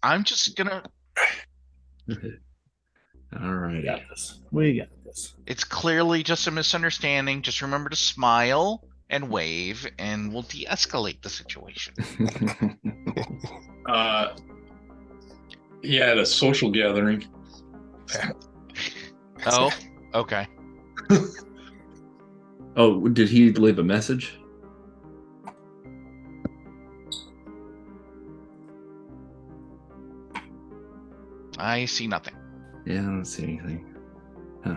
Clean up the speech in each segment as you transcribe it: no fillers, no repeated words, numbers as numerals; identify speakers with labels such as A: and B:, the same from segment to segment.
A: I'm just gonna.
B: All
C: We got
B: righty.
C: this. We got this.
A: It's clearly just a misunderstanding. Just remember to smile and wave, and we'll de-escalate the situation.
D: Yeah, at a social gathering.
A: Oh, okay.
B: Oh, did he leave a message?
A: I see nothing.
B: Yeah, I don't see anything. Huh.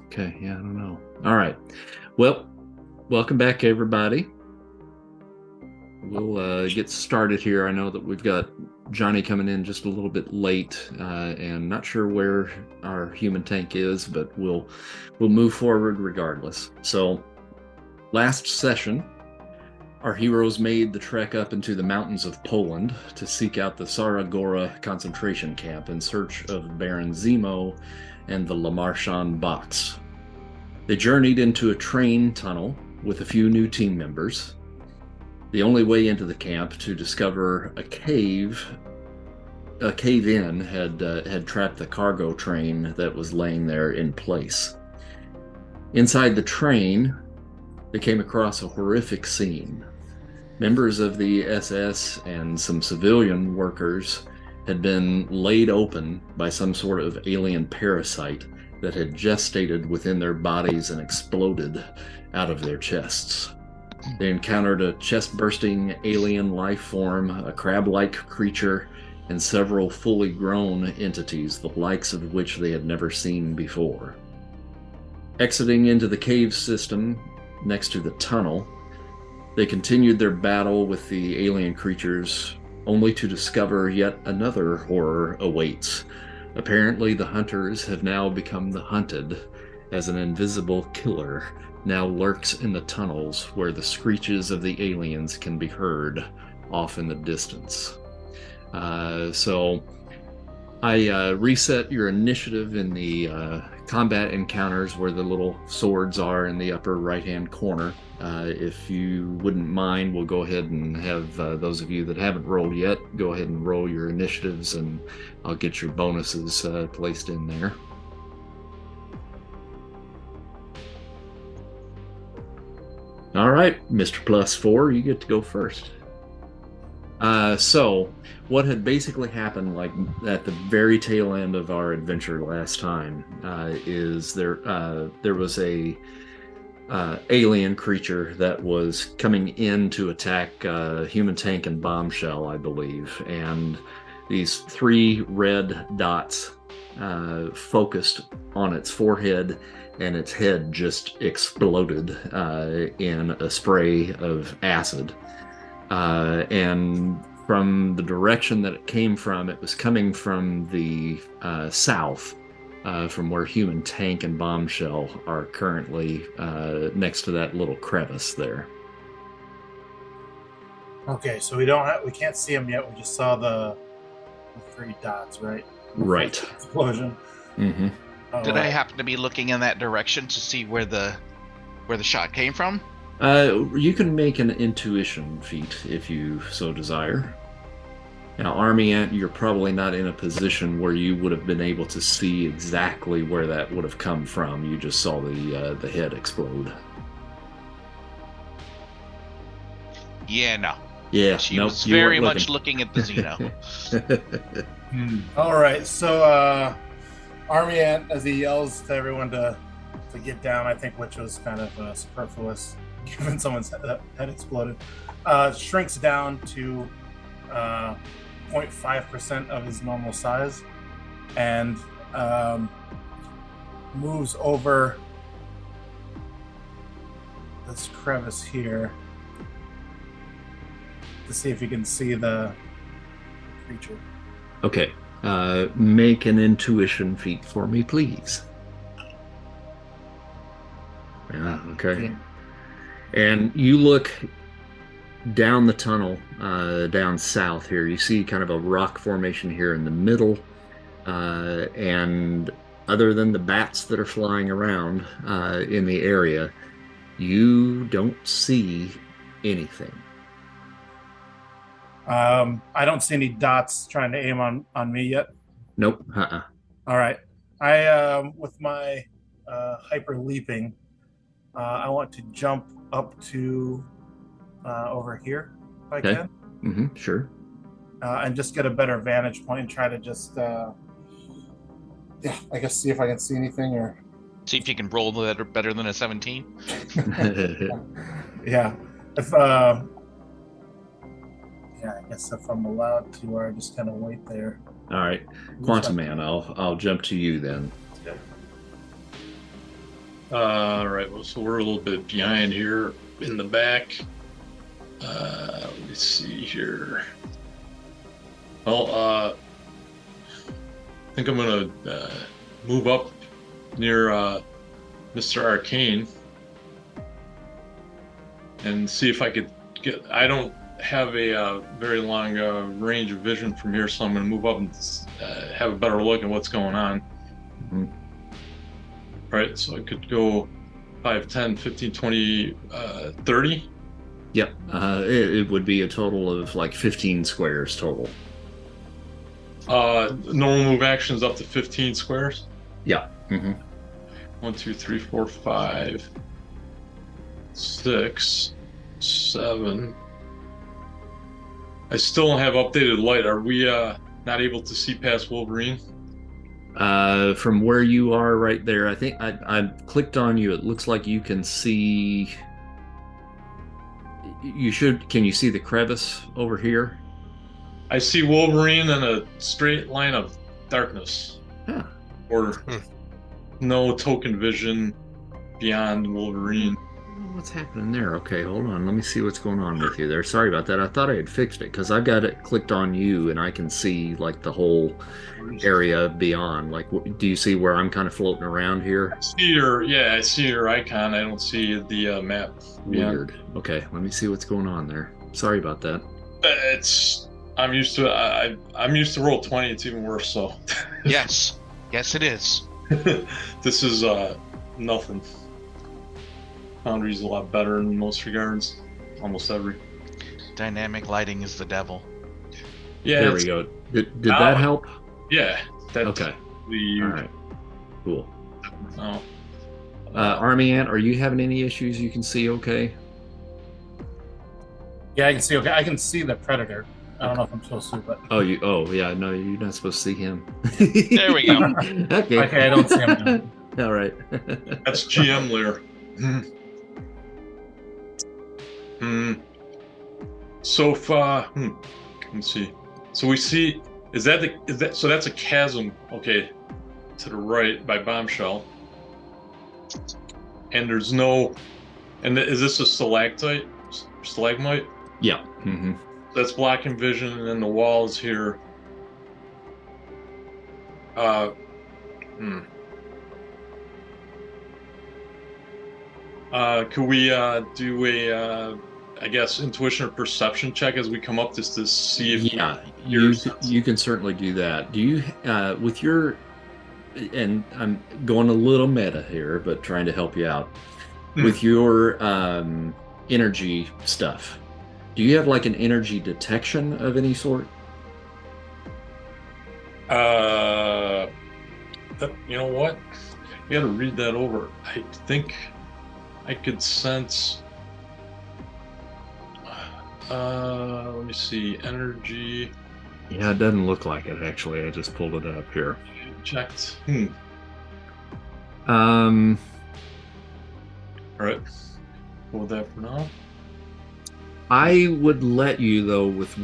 B: Okay, yeah, I don't know. All right. Well, welcome back, everybody. We'll get started here. I know that we've got Johnny coming in just a little bit late, and not sure where our human tank is, but we'll move forward regardless. So, last session, our heroes made the trek up into the mountains of Poland to seek out the Szara Gora concentration camp in search of Baron Zemo and the Lamarchand box. They journeyed into a train tunnel with a few new team members. The only way into the camp to discover a cave-in had trapped the cargo train that was laying there in place. Inside the train, they came across a horrific scene. Members of the SS and some civilian workers had been laid open by some sort of alien parasite that had gestated within their bodies and exploded out of their chests. They encountered a chest-bursting alien life form, a crab-like creature, and several fully grown entities, the likes of which they had never seen before. Exiting into the cave system next to the tunnel, they continued their battle with the alien creatures, only to discover yet another horror awaits. Apparently, the hunters have now become the hunted, as an invisible killer now lurks in the tunnels where the screeches of the aliens can be heard off in the distance. So I reset your initiative in the combat encounters where the little swords are in the upper right-hand corner. If you wouldn't mind, we'll go ahead and have those of you that haven't rolled yet, go ahead and roll your initiatives, and I'll get your bonuses placed in there. All right, Mr. +4, you get to go first. So what had basically happened, like at the very tail end of our adventure last time, is there was a alien creature that was coming in to attack human tank and bombshell, I believe, and these 3 red dots focused on its forehead, and its head just exploded in a spray of acid. And from the direction that it came from, it was coming from the south, from where human tank and bombshell are currently next to that little crevice there.
C: Okay, so we can't see them yet. We just saw the 3 dots, right?
B: Right.
C: Explosion.
B: Mm-hmm.
A: Did I happen to be looking in that direction to see where the shot came from?
B: You can make an intuition feat if you so desire. Now, Army Ant, you're probably not in a position where you would have been able to see exactly where that would have come from. You just saw the head explode.
A: Yeah, no.
B: Yeah,
A: She was very much looking at the Xeno.
C: All right, so Army Ant, as he yells to everyone to get down, I think, which was kind of superfluous, given someone's head exploded, shrinks down to 0.5% of his normal size, and moves over this crevice here to see if he can see the creature.
B: Okay. Make an intuition feat for me, please. Yeah, okay. And you look down the tunnel, down south here. You see kind of a rock formation here in the middle. And other than the bats that are flying around in the area, you don't see anything.
C: I don't see any dots trying to aim on me yet.
B: Nope.
C: All right. I with my hyper leaping, I want to jump up to over here if I
B: Okay.
C: can,
B: Sure.
C: and just get a better vantage point and try to just yeah, I guess see if I can see anything or
A: See if you can roll better than a 17.
C: yeah. If yeah, I guess if I'm allowed to, or I just kind of wait there.
B: All right, Quantum Man, I'll jump to you then.
D: All right, well, so we're a little bit behind here in the back. Let me see here. Well, I think I'm gonna move up near Mr. Arcane and see if I could get. I don't have a very long range of vision from here, so I'm gonna move up and have a better look at what's going on. Right, so I could go 5, 10, 15, 20, 30.
B: Yep. It would be a total of like 15 squares total.
D: Normal move actions up to 15 squares.
B: Yeah.
D: 1, 2, 3, 4, 5, 6, 7. I still don't have updated light. Are we not able to see past Wolverine?
B: From where you are right there, I think I clicked on you. It looks like you can see. You should. Can you see the crevice over here?
D: I see Wolverine in a straight line of darkness.
B: Yeah.
D: Or no token vision beyond Wolverine.
B: What's happening there? Okay, hold on. Let me see what's going on with you there. Sorry about that. I thought I had fixed it because I've got it clicked on you and I can see like the whole area beyond. Like, do you see where I'm kind of floating around here?
D: I see your icon. I don't see the map.
B: Weird. Okay, let me see what's going on there. Sorry about that.
D: I'm used to it. I'm used to roll 20. It's even worse. So.
A: Yes, it is.
D: This is nothing. Foundry's a lot better in most regards, almost every.
A: Dynamic lighting is the devil.
D: Yeah,
B: there we go. Did that help?
D: Yeah.
B: Okay. All right. Cool.
D: Oh.
B: Army Ant, are you having any issues? You can see okay?
C: Yeah, I can see. Okay, I can see the predator. I don't know if I'm supposed to, but
B: oh, yeah, no, you're not supposed to see him.
A: There we go.
C: Okay, I don't see him now.
B: All right.
D: That's GM layer. So far, let me see. So we see, so that's a chasm, okay, to the right by Bombshell. And there's no, and is this a stalactite, stalagmite?
B: Yeah.
D: That's blocking vision, and then the walls here. Could we do a, I guess, intuition or perception check as we come up just to see if...
B: Yeah, you can certainly do that. Do you, with your, and I'm going a little meta here, but trying to help you out, with your energy stuff, do you have like an energy detection of any sort?
D: You know what? You gotta read that over. I think I could sense. Let me see. Energy.
B: Yeah, it doesn't look like it actually. I just pulled it up here.
D: Checked.
B: All
D: right. Hold that for now.
B: I would let you, though, with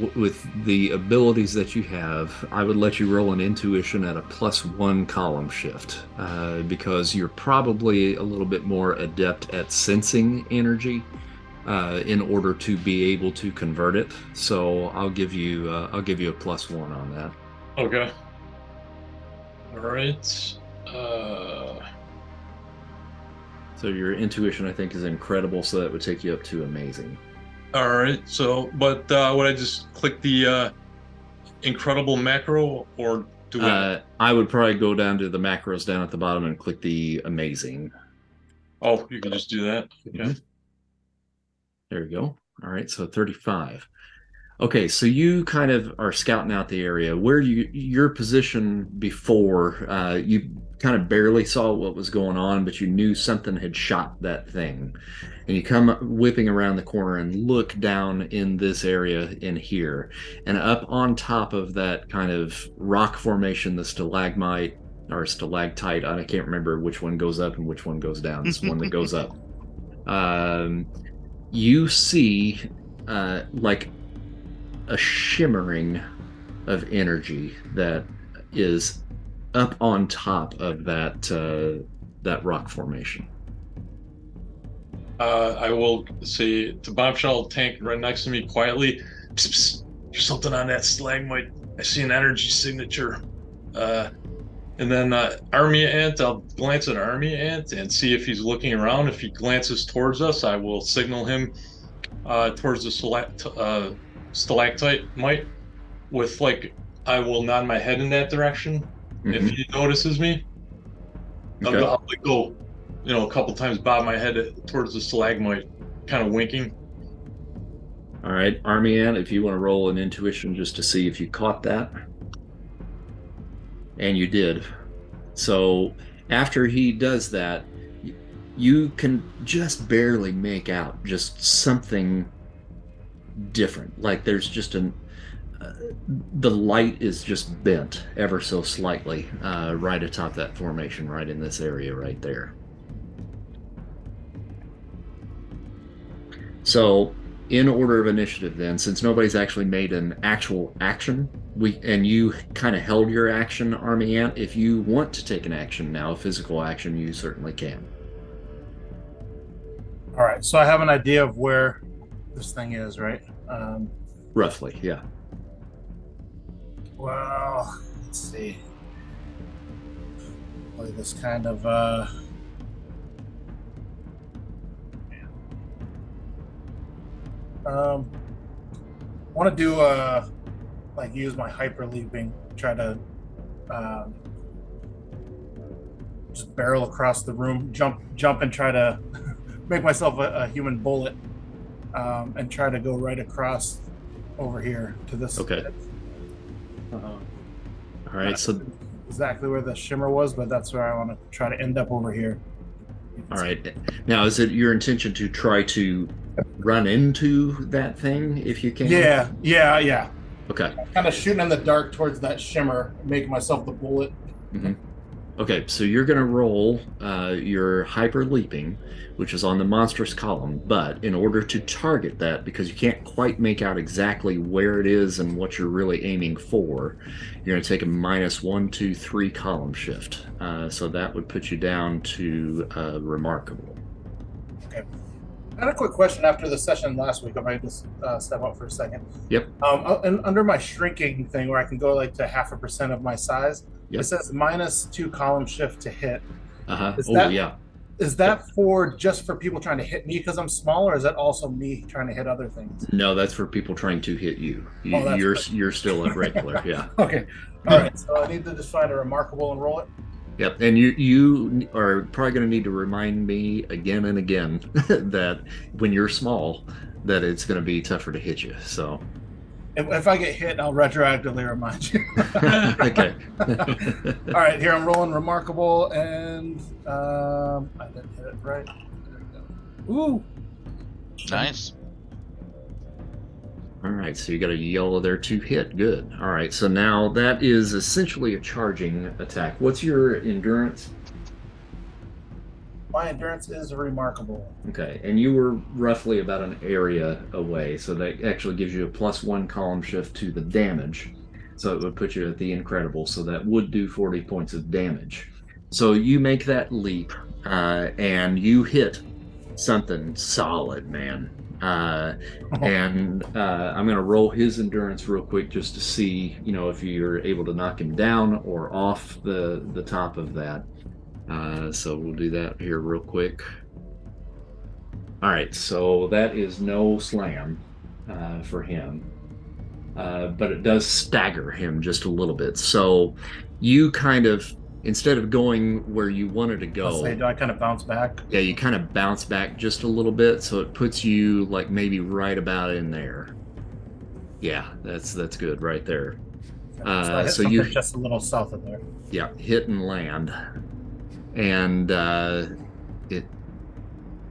B: the abilities that you have, I would let you roll an intuition at a +1 column shift, because you're probably a little bit more adept at sensing energy in order to be able to convert it. So I'll give you a +1 on that.
D: Okay. All right.
B: So your intuition, I think, is incredible. So that would take you up to amazing.
D: All right. So, but would I just click the incredible macro, or do
B: I would probably go down to the macros down at the bottom and click the amazing.
D: Oh, you can just do that. Okay.
B: There you go. All right. So 35. Okay, so you kind of are scouting out the area where your position before. You kind of barely saw what was going on, but you knew something had shot that thing. And you come whipping around the corner and look down in this area in here, and up on top of that kind of rock formation, the stalagmite or stalactite. I can't remember which one goes up and which one goes down. It's one that goes up. You see, like a shimmering of energy that is up on top of that rock formation.
D: I will say to Bombshell Tank right next to me quietly, psst, psst, there's something on that stalagmite. I see an energy signature. And then Army Ant, I'll glance at Army Ant and see if he's looking around. If he glances towards us, I will signal him towards the stalactite mite with I will nod my head in that direction. If he notices me.
B: Okay.
D: I'll go, a couple times bob my head towards the stalagmite, kind of winking.
B: All right, Army Ant, if you want to roll an intuition just to see if you caught that. And you did. So after he does that, you can just barely make out just something different. Like there's just the light is just bent ever so slightly right atop that formation, right in this area right there. So in order of initiative then, since nobody's actually made an actual action, and you kind of held your action, Army Ant, if you want to take an action now, a physical action, you certainly can.
C: All right, so I have an idea of where this thing is, right?
B: Roughly, yeah.
C: Well, let's see. Play this kind of want to do use my hyper leaping, try to just barrel across the room, jump and try to make myself a human bullet, and try to go right across over here to this.
B: Okay. All right, so
C: exactly where the shimmer was, but that's where I want to try to end up over here.
B: All right. Now, is it your intention to try to run into that thing if you can?
C: Yeah.
B: Okay.
C: I'm kind of shooting in the dark towards that shimmer, making myself the bullet.
B: Mm-hmm. Okay, so you're going to roll your hyper leaping, which is on the monstrous column, but in order to target that, because you can't quite make out exactly where it is and what you're really aiming for, you're going to take a -1, 2, 3 column shift. So that would put you down to remarkable.
C: Okay. I had a quick question after the session last week. If I just step up for a second.
B: Yep.
C: And under my shrinking thing, where I can go to 0.5% of my size,
B: yep.
C: It says -2 column shift to hit.
B: Yeah.
C: Is that just for people trying to hit me because I'm small, or is that also me trying to hit other things?
B: No, that's for people trying to hit you. You're still at regular, yeah.
C: Okay. All right. So I need to just find a remarkable and roll it.
B: Yep, and you are probably going to need to remind me again and again that when you're small, that it's going to be tougher to hit you. So,
C: if I get hit, I'll retroactively remind you.
B: Okay.
C: All right, here I'm rolling remarkable, and I didn't hit it right. There we go. Ooh,
A: Nice.
B: All right, so you got a yellow there to hit. Good. All right, so now that is essentially a charging attack. What's your endurance?
C: My endurance is remarkable.
B: Okay, and you were roughly about an area away, so that actually gives you a +1 column shift to the damage. So it would put you at the incredible, so that would do 40 points of damage. So you make that leap, and you hit something solid, man. And I'm going to roll his endurance real quick just to see, if you're able to knock him down or off the top of that. So we'll do that here real quick. All right, so that is no slam for him, but it does stagger him just a little bit. So you kind of, instead of going where you wanted to go,
C: do I kind of bounce back?
B: Yeah, you kind of bounce back just a little bit, so it puts you maybe right about in there. Yeah, that's good right there.
C: So I hit
B: So
C: something
B: you
C: just a little south of there.
B: hit and land, and it.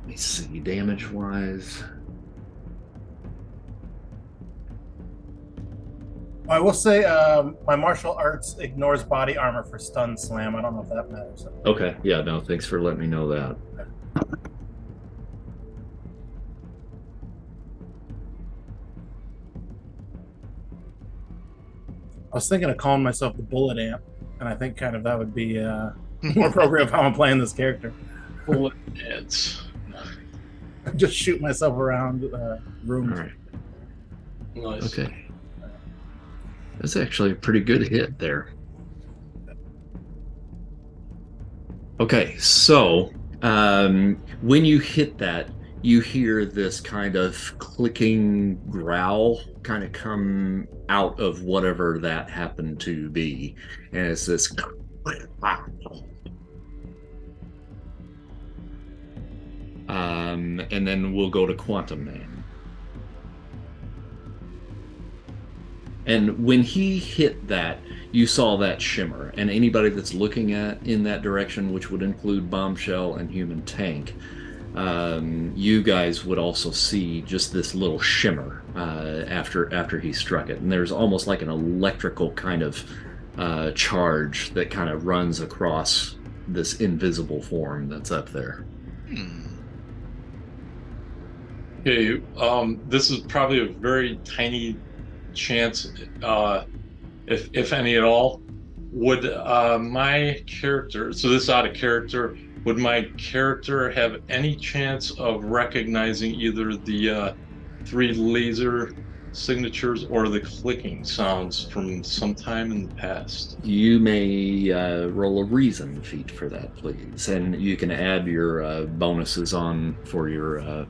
B: Let me see, damage wise.
C: I will say my martial arts ignores body armor for stun slam. I don't know if that matters.
B: Okay, yeah, no, thanks for letting me know that.
C: I was thinking of calling myself the Bullet Ant, and I think kind of that would be more appropriate of how I'm playing this character.
D: Bullet ants.
C: Just shoot myself around rooms.
B: All right.
D: Nice.
B: Okay. That's actually a pretty good hit there. Okay, so when you hit that, you hear this kind of clicking growl kind of come out of whatever that happened to be. And it's this. And then we'll go to Quantum Man. And when he hit that, you saw that shimmer. And anybody that's looking in that direction, which would include Bombshell and Human Tank, you guys would also see just this little shimmer after he struck it. And there's almost like an electrical kind of charge that kind of runs across this invisible form that's up there.
D: Okay, this is probably a very tiny chance, if any at all. Would my character, so this is out of character, would my character have any chance of recognizing either the 3 laser signatures or the clicking sounds from some time in the past?
B: You may roll a reason feat for that, please, and you can add your bonuses on for your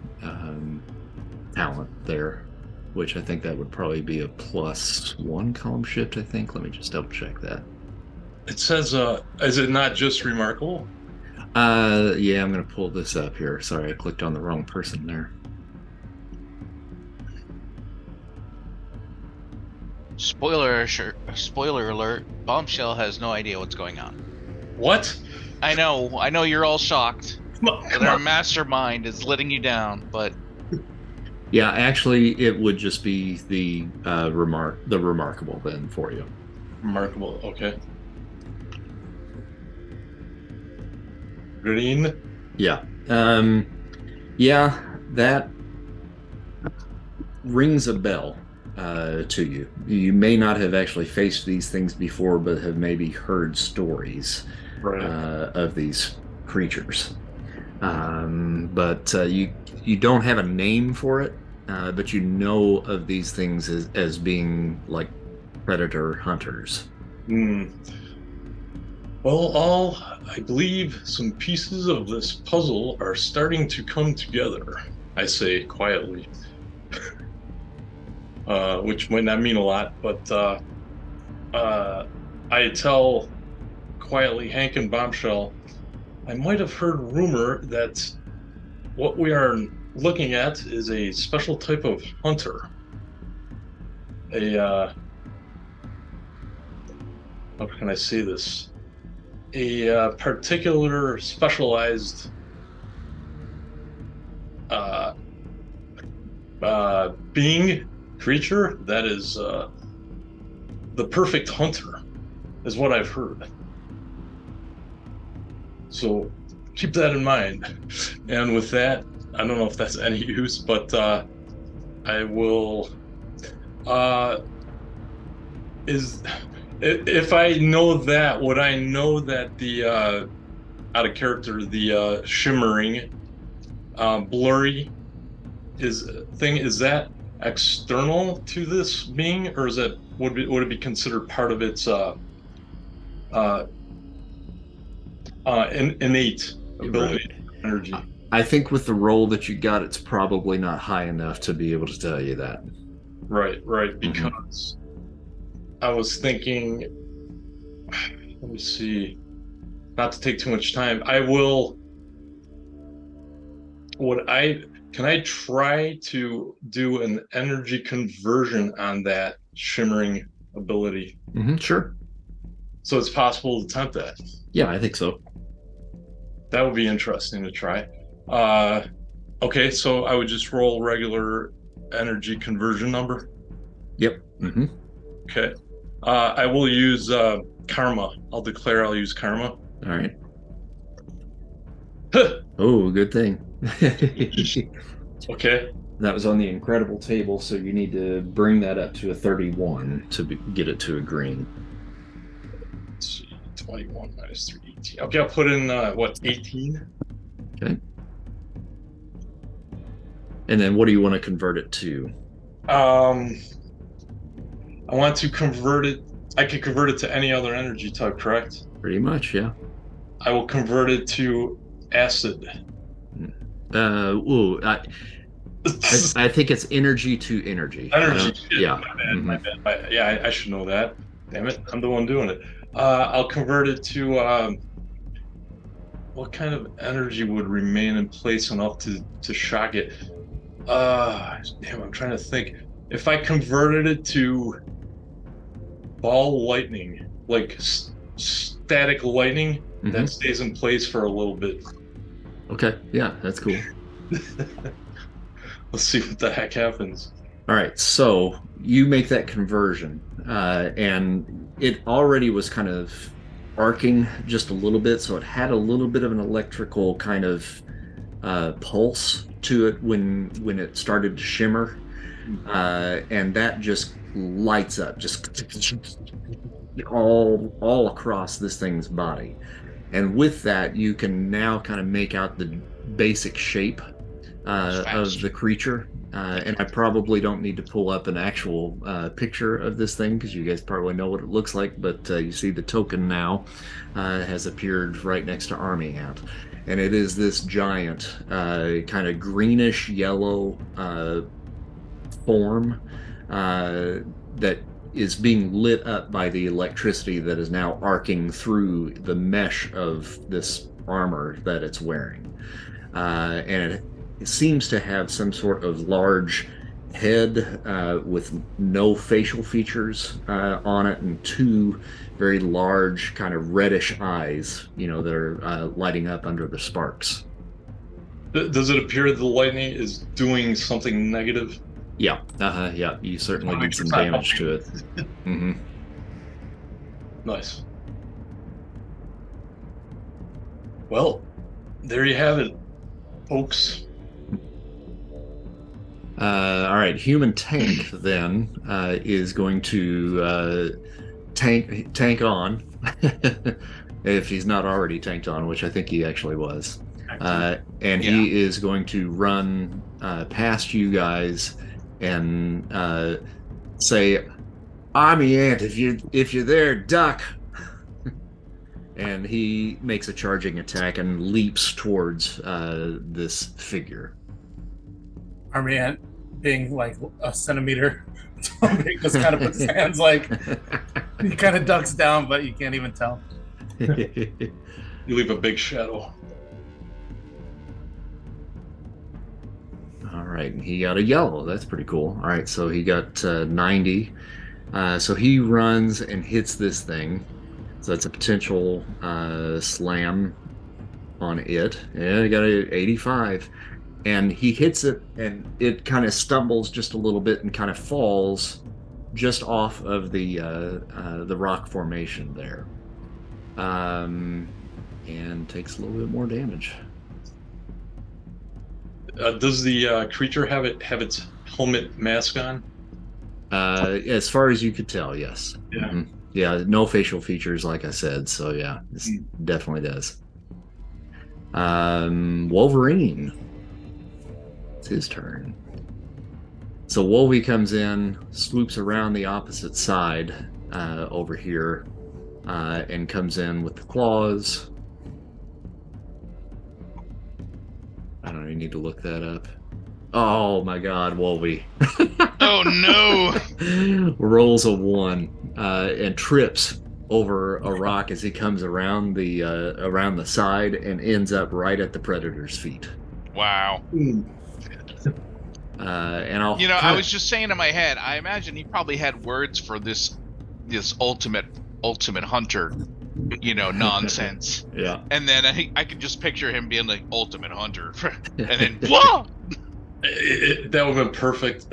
B: talent there, which I think that would probably be a +1 column shift, I think. Let me just double check that.
D: It says, is it not just remarkable?
B: Yeah, I'm going to pull this up here. Sorry, I clicked on the wrong person there.
A: Spoiler alert, Bombshell has no idea what's going on.
D: What?
A: I know you're all shocked that our mastermind is letting you down, but
B: Yeah, actually, it would just be the remarkable then for you.
D: Remarkable, okay. Green?
B: Yeah. Yeah, that rings a bell to you. You may not have actually faced these things before, but have maybe heard stories of these creatures. But you don't have a name for it, but you know of these things as being like predator hunters.
D: Well, I believe some pieces of this puzzle are starting to come together, I say quietly. Which might not mean a lot, but I tell quietly Hank and Bombshell, I might have heard rumor that what we are looking at is a special type of hunter. How can I say this? A particular specialized creature that is the perfect hunter, is what I've heard. So keep that in mind. And with that, I don't know if that's any use, but I will. If I know that, would I know that the out of character, the shimmering, blurry is that external to this being, or is that would it be considered part of its innate ability, energy?
B: I think with the roll that you got, it's probably not high enough to be able to tell you that.
D: Right, because I was thinking, let me see, not to take too much time, Can I try to do an energy conversion on that shimmering ability?
B: Sure.
D: So it's possible to attempt that.
B: Yeah, I think so.
D: That would be interesting to try. Okay, so I would just roll regular energy conversion number.
B: Yep.
D: Okay. I will use karma. I'll declare I'll use karma.
B: All right. Oh, good thing.
D: Okay.
B: That was on the incredible table, so you need to bring that up to a 31 to get it to a green.
D: Let's see, 21 minus 3, 18. Okay, I'll put in, 18?
B: Okay. And then what do you want to convert it to?
D: I want to convert it. I can convert it to any other energy type, correct?
B: Pretty much, yeah.
D: I will convert it to acid.
B: I think it's energy to energy.
D: Energy.
B: Yeah.
D: My bad. Yeah, I should know that. Damn it, I'm the one doing it. I'll convert it to what kind of energy would remain in place enough to shock it? Damn, I'm trying to think. If I converted it to ball lightning, like static lightning, that stays in place for a little bit.
B: Okay, yeah, that's cool.
D: Let's see what the heck happens.
B: All right, so you make that conversion, and it already was kind of arcing just a little bit, so it had a little bit of an electrical kind of pulse to it when it started to shimmer, and that just lights up, just all across this thing's body. And with that, you can now kind of make out the basic shape of the creature. And I probably don't need to pull up an actual picture of this thing because you guys probably know what it looks like, but you see the token now has appeared right next to Army Ant. And it is this giant kind of greenish yellow form that is being lit up by the electricity that is now arcing through the mesh of this armor that it's wearing. And it seems to have some sort of large head with no facial features on it, and two very large kind of reddish eyes, that are lighting up under the sparks.
D: Does it appear that the lightning is doing something negative?
B: Yeah, yeah, you certainly did some damage to it.
D: Nice. Well, there you have it, folks.
B: All right, human tank then is going to tank on, if he's not already tanked on, which I think he actually was. And he is going to run past you guys and say, "Army Ant, if you're there, duck." And he makes a charging attack and leaps towards this figure.
C: Army Ant, being like a centimeter tall, just kind of puts his hands like he kind of ducks down, but you can't even tell.
D: You leave a big shadow.
B: All right, he got a yellow. That's pretty cool. All right, so he got 90. So he runs and hits this thing. So that's a potential slam on it. Yeah, he got an 85. And he hits it, and it kind of stumbles just a little bit and kind of falls just off of the rock formation there, and takes a little bit more damage.
D: Does the creature have its helmet mask on?
B: As far as you could tell, yes.
D: Yeah.
B: Yeah, no facial features, like I said. So yeah, this definitely does. Wolverine. It's his turn. So Wolvie comes in, swoops around the opposite side over here, and comes in with the claws. I don't even need to look that up. Oh my god, Wolvie.
A: Oh no!
B: Rolls a 1 and trips over a rock as he comes around the side and ends up right at the predator's feet.
A: Wow.
B: And I'll
A: I was just saying in my head, I imagine he probably had words for this ultimate hunter, nonsense.
B: Yeah.
A: And then I could just picture him being like ultimate hunter, and then blah.
D: That would have been perfect.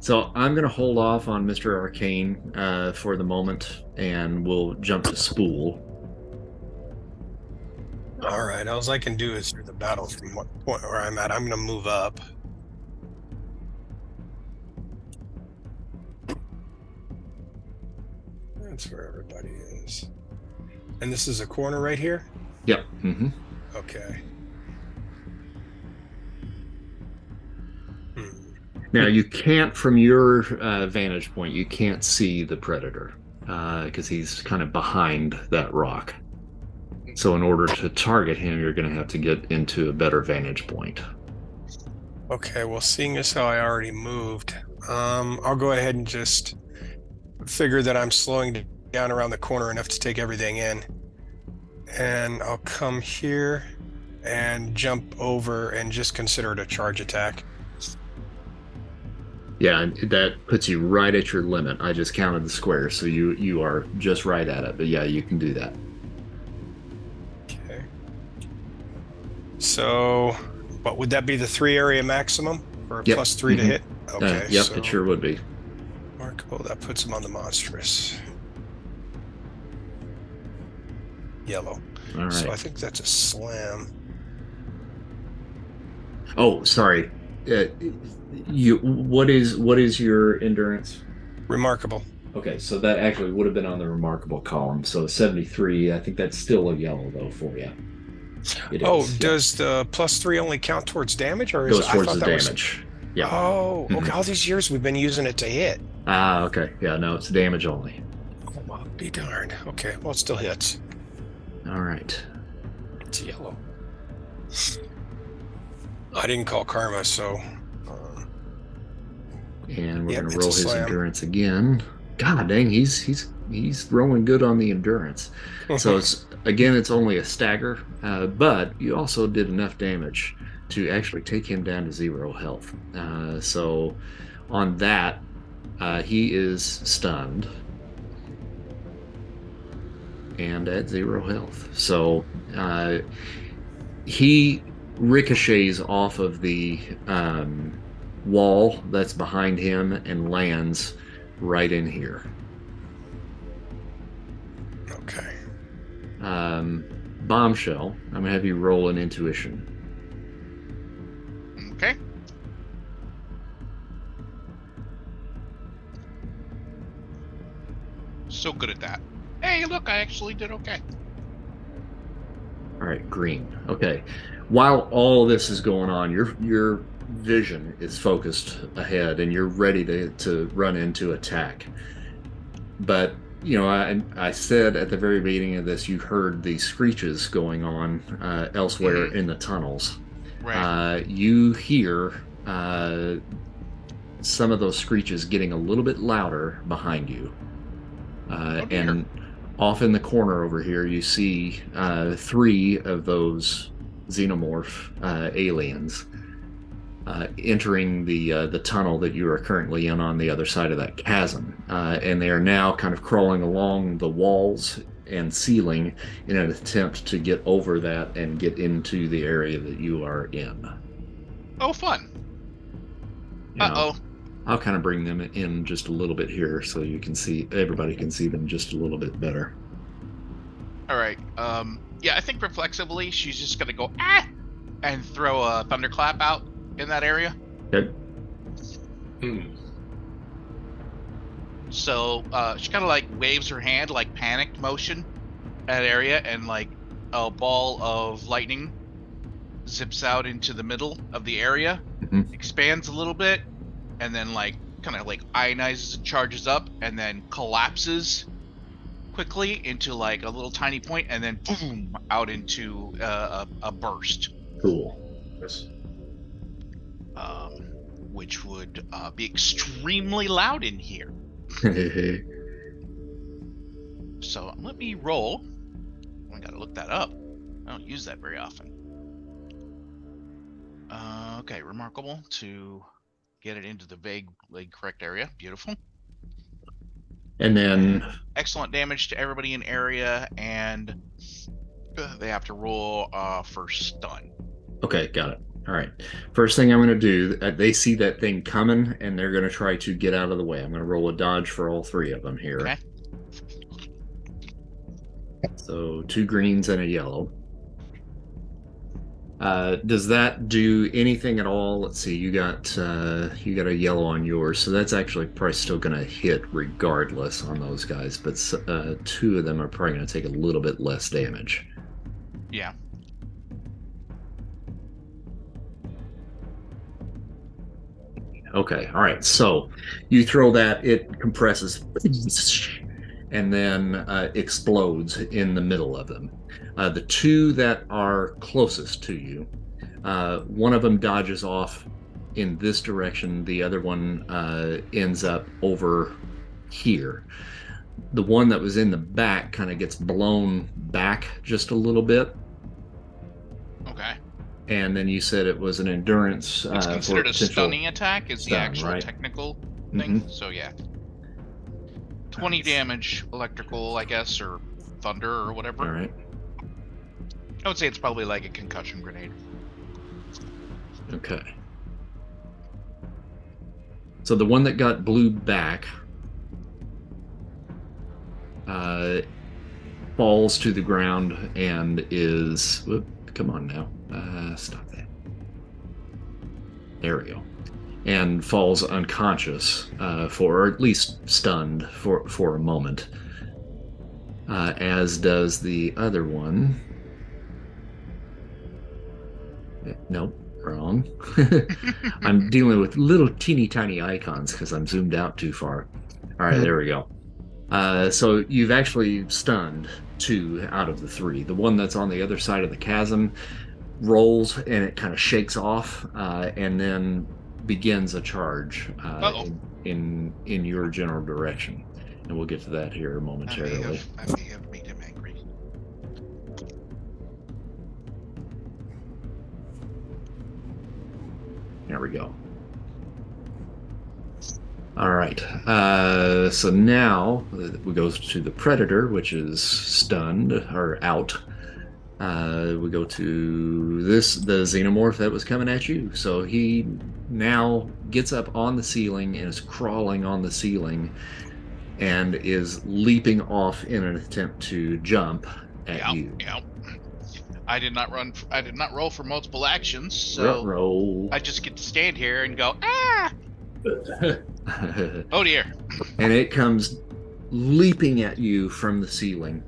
B: So I'm going to hold off on Mr. Arcane for the moment, and we'll jump to Spool.
E: All right, all I can do is through the battle from what point where I'm at. I'm going to move up. That's where everybody is. And this is a corner right here?
B: Yep. Mm-hmm.
E: Okay.
B: Now, you can't, from your vantage point, you can't see the Predator because he's kind of behind that rock. So in order to target him, you're going to have to get into a better vantage point.
E: Okay, well, seeing as how I already moved, I'll go ahead and just figure that I'm slowing down around the corner enough to take everything in. And I'll come here and jump over and just consider it a charge attack.
B: Yeah, that puts you right at your limit. I just counted the squares, so you are just right at it. But yeah, you can do that.
E: Okay. So, what would that be, the 3 area maximum? Or
B: Yep.
E: plus 3 to hit? Okay.
B: Yep,
E: so
B: it sure would be.
E: Remarkable, that puts him on the monstrous. Yellow.
B: All right.
E: So I think that's a slam.
B: Oh, sorry. What is your endurance?
E: Remarkable.
B: Okay, so that actually would have been on the remarkable column. So 73, I think that's still a yellow though for you. It is, yeah.
E: Does the plus 3 only count towards damage, or
B: Goes
E: is
B: towards
E: I thought
B: the
E: that
B: damage.
E: Was...
B: Yeah.
E: Oh, okay.
B: Mhm.
E: All these years we've been using it to hit.
B: Ah, okay. Yeah, no, it's damage only.
E: Oh, well, be darned. Okay, well, it still hits.
B: All right.
E: It's yellow. I didn't call karma, so.
B: And we're
E: Yep,
B: going to
E: it's
B: roll
E: a
B: his
E: slam.
B: endurance again. God dang, he's rolling good on the endurance. So it's only a stagger, but you also did enough damage to actually take him down to 0 health. So on that, he is stunned and at 0 health. So he ricochets off of the wall that's behind him and lands right in here.
E: Okay.
B: Bombshell, I'm gonna have you roll an intuition.
A: Okay. So good at that. Hey, look, I actually did okay.
B: All right, green. Okay. While all this is going on, your vision is focused ahead and you're ready to run into attack. But I said at the very beginning of this, you heard the screeches going on elsewhere in the tunnels.
A: Right.
B: You hear some of those screeches getting a little bit louder behind you. And off in the corner over here, you see 3 of those xenomorph aliens entering the tunnel that you are currently in on the other side of that chasm. And they are now kind of crawling along the walls and ceiling in an attempt to get over that and get into the area that you are in.
A: Oh, fun.
B: I'll kind of bring them in just a little bit here so you can see, everybody can see them just a little bit better.
A: All right. Yeah, I think reflexively she's just gonna go and throw a thunderclap out in that area.
B: Okay.
A: So she kind of like waves her hand, like panicked motion, at area, and like a ball of lightning zips out into the middle of the area, expands a little bit, and then like kind of like ionizes and charges up, and then collapses quickly into like a little tiny point, and then boom out into a burst.
B: Cool.
D: Yes.
A: Which would be extremely loud in here. So let me roll. I gotta look that up. I don't use that very often. Okay, remarkable to get it into the vaguely correct area. Beautiful.
B: And then
A: Excellent damage to everybody in area, and they have to roll for stun.
B: Okay, got it. All right. First thing I'm going to do, they see that thing coming, and they're going to try to get out of the way. I'm going to roll a dodge for all three of them here.
A: Okay.
B: So 2 greens and a yellow. Does that do anything at all? Let's see. You got a yellow on yours, so that's actually probably still going to hit regardless on those guys. But 2 of them are probably going to take a little bit less damage.
A: Yeah.
B: Okay, all right. So you throw that, it compresses, and then explodes in the middle of them. The 2 that are closest to you, one of them dodges off in this direction. The other one ends up over here. The one that was in the back kind of gets blown back just a little bit.
A: Okay.
B: And then you said it was an endurance.
A: It's considered a stunning attack, is the actual
B: right?
A: technical thing. So yeah. 20 damage, electrical, I guess, or thunder or whatever.
B: All right.
A: I would say it's probably like a concussion grenade.
B: Okay. So the one that got blew back falls to the ground and is... Whoop, come on now. Stop that. There we go. And falls unconscious or at least stunned for a moment. As does the other one. Nope, wrong. I'm dealing with little teeny tiny icons because I'm zoomed out too far. All right, there we go. So you've actually stunned 2 out of the 3. The one that's on the other side of the chasm rolls and it kind of shakes off and then begins a charge in your general direction. And we'll get to that here momentarily.
A: I may have made him angry.
B: There we go. All right. So now we go to the predator, which is stunned or out. We go to the xenomorph that was coming at you. So he now gets up on the ceiling and is crawling on the ceiling and is leaping off in an attempt to jump at you.
A: Yeah. I did not roll for multiple actions, so
B: roll.
A: I just get to stand here and go, ah! Oh dear.
B: And it comes leaping at you from the ceiling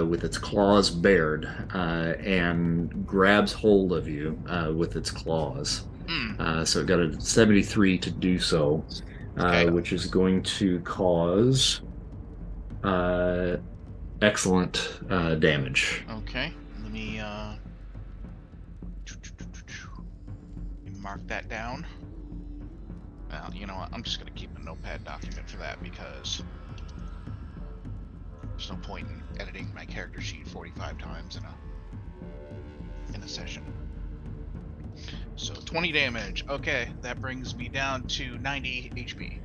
B: with its claws bared and grabs hold of you with its claws. So it got a 73 to do so, which is going to cause excellent damage.
A: Okay, let me mark that down. Well, you know what? I'm just going to keep a notepad document for that because there's no point in editing my character sheet 45 times in a session. So 20 damage. Okay, that brings me down to 90 HP.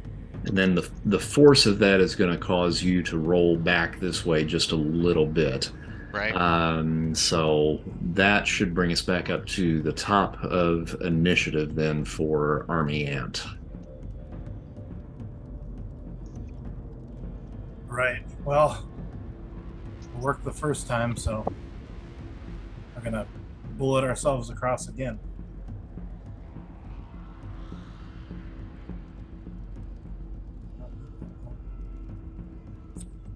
B: And then the force of that is going to cause you to roll back this way just a little bit.
A: Right.
B: So that should bring us back up to the top of initiative then for Army Ant.
C: Right. Well, it worked the first time, so we're gonna bullet ourselves across again.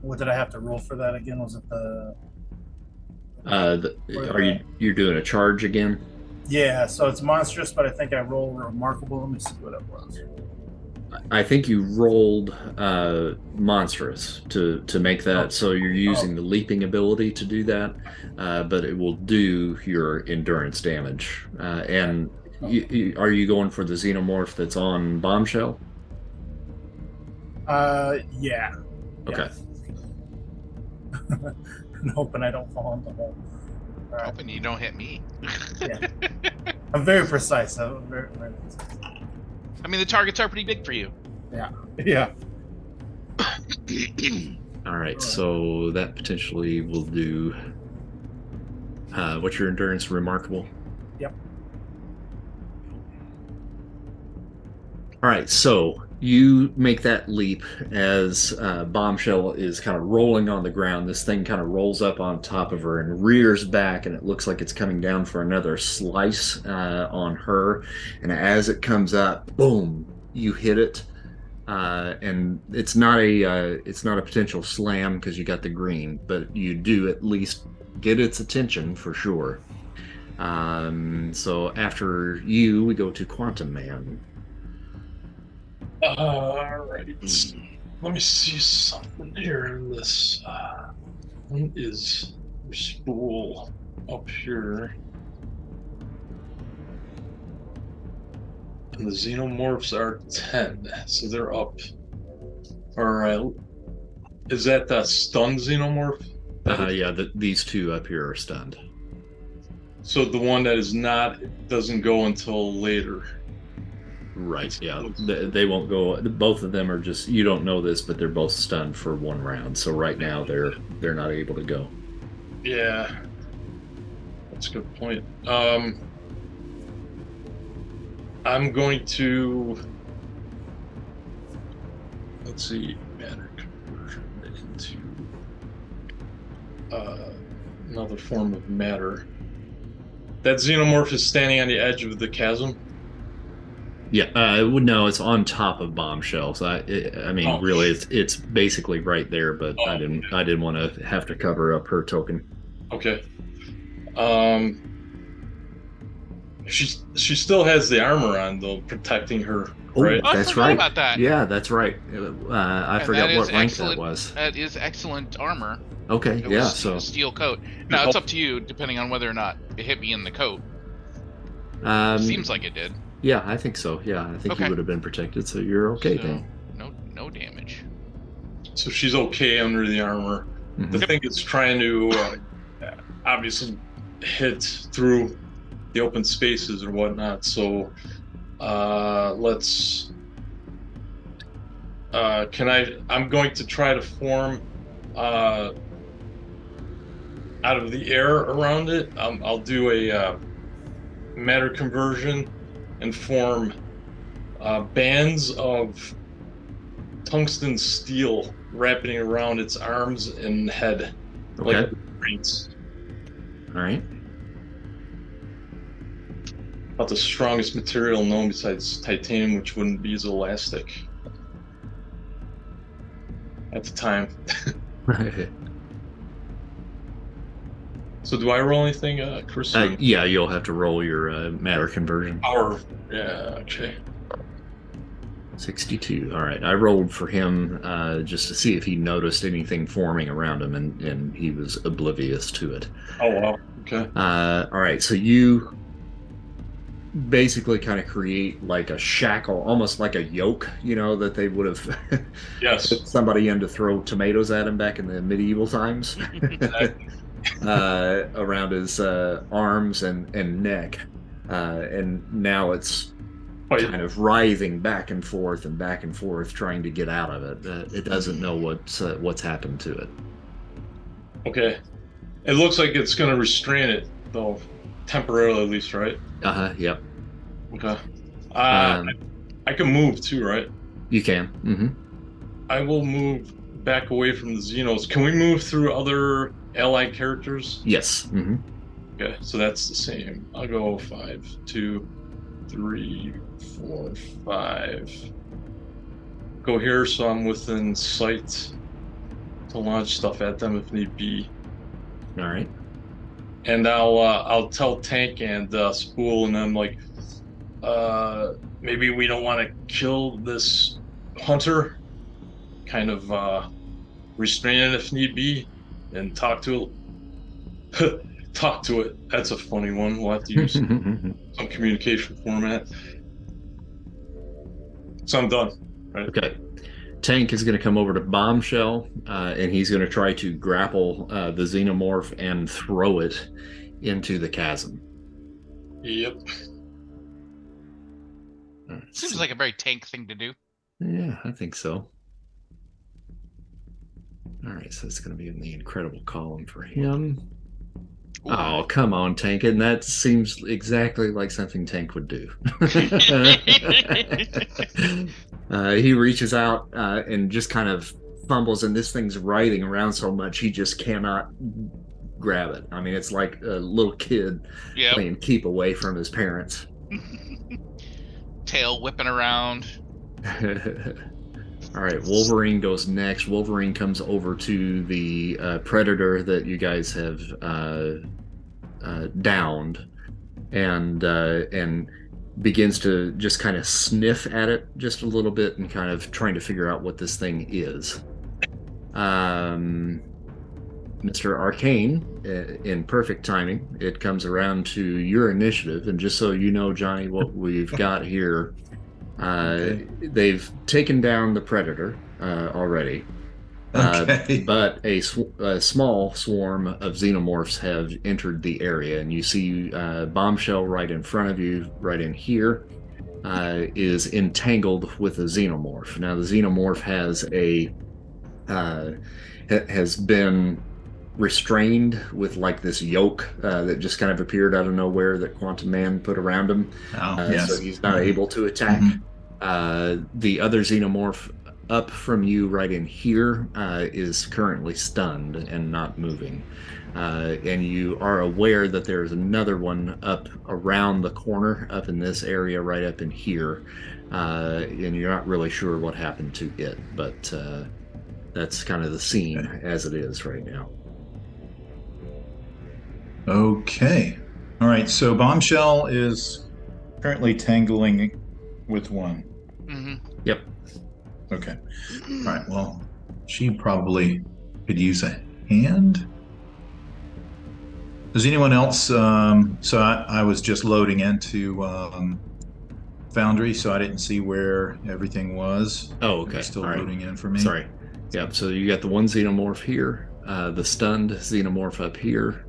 C: What did I have to roll for that again? Was it the?
B: You're doing a charge again?
C: Yeah. So it's monstrous, but I think I rolled remarkable. Let me see what it was.
B: I think you rolled monstrous to make that, so you're using the leaping ability to do that, but it will do your endurance damage. And are you going for the xenomorph that's on Bombshell?
C: Yeah.
B: Okay.
C: I'm hoping I don't fall in the hole.
A: Hoping you don't hit me.
C: Yeah. I'm very precise. I'm very, very precise.
A: I mean, the targets are pretty big for you.
C: Yeah.
B: All right, so that potentially will do. What's your endurance? Remarkable.
C: Yep.
B: All right, so you make that leap as Bombshell is kind of rolling on the ground. This thing kind of rolls up on top of her and rears back, and it looks like it's coming down for another slice on her. And as it comes up, boom, you hit it. And it's not a potential slam because you got the green, but you do at least get its attention for sure. So after you, we go to Quantum Man.
D: Alright. Let me see something here. This one is spool up here. And the Xenomorphs are 10, so they're up. Alright. Is that the stunned Xenomorph?
B: Yeah, these two up here are stunned.
D: So the one that is not doesn't go until later.
B: Right, yeah. They won't go. Both of them are just, you don't know this, but they're both stunned for one round. So right now they're not able to go.
D: Yeah. That's a good point. I'm going to, let's see, matter conversion into another form of matter. That Xenomorph is standing on the edge of the chasm.
B: Yeah, no, it's on top of Bombshell. So I mean, really, it's basically right there. But I didn't want to have to cover up her token.
D: Okay. She still has the armor on though, protecting her. Right?
A: Oh,
B: That's
A: I forgot
B: right.
A: about that.
B: Yeah, that's right. I forgot what rank that was.
A: That is excellent armor.
B: Okay,
A: It
B: yeah.
A: was
B: So
A: a steel coat. Now it's up to you, depending on whether or not it hit me in the coat. Seems like it did.
B: Yeah, I think so. Yeah, I think you would have been protected, so you're okay then.
A: No damage.
D: So she's okay under the armor.
B: Mm-hmm.
D: The thing is trying to obviously hit through the open spaces or whatnot. So let's. I'm going to try to form out of the air around it. I'll do a matter conversion and form bands of tungsten steel wrapping around its arms and head.
B: Okay.
D: Like rings.
B: All right.
D: About the strongest material known besides titanium, which wouldn't be as elastic at the time. So do I roll anything, Chris?
B: Yeah, you'll have to roll your matter conversion.
D: Yeah, okay.
B: 62. All right. I rolled for him just to see if he noticed anything forming around him, and he was oblivious to it.
D: Oh, wow. Okay.
B: All right. So you basically kind of create like a shackle, almost like a yoke, that they would have put somebody in to throw tomatoes at him back in the medieval times. Around his arms and neck, and now it's kind of writhing back and forth, trying to get out of it. It doesn't know what's happened to it.
D: Okay, it looks like it's going to restrain it, though, temporarily at least, right?
B: Yep.
D: Okay. I can move too, right?
B: You can. Mm-hmm.
D: I will move back away from the Xenos. Can we move through other allied characters?
B: Yes. Mm-hmm.
D: Okay, so that's the same. I'll go 5, 2, 3, 4, 5. Go here so I'm within sight to launch stuff at them if need be.
B: All right.
D: And I'll tell Tank and Spool and them like, maybe we don't want to kill this hunter. Kind of restrain it if need be. And talk to it. Talk to it. That's a funny one. We'll have to use some communication format. So I'm done. Right?
B: Okay. Tank is going to come over to Bombshell, and he's going to try to grapple the Xenomorph and throw it into the chasm.
D: Yep.
A: Seems like a very tank thing to do.
B: Yeah, I think so. All right, so it's going to be in the incredible column for him. Ooh. Oh, come on, Tank. And that seems exactly like something Tank would do. He reaches out and just kind of fumbles, and this thing's writhing around so much he just cannot grab it. I mean, it's like a little kid playing keep away from his parents.
A: Tail whipping around.
B: All right, Wolverine goes next. Wolverine comes over to the predator that you guys have downed, and begins to just kind of sniff at it just a little bit and kind of trying to figure out what this thing is. Mr. Arcane, in perfect timing, it comes around to your initiative, and just so you know, Johnny, what we've got here. Okay. They've taken down the predator already, but a small swarm of xenomorphs have entered the area, and you see Bombshell right in front of you, right in here, is entangled with a xenomorph. Now the xenomorph has been restrained with like this yoke that just kind of appeared out of nowhere that Quantum Man put around him. So he's not able to attack. The other xenomorph up from you right in here is currently stunned and not moving. And you are aware that there's another one up around the corner up in this area right up in here. And you're not really sure what happened to it, but that's kind of the scene as it is right now.
F: Okay. All right. So Bombshell is currently tangling with one.
A: Mm-hmm.
B: Yep.
F: Okay. All right. Well, she probably could use a hand. Does anyone else? So I was just loading into Foundry, so I didn't see where everything was.
B: Oh, okay.
F: It's still loading in for me.
B: Sorry. Yep. So you got the one xenomorph here, the stunned xenomorph up here.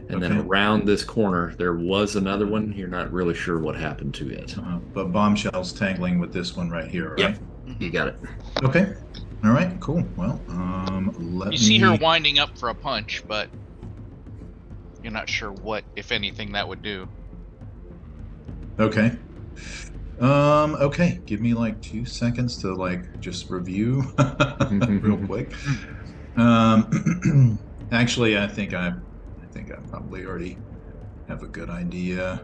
B: And then around this corner, there was another one. You're not really sure what happened to it.
F: But Bombshell's tangling with this one right here, right?
B: Yep. You got it.
F: Okay. All right, cool. Well,
A: You see her winding up for a punch, but you're not sure what, if anything, that would do.
F: Okay. Okay. Give me like 2 seconds to like just review real quick. Actually, I think I probably already have a good idea.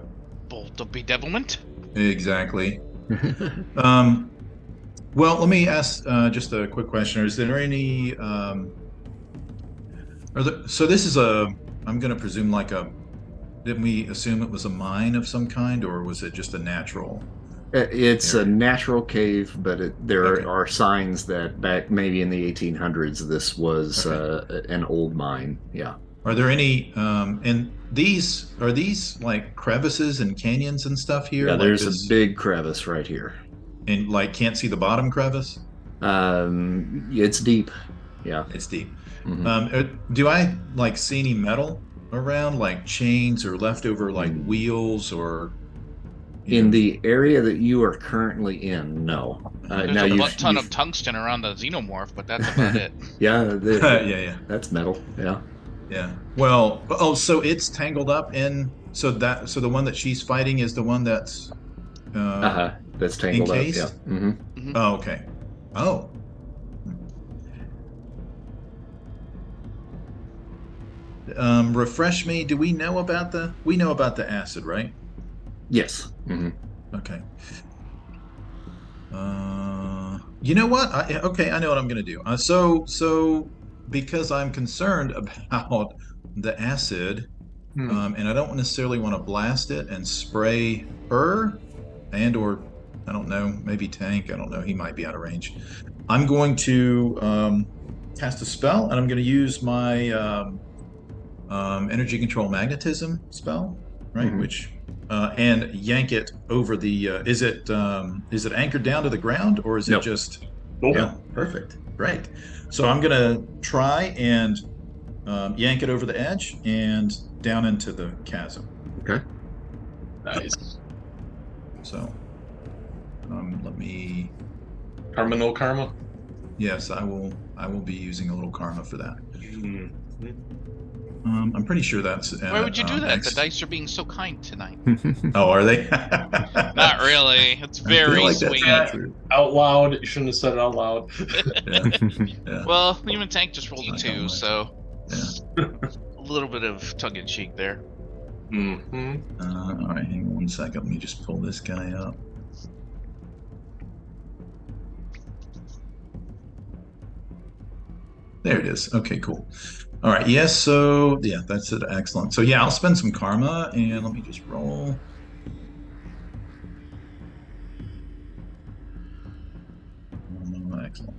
A: Bolt of bedevilment?
F: Exactly. Well, let me ask just a quick question. Is there any... so this is I'm going to presume like didn't we assume it was a mine of some kind, or was it just a natural...
B: It's a natural cave, but there are signs that back maybe in the 1800s this was an old mine. Yeah.
F: Are there any, and are these like crevices and canyons and stuff here?
B: Yeah,
F: like
B: there's a big crevice right here.
F: And like can't see the bottom crevice?
B: It's deep. Yeah.
F: It's deep. Mm-hmm. Do I like see any metal around, like chains or leftover like wheels or...
B: In the area that you are currently in, no.
A: There's a ton of tungsten around the xenomorph, but that's about it.
B: Yeah.
F: Yeah.
B: That's metal. Yeah.
F: Yeah. Well, so it's tangled up in. So the one that she's fighting is the one that's.
B: That's tangled
F: encased?
B: up. Yeah.
F: Mm-hmm. Oh, okay. Oh. Refresh me. Do we know about the? We know about the acid, right?
B: Yes. Mm-hmm.
F: Okay. You know what? I know what I'm going to do. So because I'm concerned about the acid, and I don't necessarily want to blast it and spray her, or I don't know, maybe Tank. I don't know. He might be out of range. I'm going to cast a spell, and I'm going to use my energy control magnetism spell, right? Mm-hmm. Which and yank it over the. Is it anchored down to the ground, or is it just?
B: Nope.
F: Yeah, perfect. Great. So I'm gonna try and yank it over the edge and down into the chasm.
B: Okay.
D: Nice.
F: So Let me.
D: Karma, no karma.
F: Yes, I will be using a little karma for that.
D: Mm-hmm.
F: I'm pretty sure that's.
A: Why would you do that?
F: X.
A: The dice are being so kind tonight.
F: Oh, are they?
A: Not really. It's very
F: like that's
A: swingy.
F: not true.
D: Out loud. You shouldn't have said it out loud.
F: Yeah.
A: Well, Human Tank just rolled a
F: It's not
A: 2,
F: gonna
A: so
F: Yeah.
A: a little bit of tongue-in-cheek there.
D: Mm-hmm.
F: All right, hang on one second. Let me just pull this guy up. There it is. Okay, cool. All right. Yes. So yeah, that's it. Excellent. So yeah, I'll spend some karma and let me just roll. Excellent.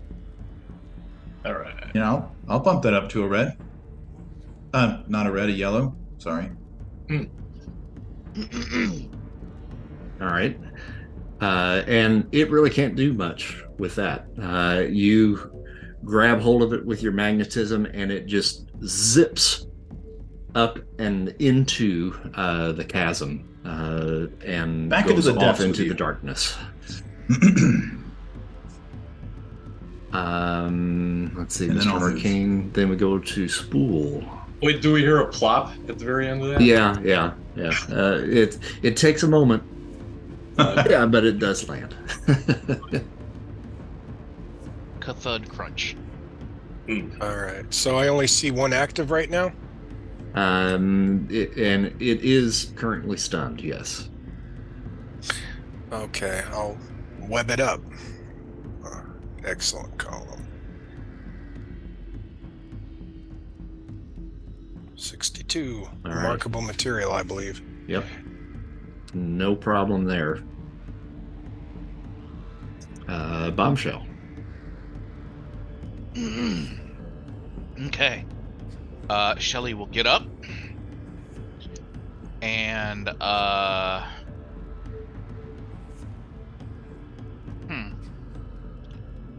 D: All right.
F: Yeah, I'll bump that up to a red. Not a red, a yellow. Sorry.
B: All right. And it really can't do much with that. You grab hold of it with your magnetism and it just zips up and into the chasm and
F: Back
B: goes
F: into the
B: off
F: depths with
B: into
F: you.
B: the darkness. Let's see,
F: And then
B: Mr.
F: I'll move.
B: Arcane. Then we go to Spool.
D: Wait, do we hear a plop at the very end of that?
B: Yeah. It takes a moment. Yeah, but it does land.
A: Thud crunch.
E: All right. So I only see one active right now.
B: And it is currently stunned. Yes.
E: Okay, I'll web it up. Excellent column. 62.
B: All right.
E: Remarkable material, I believe.
B: Yep. No problem there. Bombshell.
A: Okay. Shelly will get up and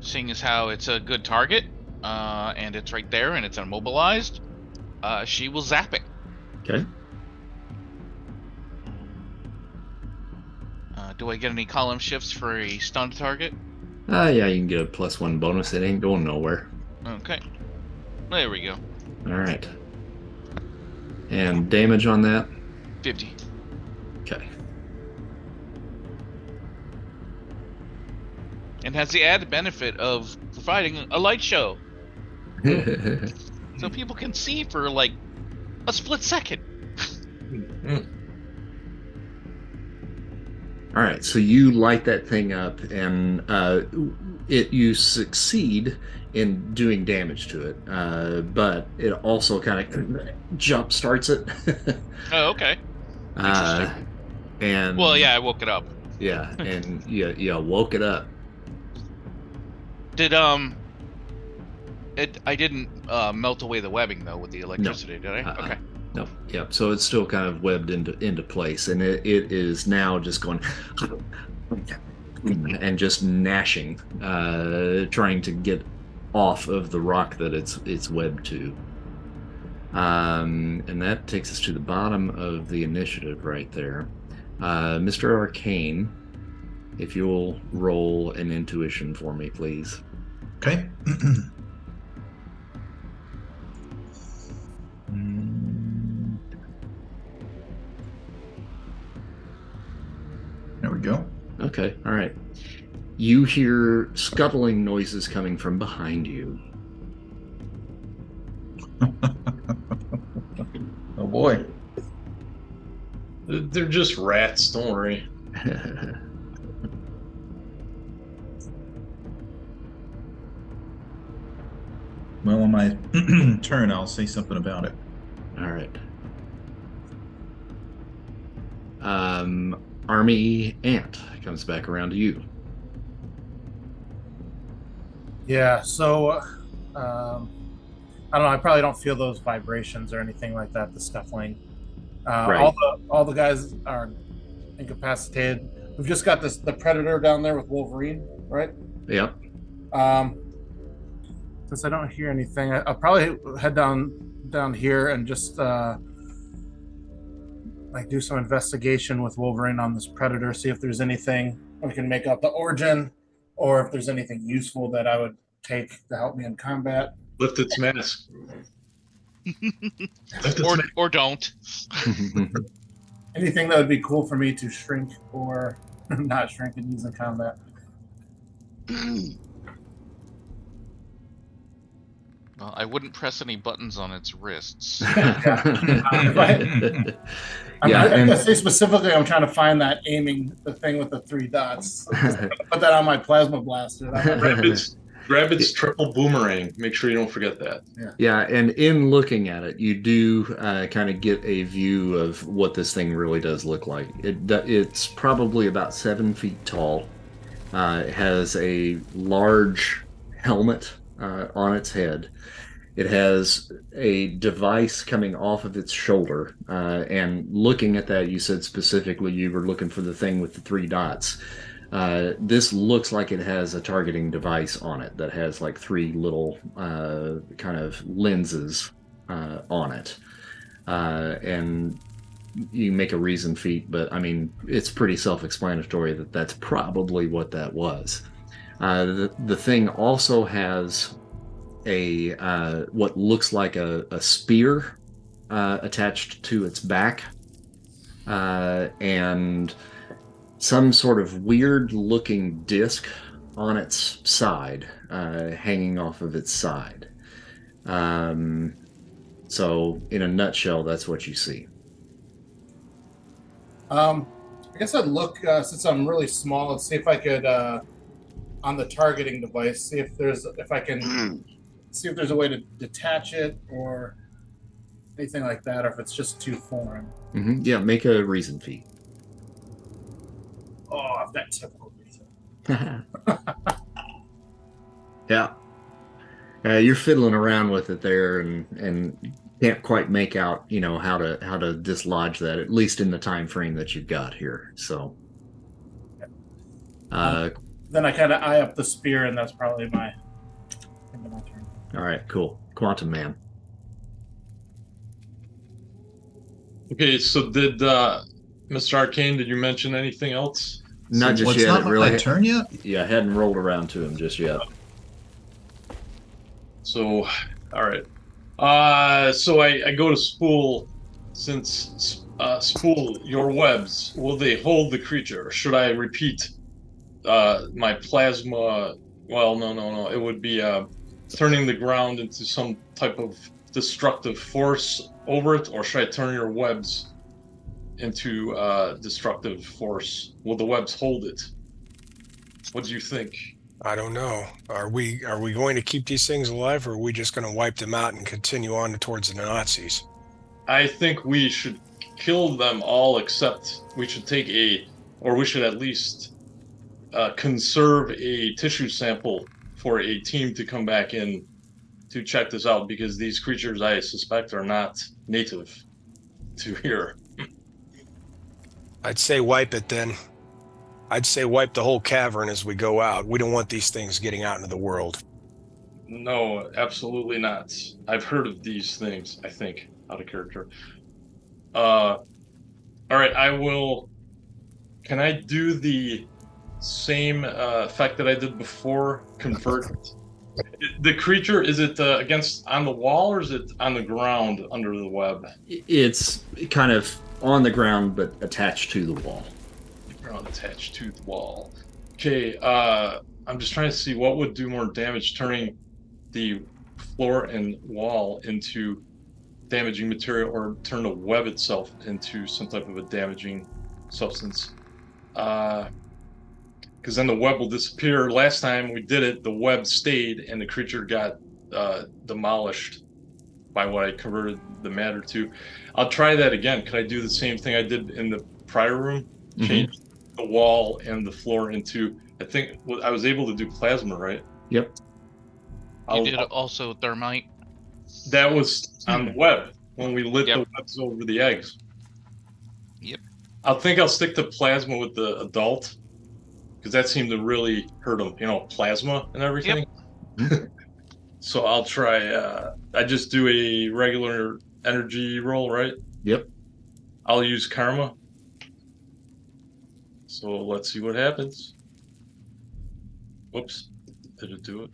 A: seeing as how it's a good target and it's right there and it's immobilized, she will zap it.
B: Okay.
A: Do I get any column shifts for a stunned target?
B: Yeah, you can get a +1 bonus. It ain't going nowhere.
A: Okay. There we go.
B: All right. And damage on that?
A: 50.
B: Okay.
A: And has the added benefit of providing a light show. So people can see for like a split second.
B: All right, so you light that thing up, and you succeed in doing damage to it, but it also kind of jump starts it.
A: Oh, okay. Interesting.
B: And
A: Well, yeah, I woke it up.
B: yeah, and you woke it up.
A: Did I didn't melt away the webbing though with the electricity, did I? Okay.
B: No, yeah. So it's still kind of webbed into place, and it is now just going and just gnashing, trying to get off of the rock that it's webbed to. And that takes us to the bottom of the initiative right there. Mr. Arcane, if you'll roll an intuition for me, please.
F: Okay. There we go.
B: Okay, all right. You hear scuttling noises coming from behind you.
F: Oh boy.
D: They're just rats, don't worry.
F: Well, on my turn, I'll say something about it.
B: All right. Army Ant comes back around to you.
C: Yeah, so I don't know. I probably don't feel those vibrations or anything like that. The scuffling.
B: Right.
C: All the guys are incapacitated. We've just got the predator down there with Wolverine, right?
B: Yep.
C: Since I don't hear anything, I'll probably head down here and just like do some investigation with Wolverine on this predator, see if there's anything we can make out the origin, or if there's anything useful that I would take to help me in combat.
D: Lift its mask.
A: or don't.
C: Anything that would be cool for me to shrink or not shrink and use in combat.
A: Well, I wouldn't press any buttons on its wrists.
C: I say specifically, I'm trying to find that aiming the thing with the 3 dots. Put that on my plasma blaster.
D: Grab its triple boomerang. Make sure you don't forget that.
B: Yeah, and in looking at it, you do kind of get a view of what this thing really does look like. It's probably about 7 feet tall. It has a large helmet on its head. It has a device coming off of its shoulder. And looking at that, you said specifically you were looking for the thing with the 3 dots. This looks like it has a targeting device on it that has like 3 little kind of lenses on it. And you make a reason feat, but I mean, it's pretty self-explanatory that that's probably what that was. The thing also has a what looks like a spear attached to its back, and some sort of weird looking disc on its side, hanging off of its side. So in a nutshell, that's what you see.
C: I guess I'd look, since I'm really small, and see if I could, on the targeting device, see if there's a way to detach it or anything like that, or if it's just too foreign.
B: Mm-hmm. Yeah, make a reason feat.
C: Oh, that typical reason.
B: Yeah. You're fiddling around with it there and can't quite make out, how to dislodge that, at least in the time frame that you've got here. So
C: then I kind of eye up the spear, and that's probably my turn.
B: All right, cool. Quantum Man.
D: Okay, so did Mr. Arcane, did you mention anything else?
B: Not just yet.
F: Not my turn yet?
B: Yeah, I hadn't rolled around to him just yet.
D: So, all right. So I go to spool. Since spool your webs, will they hold the creature? Or should I repeat my plasma? Well, no. It would be turning the ground into some type of destructive force over it, or should I turn your webs into destructive force? Will the webs hold it? What do you think?
E: I don't know. Are we going to keep these things alive, or are we just going to wipe them out and continue on towards the Nazis?
D: I think we should kill them all, except we should we should at least conserve a tissue sample for a team to come back in to check this out, because these creatures, I suspect, are not native to here.
E: I'd say wipe it then. I'd say wipe the whole cavern as we go out. We don't want these things getting out into the world.
D: No, absolutely not. I've heard of these things, I think, out of character. All right, I will... Can I do the same effect that I did before? Convert. The creature, is it against on the wall, or is it on the ground under the web?
B: It's kind of on the ground, but attached to the wall.
D: Ground attached to the wall. Okay, I'm just trying to see what would do more damage, turning the floor and wall into damaging material, or turn the web itself into some type of a damaging substance. Because then the web will disappear. Last time we did it, the web stayed and the creature got demolished by what I converted the matter to. I'll try that again. Could I do the same thing I did in the prior room? Change the wall and the floor into, I think I was able to do plasma, right?
B: Yep.
A: You did also thermite.
D: That was on the web when we lit the webs over the eggs.
A: Yep.
D: I think I'll stick to plasma with the adult, because that seemed to really hurt them, plasma and everything. Yep. So I'll try, I just do a regular energy roll, right?
B: Yep.
D: I'll use karma. So let's see what happens. Whoops. Did it do it?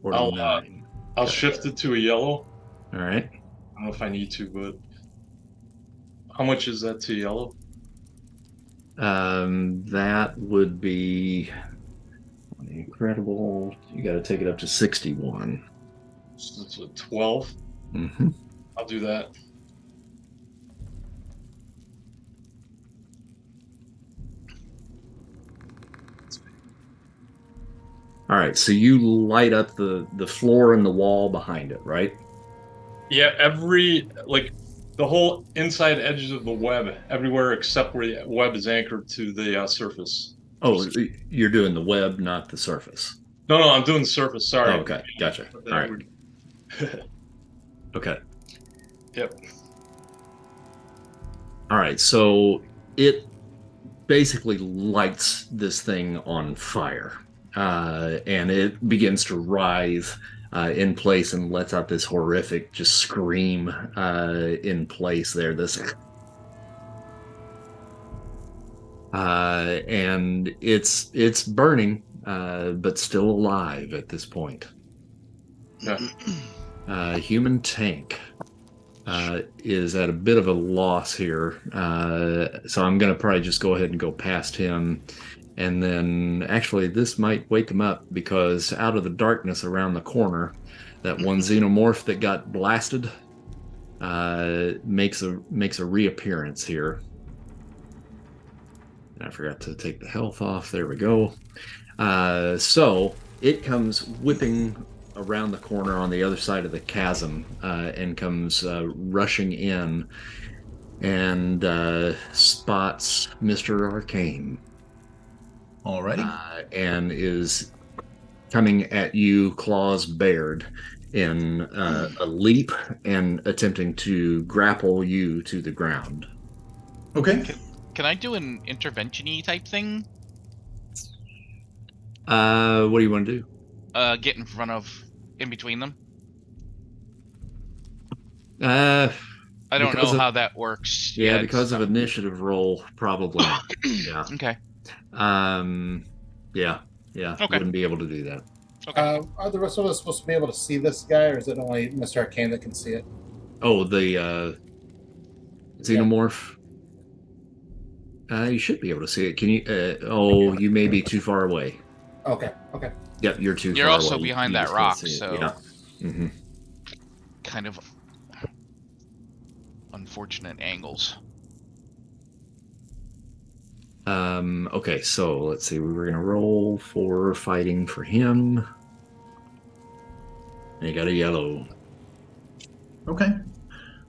B: 49.
D: I'll shift it to a yellow.
B: All right.
D: I don't know if I need to, but how much is that to yellow?
B: That would be incredible. You got to take it up to 61.
D: So it's a 12.
B: Mm-hmm.
D: I'll do that.
B: All right, so you light up the floor and the wall behind it, right?
D: Yeah, the whole inside edges of the web, everywhere except where the web is anchored to the surface.
B: Oh, you're doing the web, not the surface.
D: No, I'm doing the surface. Sorry.
B: Oh, okay, gotcha. All right. Okay.
D: Yep.
B: All right, so it basically lights this thing on fire, and it begins to writhe in place and lets out this horrific just scream in place there. And it's burning, but still alive at this point.
D: Yeah.
B: Human tank is at a bit of a loss here, so I'm going to probably just go ahead and go past him. And then, actually, this might wake him up, because out of the darkness around the corner, that one xenomorph that got blasted makes a reappearance here. I forgot to take the health off. There we go. So it comes whipping around the corner on the other side of the chasm and comes rushing in and spots Mr. Arcane.
F: Alrighty.
B: And is coming at you, claws bared, in a leap and attempting to grapple you to the ground.
F: Okay.
A: Can I do an intervention-y type thing?
B: What do you want to do?
A: Get in between them.
B: I
A: don't know how that works.
B: Yeah, because of initiative roll, probably. Yeah.
A: Okay.
B: Yeah.
A: Okay.
B: Wouldn't be able to do that.
A: Okay.
C: Are the rest of us supposed to be able to see this guy, or is it only Mr. Arcane that can see it?
B: Oh, the xenomorph. You should be able to see it. Can you? You may be too far away.
C: Okay.
B: Yep, you're too far away.
A: You're also behind that rock, so
B: yeah. Mm-hmm.
A: kind of unfortunate angles.
B: Okay, so let's see. We were gonna roll for fighting for him. And you got a yellow.
F: Okay.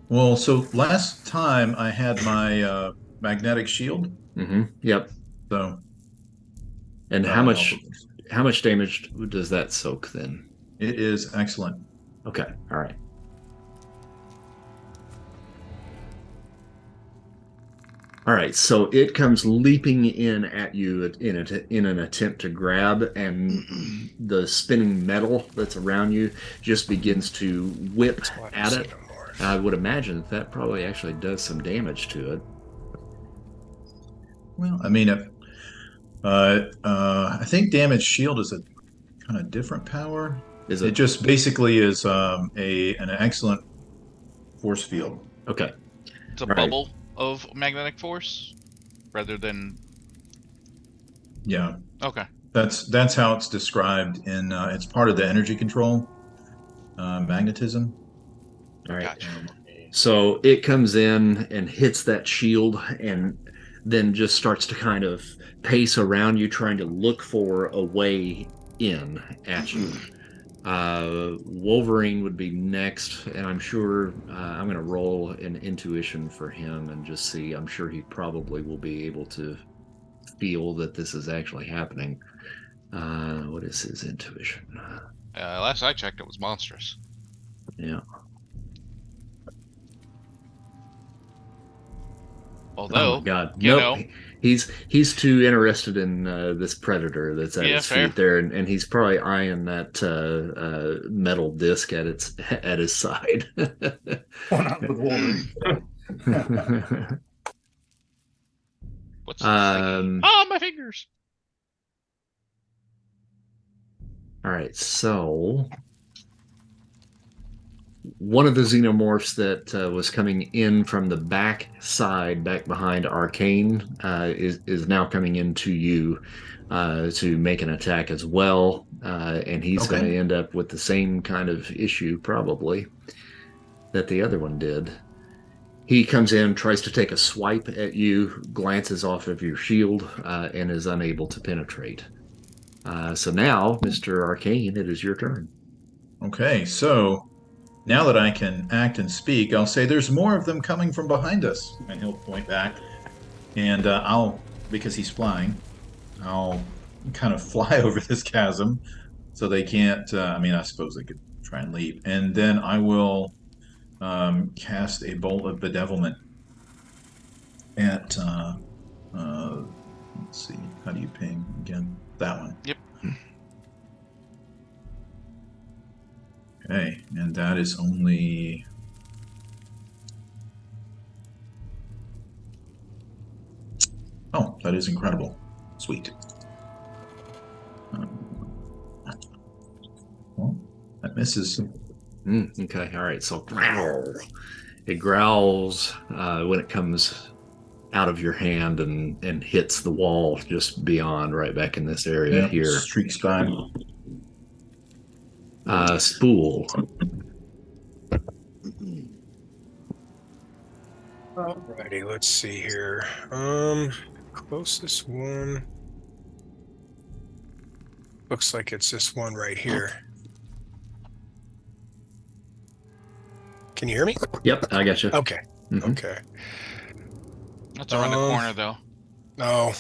F: Well, so last time I had my magnetic shield.
B: Mm-hmm. Yep.
F: So.
B: And how much damage does that soak then?
F: It is excellent.
B: Okay. All right. All right, so it comes leaping in at you in an attempt to grab, and the spinning metal that's around you just begins to whip at it. I would imagine that probably actually does some damage to it.
F: Well, I mean, I think damage shield is a kind of different power.
B: Is it?
F: It just basically is an excellent force field.
B: Okay.
A: It's a bubble of magnetic force rather than.
F: Yeah.
A: Okay.
F: That's how it's described in. It's part of the energy control, magnetism.
B: All right.
A: Gotcha.
B: So it comes in and hits that shield, and then just starts to kind of pace around you, trying to look for a way in at you. Wolverine would be next, and I'm sure I'm going to roll an intuition for him and just see. I'm sure he probably will be able to feel that this is actually happening. What is his intuition?
A: Last I checked, it was monstrous.
B: Yeah.
A: Although,
B: Oh my God,
A: you
B: nope.
A: know,
B: He's too interested in this predator that's at
A: Yeah,
B: his
A: fair.
B: feet there, and he's probably eyeing that metal disc at his side.
C: Why not with Wolverine?
A: what's this thing? Oh, my fingers.
B: All right, so one of the xenomorphs that was coming in from the back side, back behind Arcane, is now coming into you to make an attack as well, and he's
F: Okay.
B: going to end up with the same kind of issue probably that the other one did. He comes in, tries to take a swipe at you, glances off of your shield, and is unable to penetrate. So now, Mr. Arcane, it is your turn.
F: Okay, so now that I can act and speak, I'll say there's more of them coming from behind us. And he'll point back. And because he's flying, I'll kind of fly over this chasm so they can't, I suppose they could try and leave. And then I will cast a bolt of bedevilment at, let's see, how do you ping again? That one.
A: Yep.
F: Okay, and that is only... Oh, that is incredible. Sweet. Well, that misses.
B: Okay, all right. So it growls when it comes out of your hand and hits the wall just beyond, right back in this area here.
F: Streaks by.
B: Spool.
E: Alrighty, let's see here. Closest one. Looks like it's this one right here. Can you hear me?
B: Yep, I got you.
E: Okay.
B: Mhm.
E: Okay.
A: That's around the corner, though.
E: No.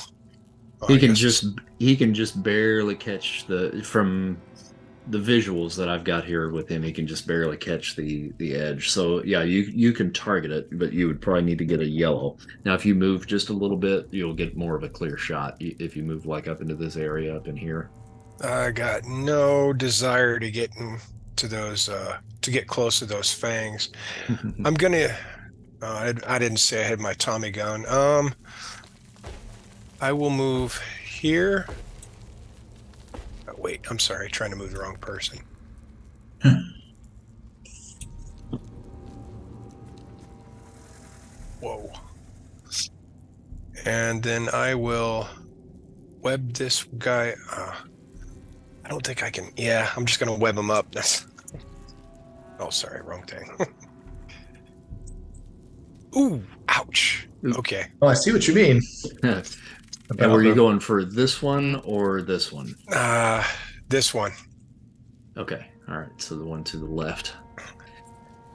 B: He can just barely catch from the visuals that I've got here with him. He can just barely catch the edge. So yeah, you can target it, but you would probably need to get a yellow. Now, if you move just a little bit, you'll get more of a clear shot. If you move like up into this area up in here.
E: I got no desire to get into those, to get close to those fangs. I'm gonna. I didn't say I had my Tommy gun. I will move here. Oh, wait, I'm sorry, trying to move the wrong person. Whoa. And then I will web this guy. I don't think I can. Yeah, I'm just gonna web him up. That's. Oh, sorry, wrong thing. Ooh, ouch. Okay.
C: Oh, I see what you mean.
B: And were you going for this one or this one?
E: This one.
B: Okay. All right. So the one to the left.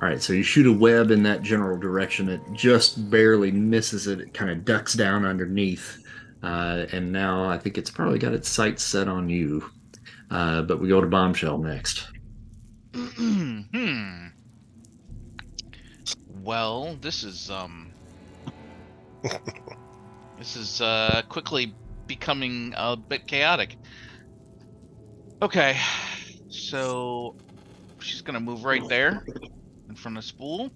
B: All right. So you shoot a web in that general direction. It just barely misses it. It kind of ducks down underneath. And now I think it's probably got its sights set on you. But we go to Bombshell next.
A: Well, this is quickly becoming a bit chaotic. Okay, so she's gonna move right there in front of Spool.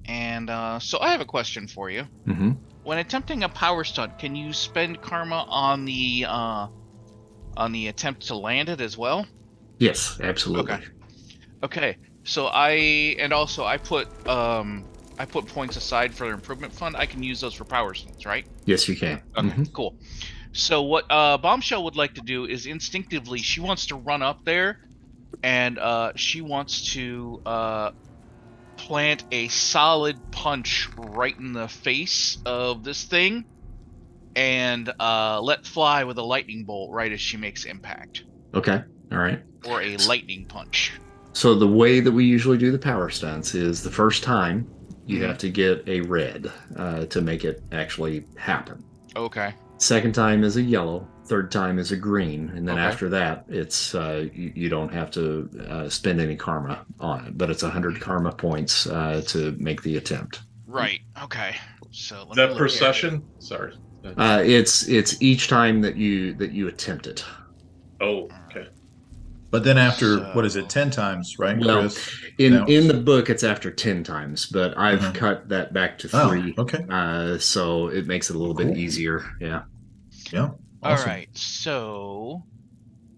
A: And so I have a question for you.
B: Mm-hmm.
A: When attempting a power stunt, can you spend karma on the attempt to land it as well?
B: Yes, absolutely.
A: Okay. So I put points aside for the improvement fund. I can use those for power stunts, right?
B: Yes, you can.
A: Okay, cool. So what Bombshell would like to do is instinctively she wants to run up there, and she wants to plant a solid punch right in the face of this thing, and let fly with a lightning bolt right as she makes impact.
B: Okay. All right.
A: Or a lightning punch.
B: So the way that we usually do the power stunts is the first time you have to get a red to make it actually happen.
A: Okay.
B: Second time is a yellow. Third time is a green, and then
A: Okay.
B: after that, it's you don't have to spend any karma on it, but it's 100 karma points to make the attempt.
A: Right. Okay. So let
D: Is
A: me
D: that
A: look
D: per
A: here.
D: session? Sorry.
B: It's each time that you attempt it.
D: Oh, okay.
F: But then after, what is
A: So-
F: it, 10 times, right,
B: Well,
F: Chris?
B: in the book, it's after 10 times, but I've
F: Uh-huh.
B: cut that back to
F: Oh,
B: 3.
F: okay.
B: So it makes it a little bit
F: Cool.
B: easier. Yeah.
F: Yeah.
A: All
F: Awesome.
A: right, so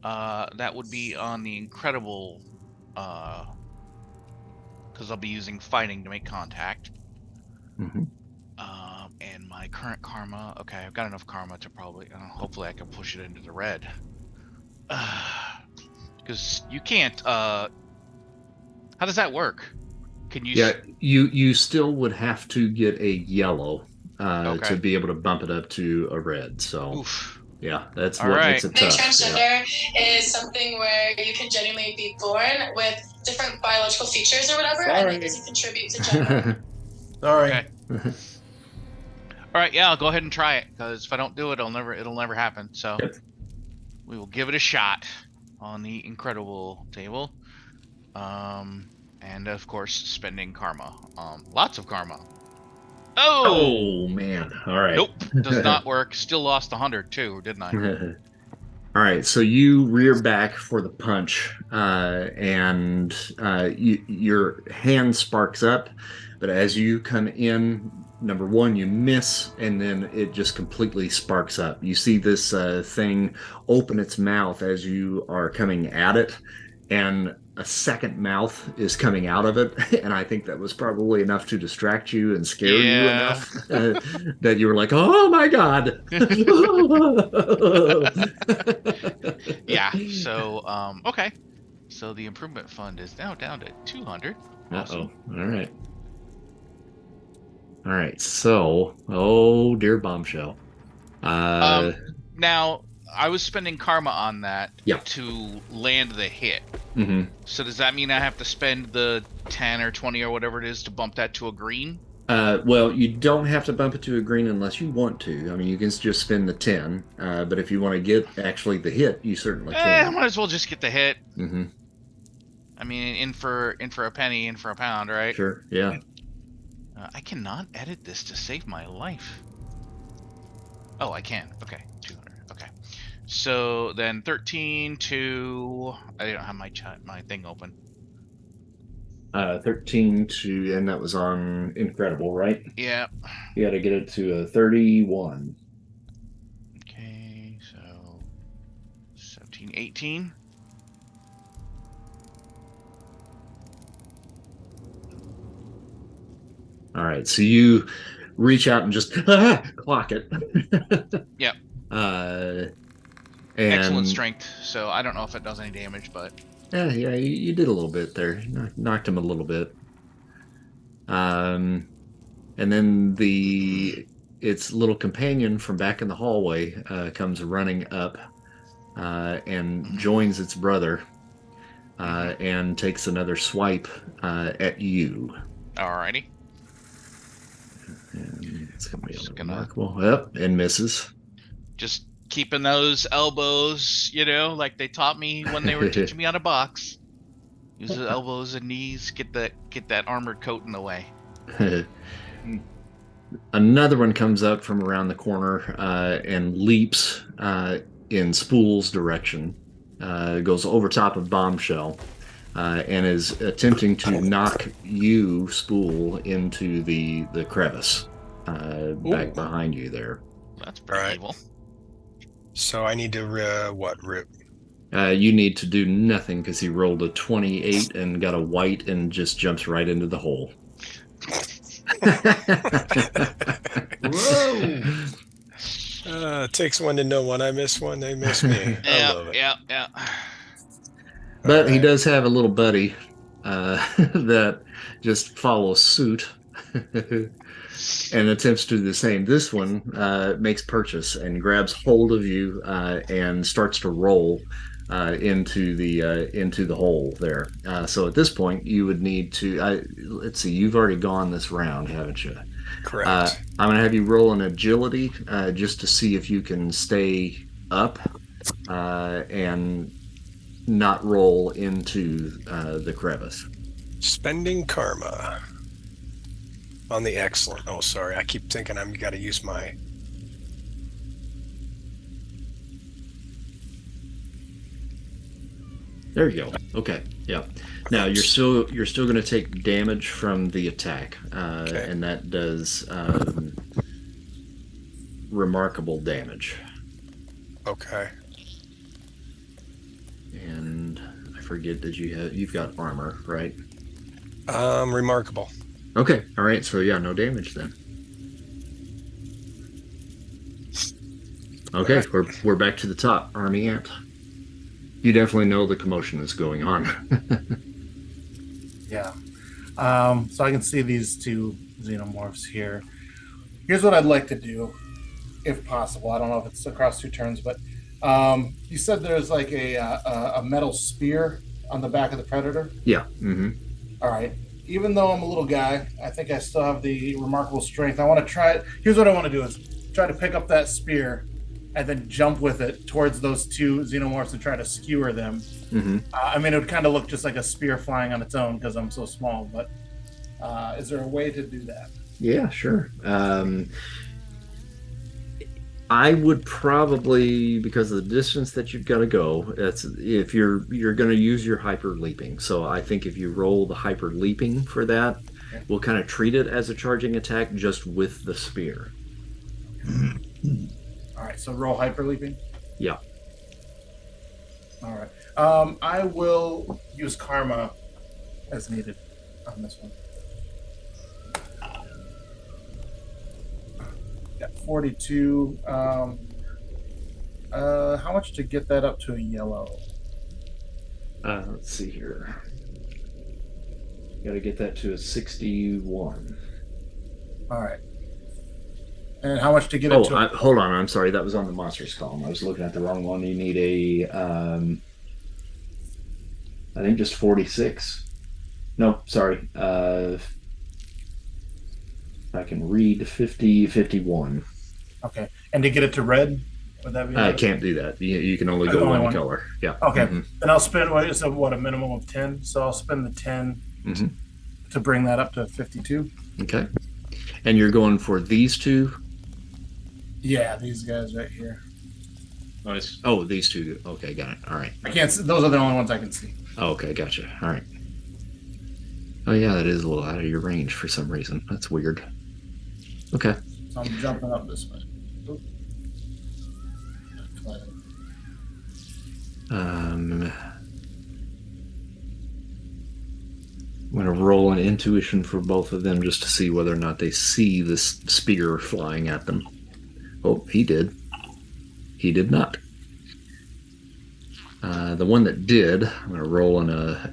A: that would be on the incredible, because I'll be using fighting to make contact.
B: Mm-hmm.
A: And my current karma. Okay, I've got enough karma to probably. Hopefully, I can push it into the red. Because you can't. How does that work? Can you?
B: Yeah, you still would have to get a yellow
A: Okay.
B: to be able to bump it up to a red. So
A: Oof.
B: yeah, that's
A: All
B: what
A: right.
B: makes it
G: Being
B: tough.
G: transgender is something where you can genuinely be born with different biological features or whatever, and it doesn't contribute to gender.
F: Sorry.
A: Okay. All right. Yeah, I'll go ahead and try it. Because if I don't do it, it'll never happen. So
B: Yep.
A: we will give it a shot on the incredible table. And of course, spending karma. Lots of karma. Oh!
B: Oh man! All right.
A: Nope, does not work. Still lost 100 too, didn't I?
B: All right, so you rear back for the punch, and your hand sparks up, but as you come in, number one, you miss, and then it just completely sparks up. You see this thing open its mouth as you are coming at it, and a second mouth is coming out of it, and I think that was probably enough to distract you and scare you
A: Yeah.
B: enough that you were like, "Oh my god!"
A: Yeah. So okay. So the improvement fund is now down to 200. Awesome.
B: All right. All right. So, oh dear bombshell.
A: Now I was spending karma on that
B: Yeah.
A: to land the hit.
B: Mm-hmm.
A: So does that mean I have to spend the 10 or 20 or whatever it is to bump that to a green?
B: Well, you don't have to bump it to a green unless you want to. I mean, you can just spend the 10, but if you want to get actually the hit, you certainly
A: I
B: can.
A: might as well just get the hit.
B: Mm-hmm.
A: I mean, in for a penny, in for a pound, right?
B: Sure. Yeah.
A: I cannot edit this to save my life. Oh, I can. Okay, 200. Okay. So then 13 to... I don't have my thing open.
B: 13 to, and that was on Incredible, right?
A: Yeah.
B: You got to get it to a 31.
A: Okay, so 17, 18.
B: All right, so you reach out and just clock it.
A: Yep.
B: And
A: Excellent strength, so I don't know if it does any damage, but...
B: Yeah, you did a little bit there. Knocked him a little bit. And then its little companion from back in the hallway comes running up and joins its brother and takes another swipe at you.
A: Alrighty.
B: And it's going to be
A: Just
B: remarkable. Yep, and misses.
A: Just keeping those elbows, like they taught me when they were teaching me how to box. Use the elbows and knees, get that armored coat in the way.
B: Another one comes up from around the corner and leaps in Spool's direction. Goes over top of Bombshell and is attempting to knock you, Spool, into the crevice back behind you there.
A: That's pretty
E: Right.
A: evil.
E: So I need to rip?
B: You need to do nothing because he rolled a 28 and got a white and just jumps right into the hole.
F: Whoa!
E: It takes one to know one. I miss one, they miss me. I love it.
A: Yeah.
B: But he does have a little buddy that just follows suit and attempts to do the same. This one makes purchase and grabs hold of you and starts to roll into the hole there. So at this point, you would need to. Let's see. You've already gone this round, haven't you?
E: Correct.
B: I'm gonna have you roll an agility just to see if you can stay up and not roll into the crevice.
E: Spending karma. On the excellent. Oh, sorry. I keep thinking I'm got to use my.
B: There you go. Okay. Yeah. Now you're still going to take damage from the attack,
E: Okay.
B: and that does remarkable damage.
E: Okay.
B: And I forget that you've got armor, right?
E: Remarkable.
B: Okay. All right. So yeah, no damage then. Okay. We're back to the top, Army Ant. You definitely know the commotion is going on.
C: Yeah. So I can see these two xenomorphs here. Here's what I'd like to do, if possible. I don't know if it's across 2 turns, but you said there's like a metal spear on the back of the predator.
B: Yeah. Mm-hmm.
C: All right. Even though I'm a little guy, I think I still have the remarkable strength. I want to try it. Here's what I want to do: is try to pick up that spear and then jump with it towards those 2 xenomorphs and try to skewer them.
B: Mm-hmm.
C: I mean, it would kind of look just like a spear flying on its own because I'm so small. But is there a way to do that?
B: Yeah, sure. I would probably, because of the distance that you've got to go, if you're going to use your hyper leaping. So I think if you roll the hyper leaping for that,
C: Okay.
B: we'll kind of treat it as a charging attack just with the spear.
C: All right. So roll hyper leaping.
B: Yeah.
C: All right. I will use karma as needed on this one. Got 42. How much to get that up to a yellow?
B: Let's see here. Got to get that to a 61.
C: All right. And how much to get it to?
B: Hold on. I'm sorry. That was on the monsters column. I was looking at the wrong one. You need a, I think just 46. No, sorry. I can read 51.
C: Okay. And to get it to red, would that be?
B: I can't do that. You can only go
C: Only
B: one
C: one.
B: color. Yeah.
C: Okay.
B: Mhm.
C: Then I'll spend what a minimum of 10. So I'll spend the 10
B: Mhm.
C: to bring that up to 52.
B: Okay. And you're going for these 2?
C: Yeah, these guys right here.
D: Nice.
B: Oh, these 2. Okay, got it. All right.
C: I can't see. Those are the only ones I can see.
B: Oh, okay, gotcha. All right. Oh, yeah, that is a little out of your range for some reason. That's weird. Okay.
C: So I'm jumping up this way. Oop.
B: I'm going to roll an intuition for both of them just to see whether or not they see this spear flying at them. Oh, he did. He did not. The one that did, I'm going to roll an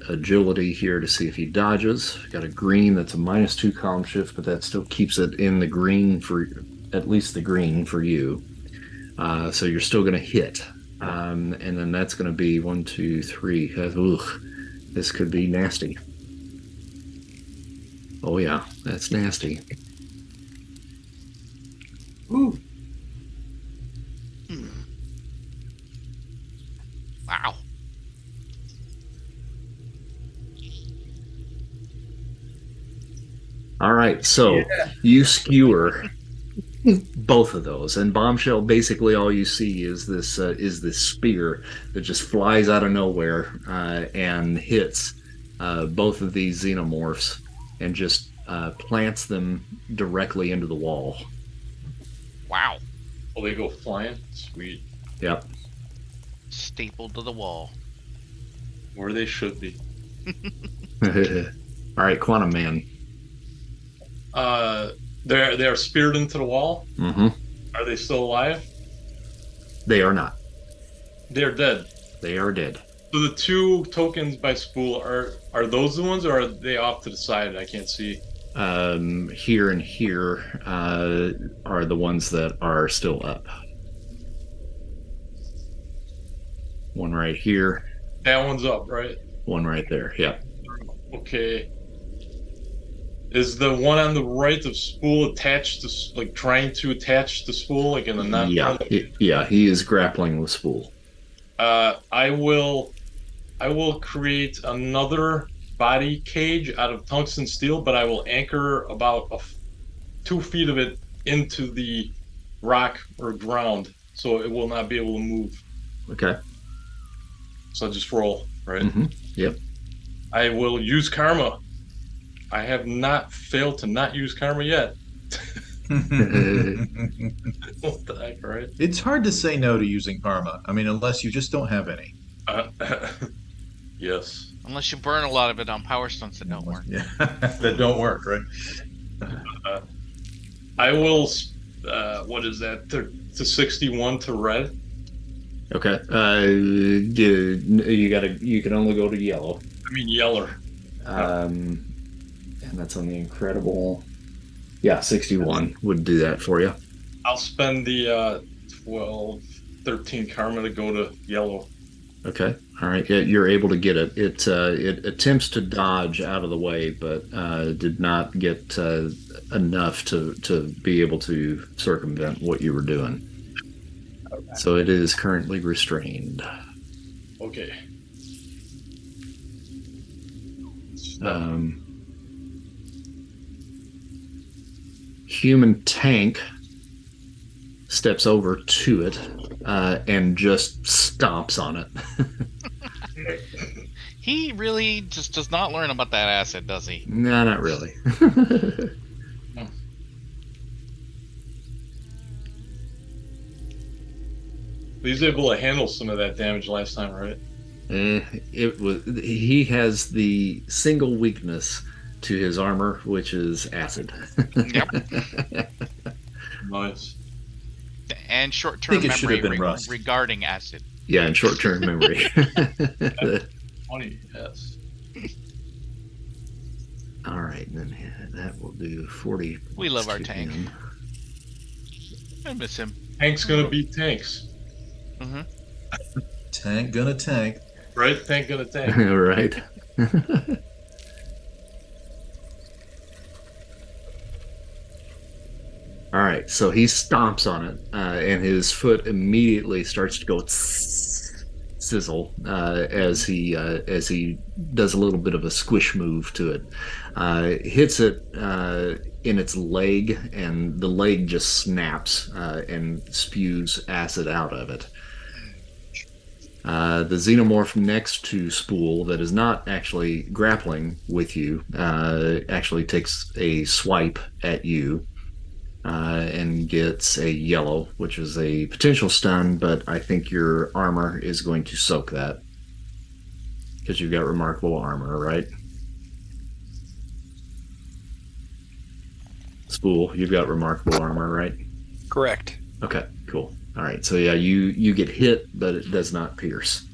B: agility here to see if he dodges. Got a green that's a -2 column shift, but that still keeps it in the green for at least the green for you. So you're still going to hit. And then that's going to be 1, 2, 3. Ugh, this could be nasty. Oh yeah, that's nasty.
C: Ooh.
A: Wow.
B: All right, so you skewer both of those, and Bombshell. Basically, all you see is this spear that just flies out of nowhere and hits both of these xenomorphs, and just plants them directly into the wall.
A: Wow.
D: Oh, they go flying? Sweet.
B: Yep.
A: Stapled to the wall.
D: Where they should be.
B: All right, Quantum Man.
D: They're speared into the wall.
B: Mm-hmm.
D: Are they still alive?
B: They are not.
D: They're dead.
B: They are dead.
D: So the 2 tokens by spool are those the ones, or are they off to the side? I can't see.
B: Here and here are the ones that are still up. One right here.
D: That one's up, right?
B: One right there. Yeah.
D: Okay. Is the one on the right of spool attached to, like, trying to attach the spool, like in the non?
B: Yeah. He is grappling with spool.
D: I will create another body cage out of tungsten steel, but I will anchor about 2 feet of it into the rock or ground, so it will not be able to move.
B: Okay.
D: So just roll, right?
B: Yep.
D: I will use karma. I have not failed to not use karma yet. What the heck, right?
F: It's hard to say no to using karma. I mean, unless you just don't have any.
D: Yes.
A: Unless you burn a lot of it on power stunts that don't work.
F: Yeah, that don't work, right?
D: I will. What is that? To 61 to red.
B: Okay. You can only go to yellow.
D: I mean yeller.
B: And that's on the incredible. Yeah, 61 would do that for you.
D: I'll spend the 12, 13 karma to go to yellow.
B: Okay. All right. Yeah, you're able to get it. It attempts to dodge out of the way, but did not get enough to be able to circumvent what you were doing.
D: Okay.
B: So it is currently restrained.
D: Okay.
B: Human tank steps over to it and just stomps on it.
A: He really just does not learn about that acid, does he?
B: No, not really.
D: He's able to handle some of that damage last time, right?
B: He has the single weakness to his armor, which is acid.
A: Yep.
D: Nice.
A: And short-term
F: think it should
A: memory
F: have been rust.
A: regarding acid.
B: Yeah, and short-term memory.
D: Funny, yes.
B: All right, then that will do 40.
A: We love our
B: to
A: tank.
B: him.
A: I miss him.
D: Tank's gonna beat tanks.
A: Mm-hmm.
F: Tank gonna tank.
D: Right? Tank gonna tank.
B: Right. All right, so he stomps on it, and his foot immediately starts to go sizzle as he does a little bit of a squish move to it. Hits it in its leg, and the leg just snaps and spews acid out of it. The xenomorph next to Spool, that is not actually grappling with you, actually takes a swipe at you and gets a yellow, which is a potential stun, but I think your armor is going to soak that because you've got remarkable armor, right? Spool, you've got remarkable armor, right?
E: Correct.
B: Okay, cool. All right, so yeah, you get hit, but it does not pierce.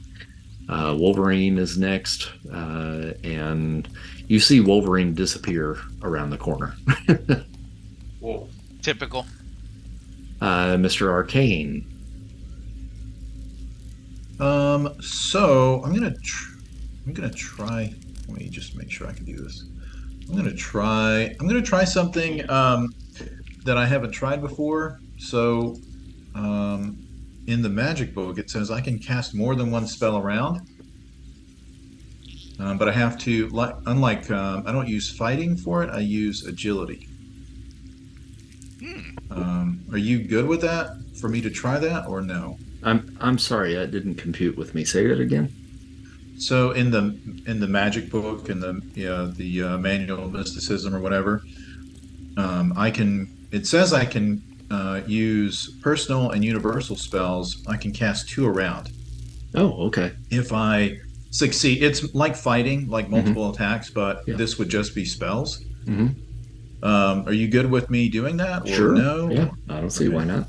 B: Wolverine is next, and you see Wolverine disappear around the corner.
D: Whoa.
A: Typical.
B: Mr. Arcane.
F: So I'm gonna try. Let me just make sure I can do this. I'm gonna try something that I haven't tried before. So in the magic book, it says I can cast more than one spell around, but I have to, unlike I don't use fighting for it. I use agility. Are you good with that? For me to try that, or no?
B: I'm sorry, that didn't compute with me. Say that again.
F: So in the magic book, in the manual of mysticism or whatever, it says I can use personal and universal spells. I can cast 2 around.
B: Oh, okay.
F: If I succeed, it's like fighting, like multiple attacks, but this would just be spells.
B: Mm-hmm.
F: Are you good with me doing that? Or
B: Sure.
F: no?
B: Yeah, I don't see why not.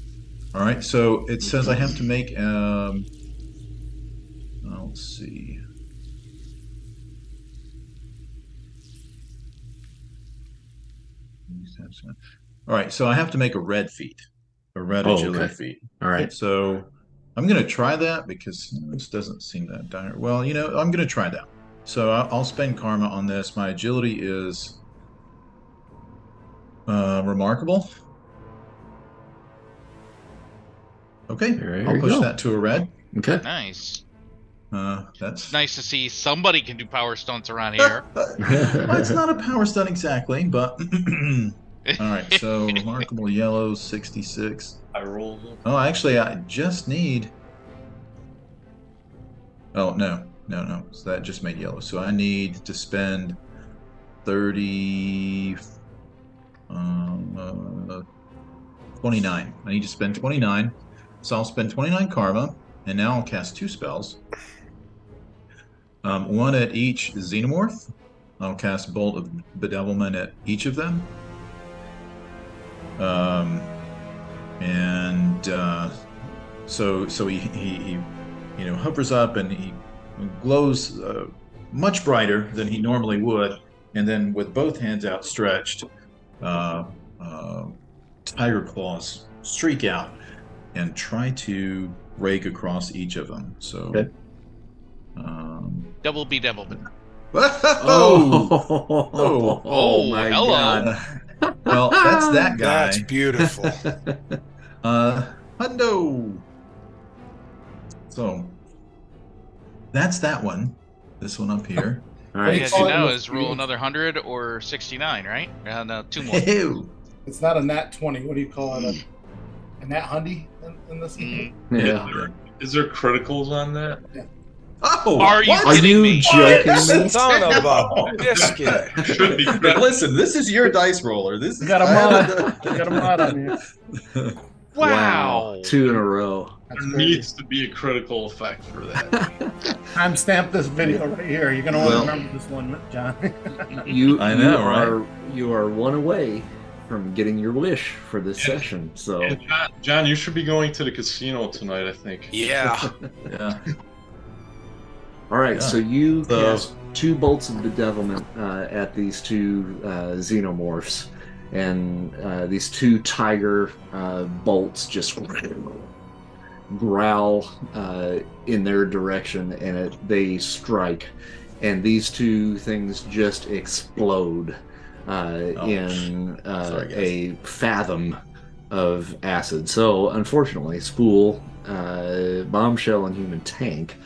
F: All right. So it says I have to make. Let's see. All right. So I have to make a red feat, a red agility feat.
B: All right.
F: So I'm going to try that because this doesn't seem that dire. Well, I'm going to try that. So I'll spend karma on this. My agility is remarkable. Okay,
B: There
F: I'll
B: you
F: push
B: go.
F: that to a red.
B: Okay.
A: Nice.
F: That's
A: Nice to see somebody can do power stunts around here.
F: well, it's not a power stun exactly, but All right, so remarkable yellow 66.
D: I rolled them.
F: Oh, actually, I just need. Oh no. So that just made yellow. So I need to spend 30. 29. I need to spend 29. So I'll spend 29 karma, and now I'll cast 2 spells. One at each Xenomorph. I'll cast Bolt of Bedevilment at each of them. So he hovers up and he glows much brighter than he normally would, and then with both hands outstretched, tiger claws streak out and try to rake across each of them. So,
B: okay.
A: Double bedevilment.
B: Oh my
A: hello.
B: God.
F: Well, that's that guy.
E: That's beautiful.
F: Hundo. So that's that one. This one up here.
B: All
A: What
B: right.
A: you gotta do now is roll another 100 or 69, right? No, 2 more.
F: Ew.
C: It's not a nat 20. What do you call it? A nat hundy in this?
B: Yeah.
D: Is there criticals on that?
C: Yeah.
F: Oh,
A: Are you
F: what?
B: Are
A: kidding
B: you
A: me?
B: joking me?
E: Son of a biscuit.
D: Should be
F: But
D: critical.
F: listen, this is your dice roller. This is
C: You got a mod. You got a mod on you.
A: Wow.
B: 2 in a row.
C: That's
D: There
C: crazy.
D: needs to be a critical effect for that.
C: Time stamp this video right here. You're gonna want
B: Well-
C: to remember this one, John.
F: I know, right?
B: You are one away from getting your wish for this session. So
D: And John, you should be going to the casino tonight, I think.
E: Yeah.
F: Yeah.
B: all right,
F: Yeah.
B: so you
F: So-
B: cast 2 bolts of bedevilment at these 2 xenomorphs, and these 2 tiger bolts just growl in their direction, and they strike, and these 2 things just explode in
F: Sorry, guys.
B: a fathom of acid. So unfortunately, Spool, Bombshell, and Human Tank,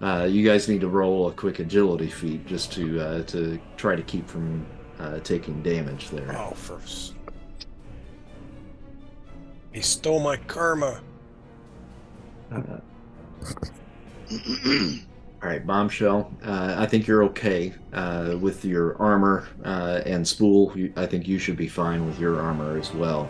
B: you guys need to roll a quick agility feat just to try to keep from taking damage there.
E: Oh, he stole my karma.
B: All right, Bombshell. I think you're okay with your armor, and Spool. I think you should be fine with your armor as well.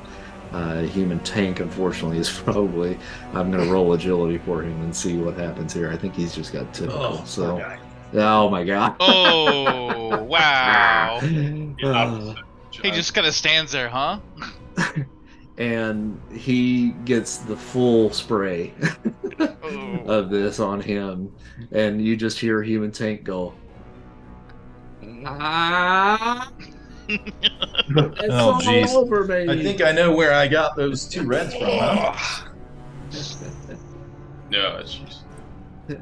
B: Human Tank, unfortunately, is probably. I'm going to roll agility for him and see what happens here. I think he's just got typical.
F: Oh,
B: so,
F: poor guy.
B: oh my God.
A: Oh, wow.
B: Uh,
A: He just kind of stands there, huh?
B: and he gets the full spray
A: Oh.
B: of this on him, and you just hear Human Tank go, "Ah, it's
F: Oh,
B: all
F: jeez.
B: over me."
F: I think I know where I got those 2 reds from. Huh?
D: Yeah, it's just...
B: There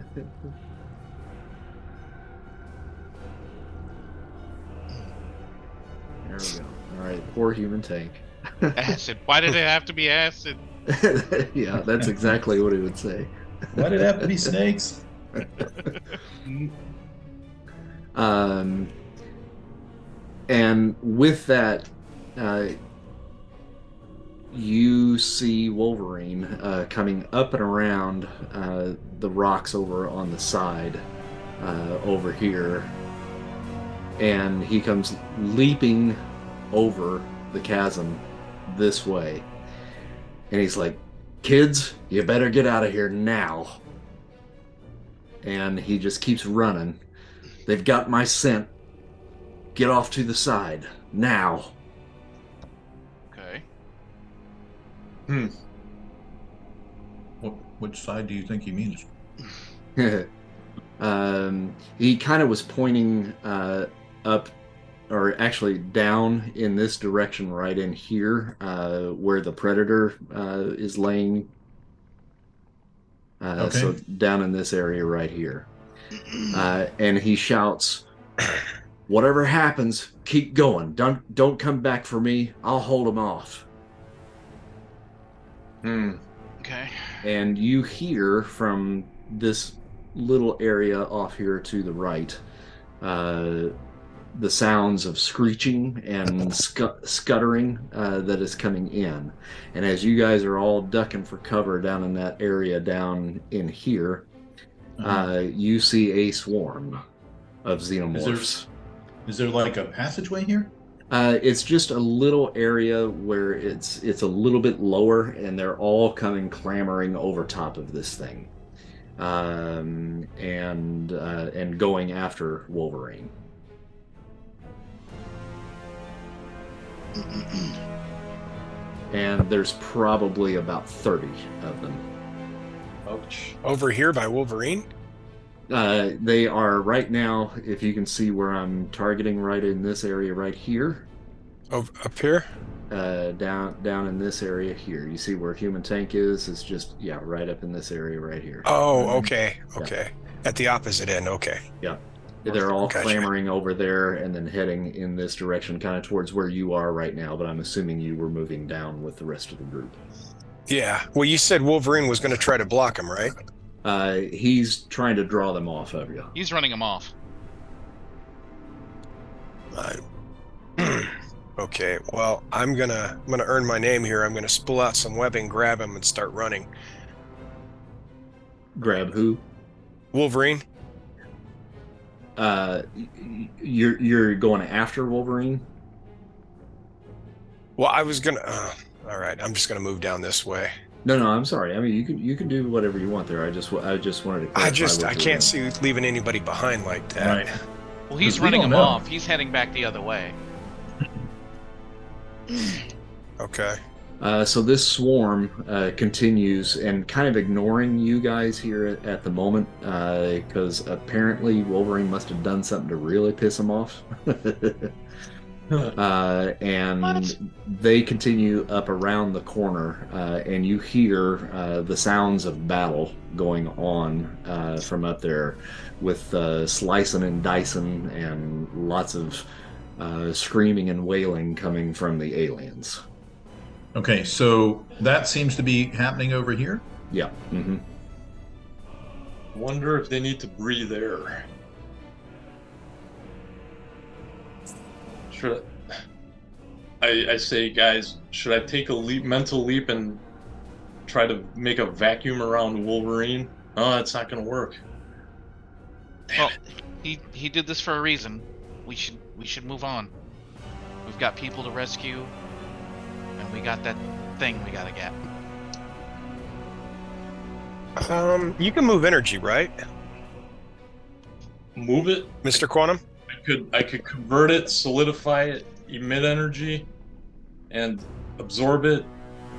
B: we go. All right, poor Human Tank.
A: Acid. Why did it have to be acid?
B: Yeah, that's exactly what he would say.
F: Why did it have to be snakes?
B: And with that, you see Wolverine coming up and around the rocks over on the side over here, and he comes leaping over the chasm this way, and he's like, "Kids, you better get out of here now." And he just keeps running. "They've got my scent. Get off to the side now."
A: Okay.
F: Which side do you think he means?
B: He kind of was pointing up, or actually down in this direction right in here, where the predator is laying.
F: Okay.
B: So down in this area right here. And he shouts, "Whatever happens, keep going. Don't come back for me. I'll hold them off."
A: Okay.
B: And you hear from this little area off here to the right, the sounds of screeching and scuttering that is coming in. And as you guys are all ducking for cover down in that area down in here, you see a swarm of xenomorphs.
F: Is there like a passageway here?
B: It's just a little area where it's a little bit lower, and they're all coming clamoring over top of this thing, and going after Wolverine. And there's probably about 30 of them.
D: Ouch.
E: Over here by Wolverine?
B: They are right now, if you can see where I'm targeting, right in this area right here.
E: Up here?
B: Down in this area here. You see where Human Tank is? It's just, right up in this area right here.
E: Oh, okay. Okay. At the opposite end, okay.
B: Yeah. They're all
E: Gotcha.
B: clamoring over there and then heading in this direction, kind of towards where you are right now, but I'm assuming you were moving down with the rest of the group.
E: Yeah. Well, you said Wolverine was going to try to block him, right?
B: He's trying to draw them off of you.
A: He's running them off.
E: Okay, well, I'm gonna earn my name here. I'm gonna spill out some webbing, grab him, and start running.
B: Grab who?
E: Wolverine.
B: You're going after Wolverine?
E: Well, I was gonna. All right, I'm just gonna move down this way.
B: No, I'm sorry. I mean, you can do whatever you want there. I just wanted to clarify.
E: I can't see leaving anybody behind like that.
F: Right.
A: Well, he's
F: 'Cause we
A: running
F: don't
A: them
F: know.
A: off. He's heading back the other way.
E: Okay.
B: So this swarm continues and kind of ignoring you guys here at the moment, because apparently Wolverine must have done something to really piss him off. And
A: What?
B: they continue up around the corner, and you hear the sounds of battle going on from up there, with slicing and dicing and lots of screaming and wailing coming from the aliens.
F: Okay, so that seems to be happening over here.
B: Yeah. Mm-hmm.
D: Wonder if they need to breathe air. Should I say, guys, should I take a mental leap and try to make a vacuum around Wolverine? Oh, that's not gonna work.
A: Well, he did this for a reason. We should move on. We've got people to rescue, and we got that thing we gotta get.
E: You can move energy, right,
D: Move it.
E: Mr. Quantum?
D: I could convert it, solidify it, emit energy, and absorb it,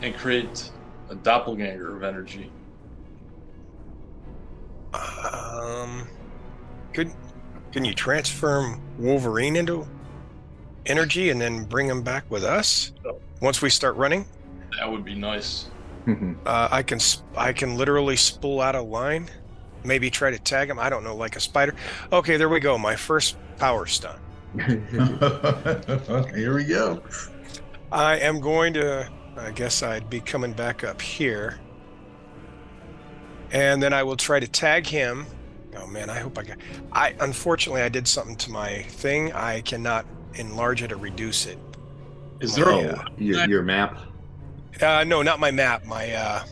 D: and create a doppelganger of energy.
E: Can you transform Wolverine into energy and then bring him back with us once we start running?
D: That would be nice.
E: I can literally spool out a line, maybe try to tag him. I don't know, like a spider. Okay, there we go. My first power stun.
F: Here we go.
E: I am going to. I guess I'd be coming back up here, and then I will try to tag him. Oh man, I hope unfortunately I did something to my thing. I cannot enlarge it or reduce it.
D: Is there
B: your map?
E: No, not my map. My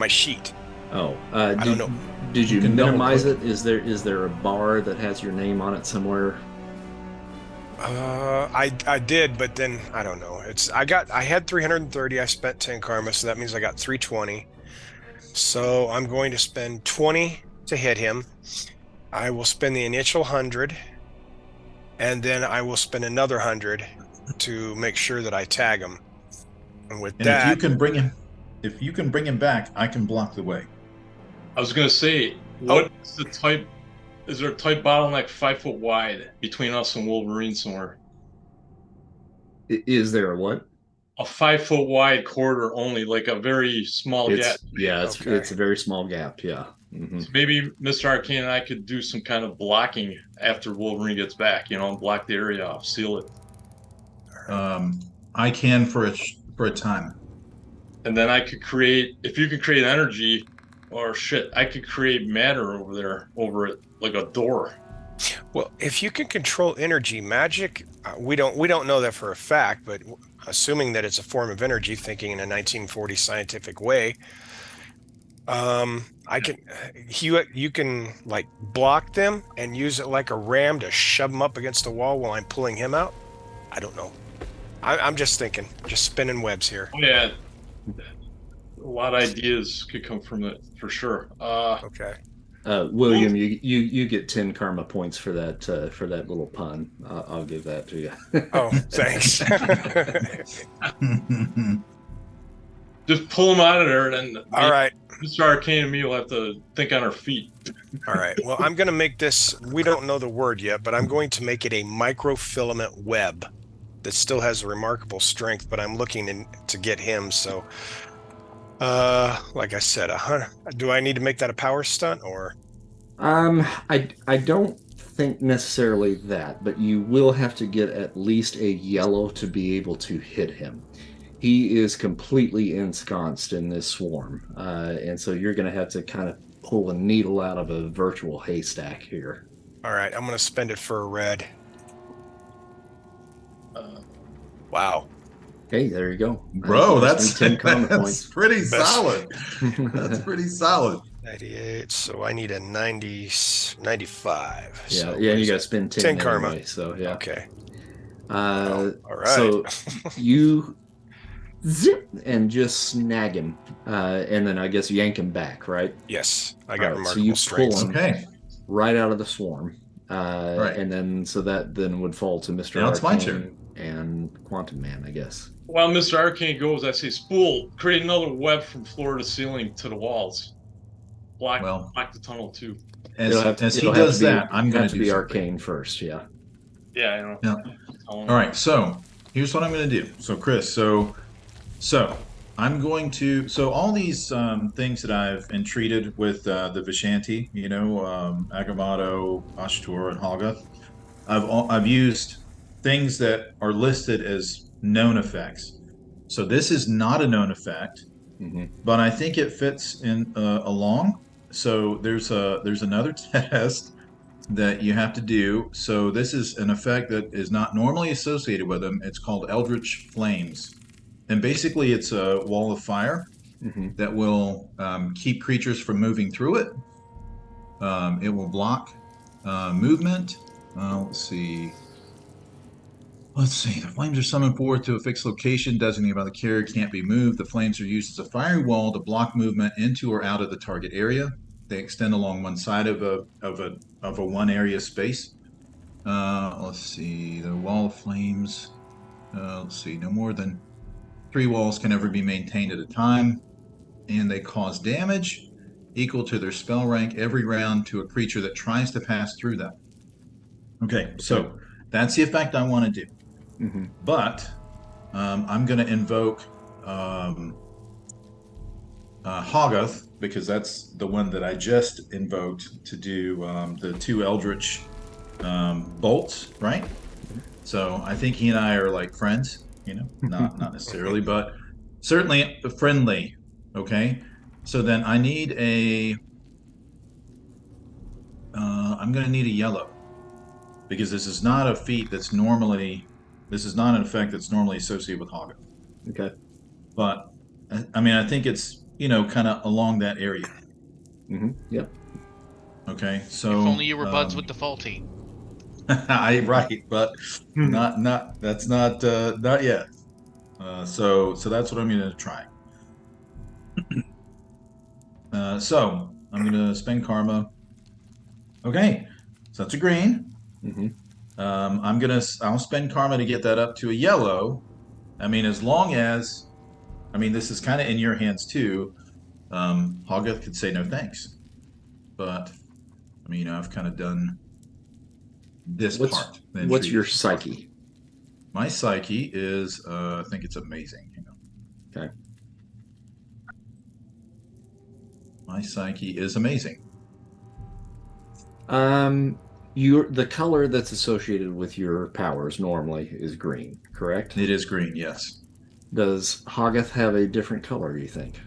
E: sheet.
B: Oh,
E: I don't know.
B: Did you
F: You can
B: minimize
F: double
B: it? Is there a bar that has your name on it somewhere?
E: I did, but then I don't know. I had 330. I spent 10 karma, so that means I got 320. So I'm going to spend 20 to hit him. I will spend the initial 100, and then I will spend another 100 to make sure that I tag him. And with
F: And
E: that,
F: if you can bring him back, I can block the way.
D: I was gonna say, what's the type? Is there a type bottleneck 5 foot wide between us and Wolverine somewhere?
B: Is there a what?
D: A 5 foot wide corridor only, like a very small gap.
B: Yeah,
E: Okay.
B: it's a very small gap. Yeah. Mm-hmm.
D: So maybe Mr. Arcane and I could do some kind of blocking after Wolverine gets back. Block the area off, seal it,
F: I can for a time.
D: and then I could create. If you could create energy, or shit, I could create matter over it, like a door.
E: Well, if you can control energy, magic, we don't know that for a fact, but assuming that it's a form of energy, thinking in a 1940 scientific way, you can like block them and use it like a ram to shove them up against the wall while I'm pulling him out. I don't know. I'm just thinking, just spinning webs here.
D: Oh, yeah. A lot of ideas could come from it for sure.
E: Okay.
B: William, you get 10 karma points for that little pun. I'll give that to you.
E: Oh, thanks.
D: Just pull them out of there, and then
E: All right.
D: Mr. Arcane and me will have to think on our feet.
E: All right. Well, I'm going to make this. We don't know the word yet, but I'm going to make it a microfilament web that still has remarkable strength. But I'm looking to get him. So, like I said, do I need to make that a power stunt or?
B: I don't think necessarily that, but you will have to get at least a yellow to be able to hit him. He is completely ensconced in this swarm, and so you're going to have to kind of pull a needle out of a virtual haystack here.
E: All right, I'm going to spend it for a red. Wow.
B: Okay, there you go.
F: Bro, that's
B: 10 karma
F: that's
B: points.
F: pretty solid. That's pretty solid.
E: 98, so I need a 95.
B: Yeah,
E: so
B: you got to spend 10
E: 10 karma.
B: Anyway, so yeah.
E: Okay.
B: All
E: right.
B: So you zip and just snag him, and then I guess yank him back, right?
E: Yes, I got remarkable
B: so you
E: strength.
B: pull him right out of the swarm,
F: Right.
B: and then so that then would fall to Mr.
F: Now it's my
B: Arcane
F: turn.
B: and Quantum Man, I guess.
D: While Mr. Arcane goes, I say, spool, create another web from floor to ceiling to the walls. Block the tunnel too.
F: As he does that, I'm going to
B: be Arcane first, yeah.
D: Yeah, I know.
F: Yeah. All right, so here's what I'm going to do. So Chris, so I'm going to all these things that I've entreated with the Vishanti, Agamotto, Ashtur, and Halga. I've used things that are listed as known effects. So this is not a known effect, but I think it fits in along. So there's another test that you have to do. So this is an effect that is not normally associated with them. It's called Eldritch Flames. And basically it's a wall of fire that will keep creatures from moving through it. It will block movement. Let's see. The flames are summoned forth to a fixed location designated by the carrier, can't be moved. The flames are used as a fiery wall to block movement into or out of the target area. They extend along one side of a one area space. Let's see. The wall of flames. No more than 3 walls can ever be maintained at a time, and they cause damage equal to their spell rank every round to a creature that tries to pass through them. Okay, so that's the effect I want to do. But I'm going to invoke Hoggoth, because that's the one that I just invoked to do the 2 Eldritch bolts, right? So I think he and I are like friends, not necessarily, but certainly friendly. Okay, so then I need I'm going to need a yellow, because this is not a feat that's normally. This is not an effect that's normally associated with Hoggoth.
B: Okay.
F: But, I think it's, kind of along that area.
B: Yep.
F: Okay, so...
A: If only you were buds with the faulty.
F: Right, but not yet. So that's what I'm going to try. So, I'm going to spend karma. Okay, so that's a green. I'll spend karma to get that up to a yellow. As long as, this is kind of in your hands too. Hoggoth could say no thanks, but I've kind of done this part.
B: What's your psyche?
F: My psyche is, I think it's amazing.
B: Okay.
F: My psyche is amazing.
B: The color that's associated with your powers normally is green, correct?
F: It is green, yes.
B: Does Hoggoth have a different color, you think?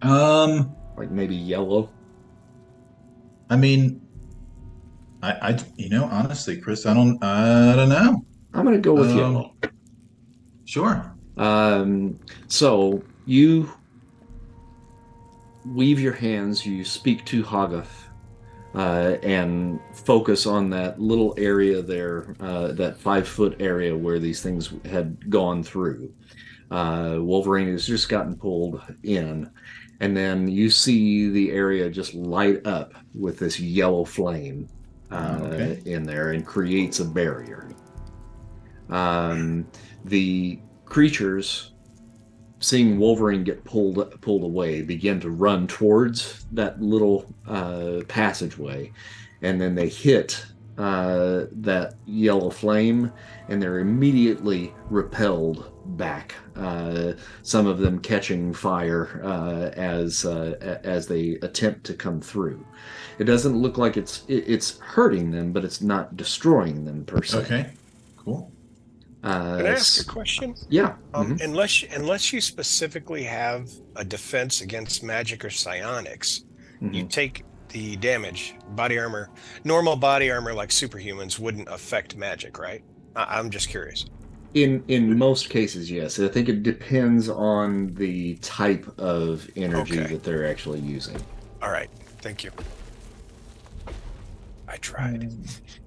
B: Like maybe yellow?
F: I honestly, Chris, I don't know.
B: I'm going to go with yellow.
F: Sure.
B: So you weave your hands, you speak to Hagath, and focus on that little area there, that 5-foot area where these things had gone through. Wolverine has just gotten pulled in, and then you see the area just light up with this yellow flame in there and creates a barrier. The creatures, seeing Wolverine get pulled away, begin to run towards that little passageway, and then they hit that yellow flame, and they're immediately repelled back. Some of them catching fire as they attempt to come through. It doesn't look like it's hurting them, but it's not destroying them per se.
F: Okay, cool.
E: Can I ask a question?
B: Yeah.
E: Unless you specifically have a defense against magic or psionics, you take the damage. Body armor, normal body armor like superhumans wouldn't affect magic, right? I'm just curious.
B: In most cases, yes. I think it depends on the type of energy that they're actually using.
E: All right. Thank you. I tried.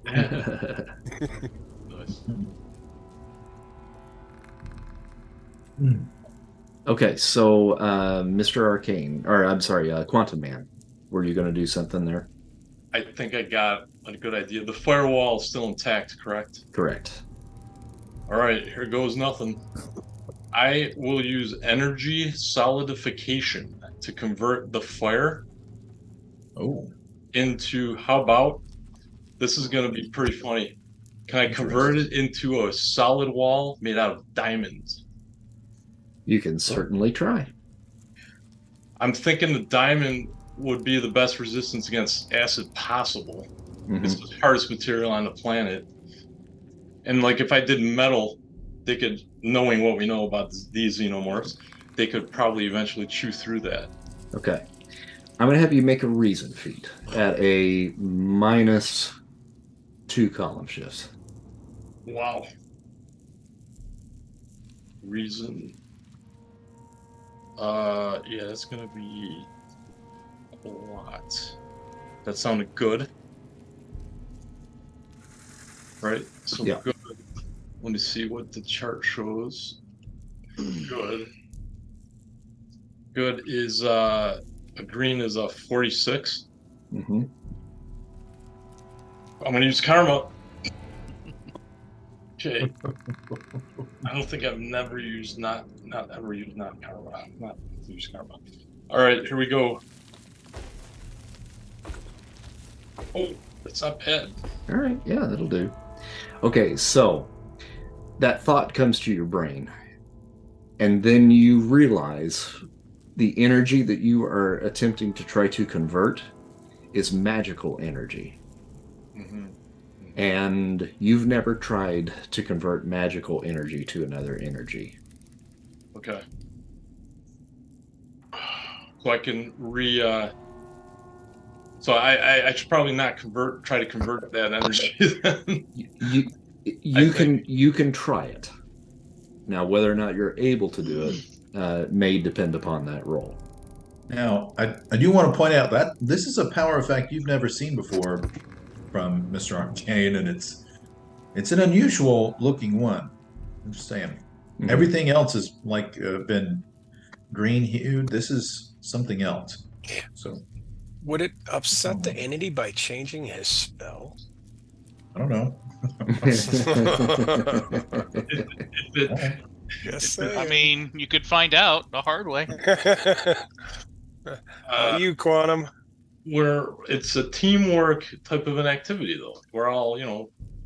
D: Nice.
B: Okay, so Mr. Arcane, or I'm sorry, Quantum Man, were you going to do something there?
D: I think I got a good idea. The firewall is still intact, correct?
B: Correct.
D: All right, here goes nothing. I will use energy solidification to convert the fire into, how about, this is going to be pretty funny. Can I convert it into a solid wall made out of diamonds?
B: You can certainly try.
D: I'm thinking the diamond would be the best resistance against acid possible. It's the hardest material on the planet. And like if I did metal, they could, knowing what we know about these xenomorphs, they could probably eventually chew through that.
B: Okay. I'm going to have you make a reason feat at a -2 column shifts.
D: Wow. Reason. Yeah, that's gonna be a lot. That sounded good. Right? So
B: yeah.
D: Good. Let me see what the chart shows. Good. Good is a green is a 46.
B: Mm-hmm.
D: I'm gonna use karma. Okay. I don't think I've never used not ever used not karma. Not use karma. Alright, here we go. Oh, that's not bad.
B: Alright, yeah, that'll do. Okay, so that thought comes to your brain, and then you realize the energy that you are attempting to try to convert is magical energy. And you've never tried to convert magical energy to another energy.
D: Okay. So I can so I should probably not try to convert that energy then.
B: You can try it. Now, whether or not you're able to do it may depend upon that roll.
F: Now, I do want to point out that this is a power effect you've never seen before from Mr. Arcane, and it's an unusual looking one. I'm just saying. Everything else has like been green hued. This is something else. So,
E: would it upset the entity by changing his spell?
F: I don't know.
A: I mean, you could find out the hard way.
E: You, Quantum.
D: It's a teamwork type of an activity, though. We're all,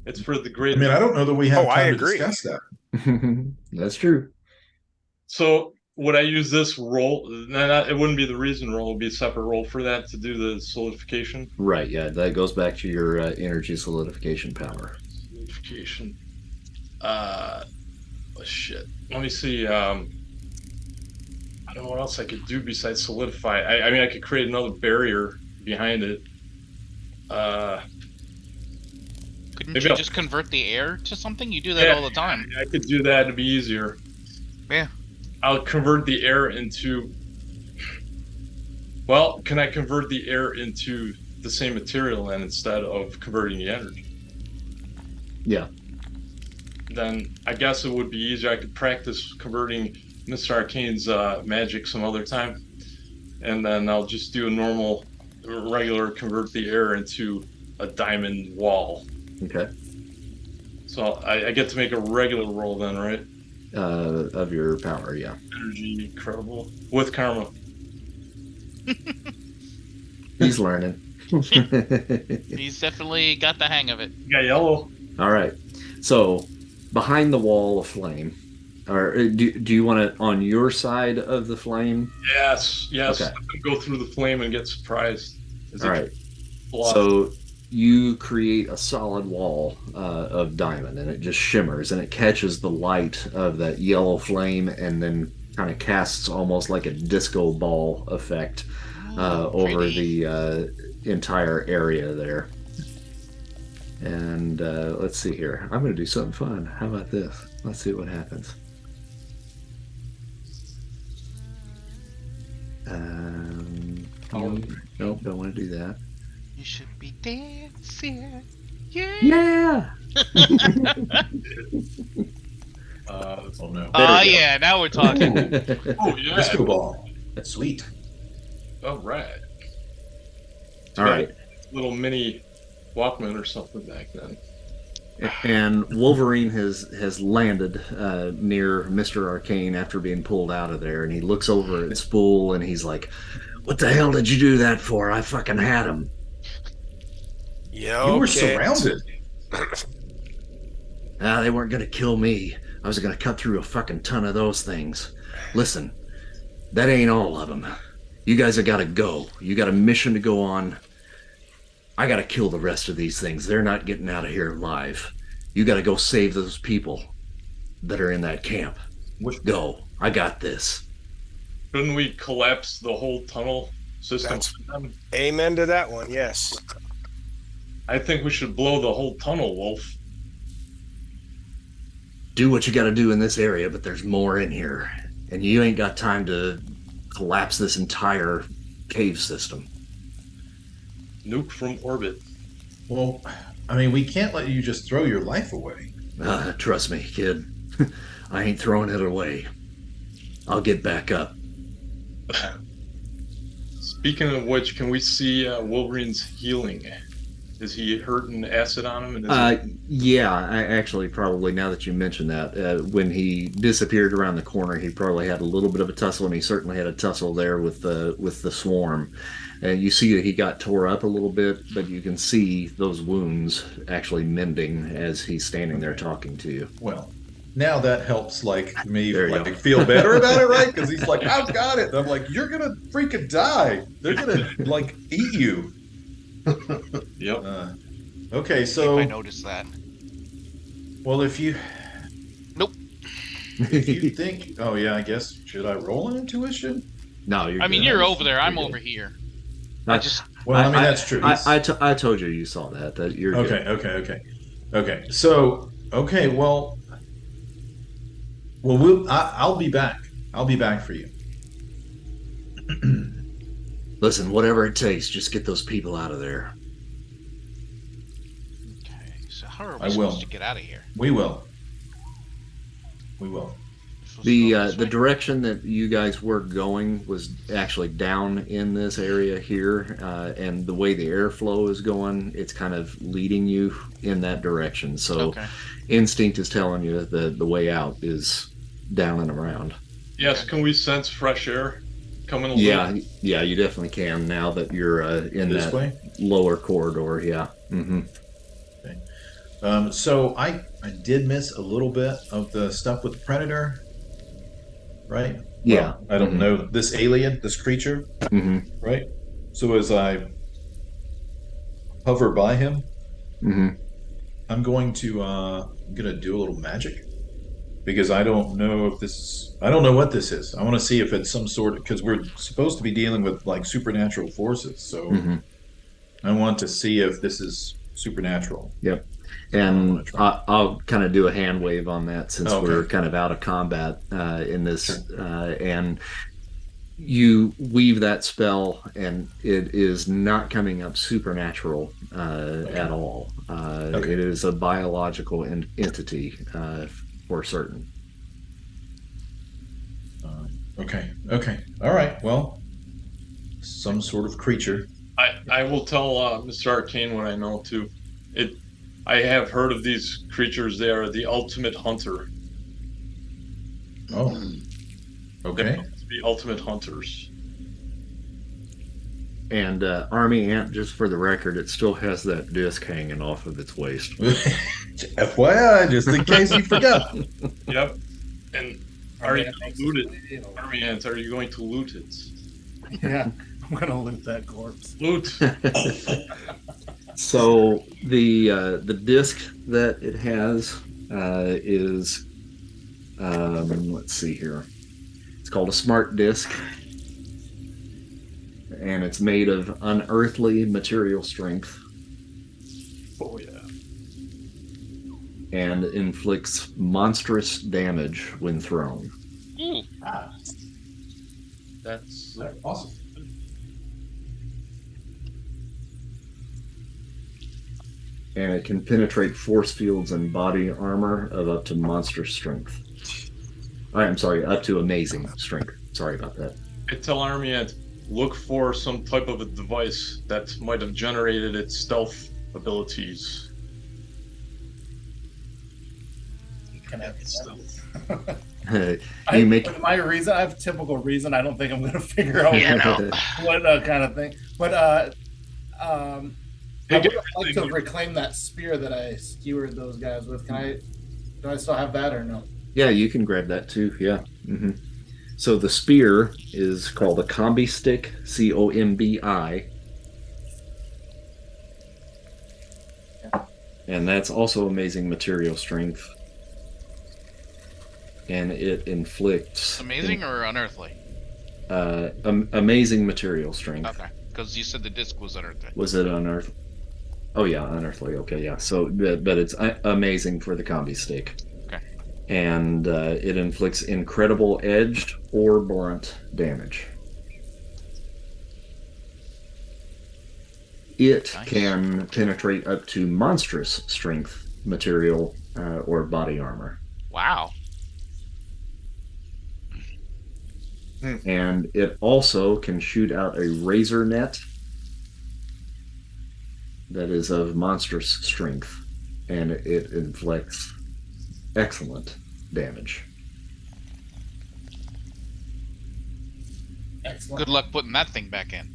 D: it's for the great.
F: I mean, I don't know that we have time to discuss that.
B: That's true.
D: So, would I use this roll? It wouldn't be the reason roll. It would be a separate roll for that to do the solidification.
B: Right. Yeah, that goes back to your energy solidification power.
D: Solidification. Shit. Let me see. I don't know what else I could do besides solidify. I mean, I could create another barrier behind it.
A: Couldn't you just convert the air to something? You do that all the time.
D: I could do that to be easier.
A: Yeah.
D: I'll convert the air into... Well, can I convert the air into the same material then instead of converting the energy?
B: Yeah.
D: Then I guess it would be easier. I could practice converting Mr. Arcane's magic some other time. And then I'll just do a normal, regular convert the air into a diamond wall.
B: Okay.
D: So I get to make a regular roll then, right?
B: Of your power, yeah.
D: Energy, incredible. With karma.
B: He's learning.
A: He's definitely got the hang of it.
D: You got yellow.
B: All right. So, behind the wall of flame, or do you want it on your side of the flame?
D: Yes.
B: Okay.
D: Go through the flame and get surprised.
B: All right. So you create a solid wall of diamond, and it just shimmers, and it catches the light of that yellow flame, and then kind of casts almost like a disco ball effect over the entire area there. And let's see here. I'm going to do something fun. How about this? Let's see what happens. Nope, don't want to do that.
A: You should be dancing. Yeah.
B: Yeah.
F: Oh no.
A: Oh yeah, now we're talking.
D: Oh yeah.
F: Disco ball. That's sweet.
D: All right.
B: All right.
D: Little mini Walkman or something back then.
B: And Wolverine has landed near Mr. Arcane after being pulled out of there, and he looks over at Spool and he's like, "What the hell did you do that for? I fucking had him."
E: Yeah,
F: You were surrounded.
B: They weren't gonna kill me. I was gonna cut through a fucking ton of those things. Listen, that ain't all of them. You guys have got to go. You got a mission to go on. I got to kill the rest of these things. They're not getting out of here alive. You got to go save those people that are in that camp. Go. I got this.
D: Couldn't we collapse the whole tunnel system?
E: Amen to that one, yes.
D: I think we should blow the whole tunnel, Wolf.
B: Do what you got to do in this area, but there's more in here. And you ain't got time to collapse this entire cave system.
D: Nuke from orbit.
F: Well, I mean, we can't let you just throw your life away.
B: Trust me, kid. I ain't throwing it away. I'll get back up.
D: Speaking of which, can we see Wolverine's healing? Is he hurting acid on him?
B: Yeah, I actually probably, now that you mention that, when he disappeared around the corner, he probably had a little bit of a tussle, and he certainly had a tussle there with the swarm. And you see that he got tore up a little bit, but you can see those wounds actually mending as he's standing there talking to you.
F: Well, now that helps, me feel better about it, right? Because he's like, "I've got it." And I'm like, "You're gonna freaking die. They're gonna eat you."
D: Yep.
F: Okay, so
A: I noticed that.
F: Well, if you
A: Nope.
F: if you think, oh yeah, I guess should I roll an intuition?
B: No, you're.
A: I mean,
B: good.
A: you're over there. I'm over here.
F: Well, I mean, that's true.
B: I told you you saw that. That you're
F: okay.
B: good.
F: Okay. So well, I'll be back. I'll be back for you.
B: Listen, whatever it takes, just get those people out of there.
A: Okay, so how are we supposed to get out of here?
F: We will.
B: The direction that you guys were going was actually down in this area here, and the way the airflow is going, it's kind of leading you in that direction. So instinct is telling you that the way out is down and around.
D: Yes, can we sense fresh air coming a little?
B: Yeah, you definitely can now that you're in
F: this
B: that
F: way?
B: lower corridor. Yeah. Mm-hmm.
F: Okay. So I did miss a little bit of the stuff with the Predator, right?
B: Yeah.
F: Well, I don't know this alien, this creature, right? So as I hover by him, I'm going to do a little magic. Because I don't know what this is. I want to see if it's some sort of, because we're supposed to be dealing with supernatural forces. So I want to see if this is supernatural.
B: Yep. And I'll kind of do a hand wave on that since we're kind of out of combat in this. And you weave that spell, and it is not coming up supernatural at all. It is a biological entity for certain.
F: Okay. All right. Well, some sort of creature.
D: I will tell Mr. Arcane what I know too. I have heard of these creatures. They are the ultimate hunter.
F: Oh. Okay.
D: The ultimate hunters.
B: And Army Ant, just for the record, it still has that disc hanging off of its waist.
F: FYI, just in case you forgot.
D: Yep. And are you going to loot it? Army Ant, are you going to loot it?
C: Yeah, I'm going to loot that corpse.
D: Loot.
B: So the disc that it has is let's see here. It's called a smart disc, and it's made of unearthly material strength.
D: Oh yeah.
B: And inflicts monstrous damage when thrown.
D: That's
F: awesome.
B: And it can penetrate force fields and body armor of up to monstrous strength. I'm sorry, up to amazing strength. Sorry about that.
D: I tell Army Ant, look for some type of a device that might have generated its stealth abilities.
C: Can I have stealth? My reason, I have typical reason. I don't think I'm going to figure out what kind of thing. But I would like to reclaim that spear that I skewered those guys with. Do I still have that or no?
B: Yeah, you can grab that too. Yeah. Mm-hmm. So the spear is called a combi stick, COMBI. And that's also amazing material strength. And it inflicts...
A: Amazing or unearthly?
B: Amazing material strength.
A: Okay, because you said the disc was unearthly.
B: Was it unearthly? Oh yeah, unearthly. Okay, yeah. So, but it's amazing for the combi stick.
A: Okay.
B: And it inflicts incredible edged or blunt damage. It can penetrate up to monstrous strength material or body armor.
A: Wow.
B: And it also can shoot out a razor net that is of monstrous strength, and it inflicts excellent damage.
C: Excellent.
A: Good luck putting that thing back in.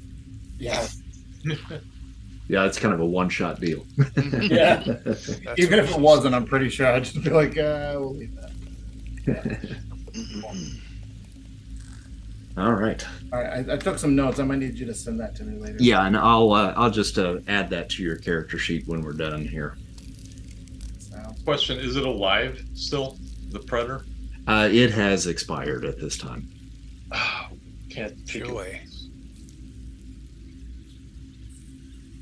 C: Yeah.
B: Yeah, it's kind of a one-shot deal.
C: Yeah. Even if it wasn't, I'm pretty sure I'd just be like, we'll leave that. Yeah.
B: All right.
C: I took some notes. I might need you to send that to me later.
B: Yeah, and I'll just add that to your character sheet when we're done here.
D: Question: is it alive still? The predator?
B: It has expired at this time.
D: Can't
E: Joy.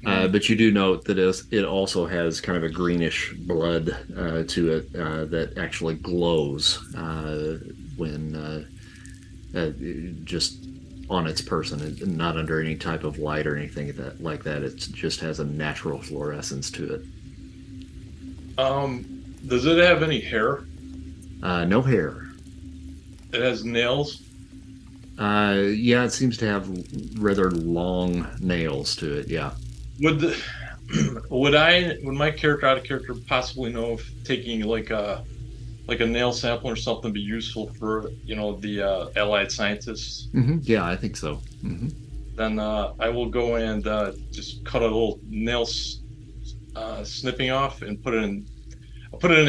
B: But you do note that it also has kind of a greenish blood to it that actually glows when just on its person, and not under any type of light or anything like that. It just has a natural fluorescence to it.
D: Does it have any hair?
B: No hair.
D: It has nails?
B: Yeah, it seems to have rather long nails to it, yeah.
D: Would my character out of character possibly know if taking like a nail sample or something be useful for the allied scientists?
B: Mm-hmm. Yeah, I think so. Mm-hmm.
D: Then I will go and just cut a little nail snipping off and put it in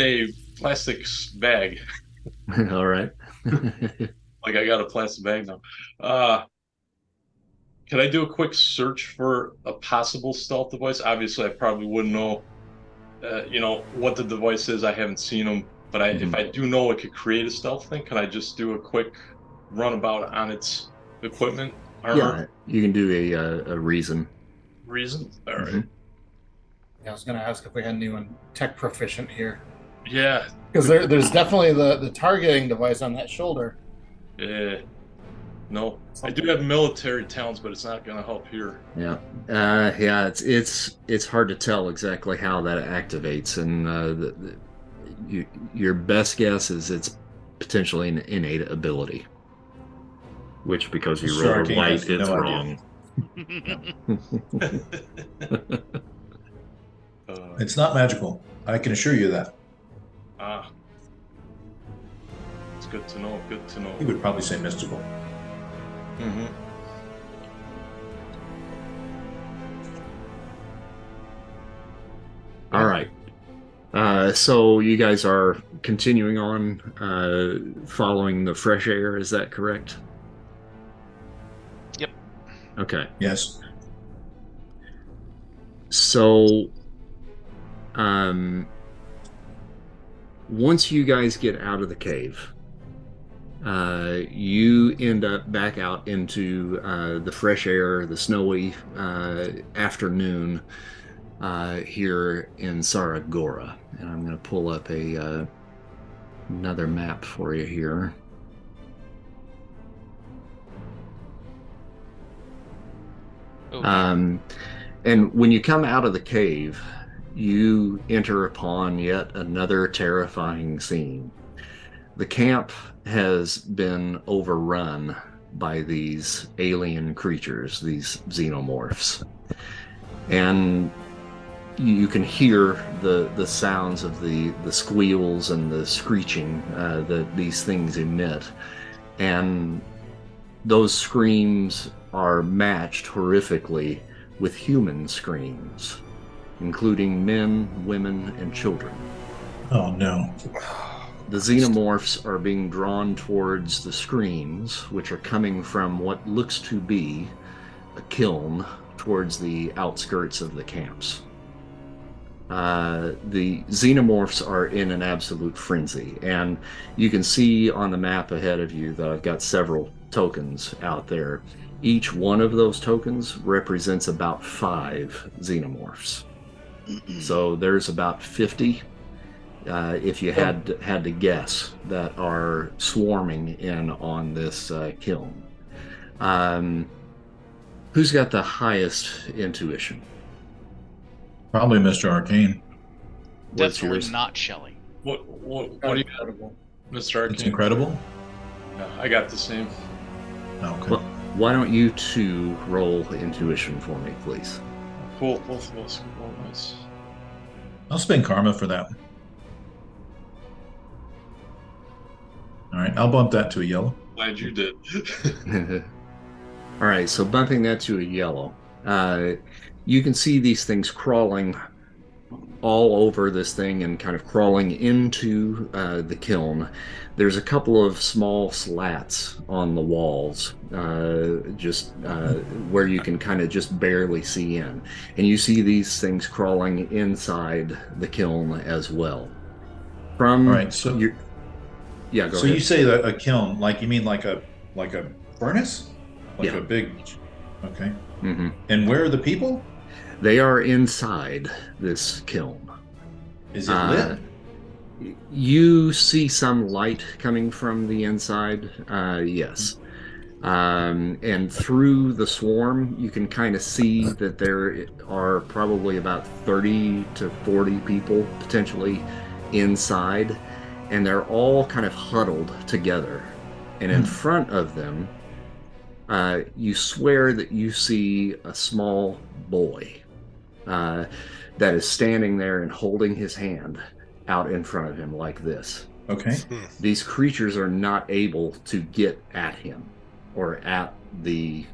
D: a plastic bag.
B: All right.
D: Like I got a plastic bag now. Can I do a quick search for a possible stealth device? Obviously, I probably wouldn't know, what the device is. I haven't seen them, but if I do know it could create a stealth thing, can I just do a quick runabout on its equipment, armor?
B: Yeah, you can do a reason.
D: Reason? All right.
C: I was going to ask if we had anyone tech proficient here.
D: Yeah.
C: Because there's definitely the targeting device on that shoulder.
D: Yeah. No, I do have military talents, but it's not going to help here.
B: Yeah, yeah. It's hard to tell exactly how that activates, and your best guess is it's potentially an innate ability, which because you
F: Sure,
B: rolled a
F: Arcane
B: white,
F: has
B: it's
F: no
B: wrong.
F: It's not magical. I can assure you that.
D: Ah. It's good to know. Good to know.
F: He would probably say mystical.
D: Mm-hmm.
B: All right. So you guys are continuing on following the fresh air, is that correct?
A: Yep.
B: Okay.
F: Yes.
B: So once you guys get out of the cave, you end up back out into the fresh air, the snowy afternoon here in Szara Gora. And I'm going to pull up another map for you here.
A: Okay.
B: And when you come out of the cave, you enter upon yet another terrifying scene. The camp has been overrun by these alien creatures, these xenomorphs. And you can hear the sounds of the squeals and the screeching that these things emit. And those screams are matched horrifically with human screams, including men, women, and children.
F: Oh, no.
B: The xenomorphs are being drawn towards the screams, which are coming from what looks to be a kiln towards the outskirts of the camps. The xenomorphs are in an absolute frenzy, and you can see on the map ahead of you that I've got several tokens out there. Each one of those tokens represents about 5 xenomorphs. So there's about 50, if you had to guess, that are swarming in on this kiln. Who's got the highest intuition?
F: Probably Mr. Arcane.
B: What's
A: Definitely
B: yours?
A: not Shelley.
D: What do you got, Mr. Arcane?
F: It's incredible.
D: Yeah, I got the same.
F: Okay.
B: Well, why don't you two roll intuition for me, please?
D: Cool. Both of us can roll nice.
F: I'll spend karma for that one. All right, I'll bump that to a yellow.
D: Glad you did.
B: All right, so bumping that to a yellow. You can see these things crawling all over this thing and kind of crawling into the kiln. There's a couple of small slats on the walls, just where you can kind of just barely see in. And you see these things crawling inside the kiln as well. From
F: All right, so
B: yeah, go
F: so
B: ahead.
F: you say that a kiln, like you mean like a furnace, like
B: Yeah.
F: a big. Okay.
B: Mm-hmm.
F: And where are the people?
B: They are inside this kiln.
F: Is it lit?
B: You see some light coming from the inside, yes. And through the swarm, you can kind of see that there are probably about 30 to 40 people potentially inside, and they're all kind of huddled together. And in front of them, you swear that you see a small boy that is standing there and holding his hand out in front of him like this.
F: Okay.
B: These creatures are not able to get at him or at the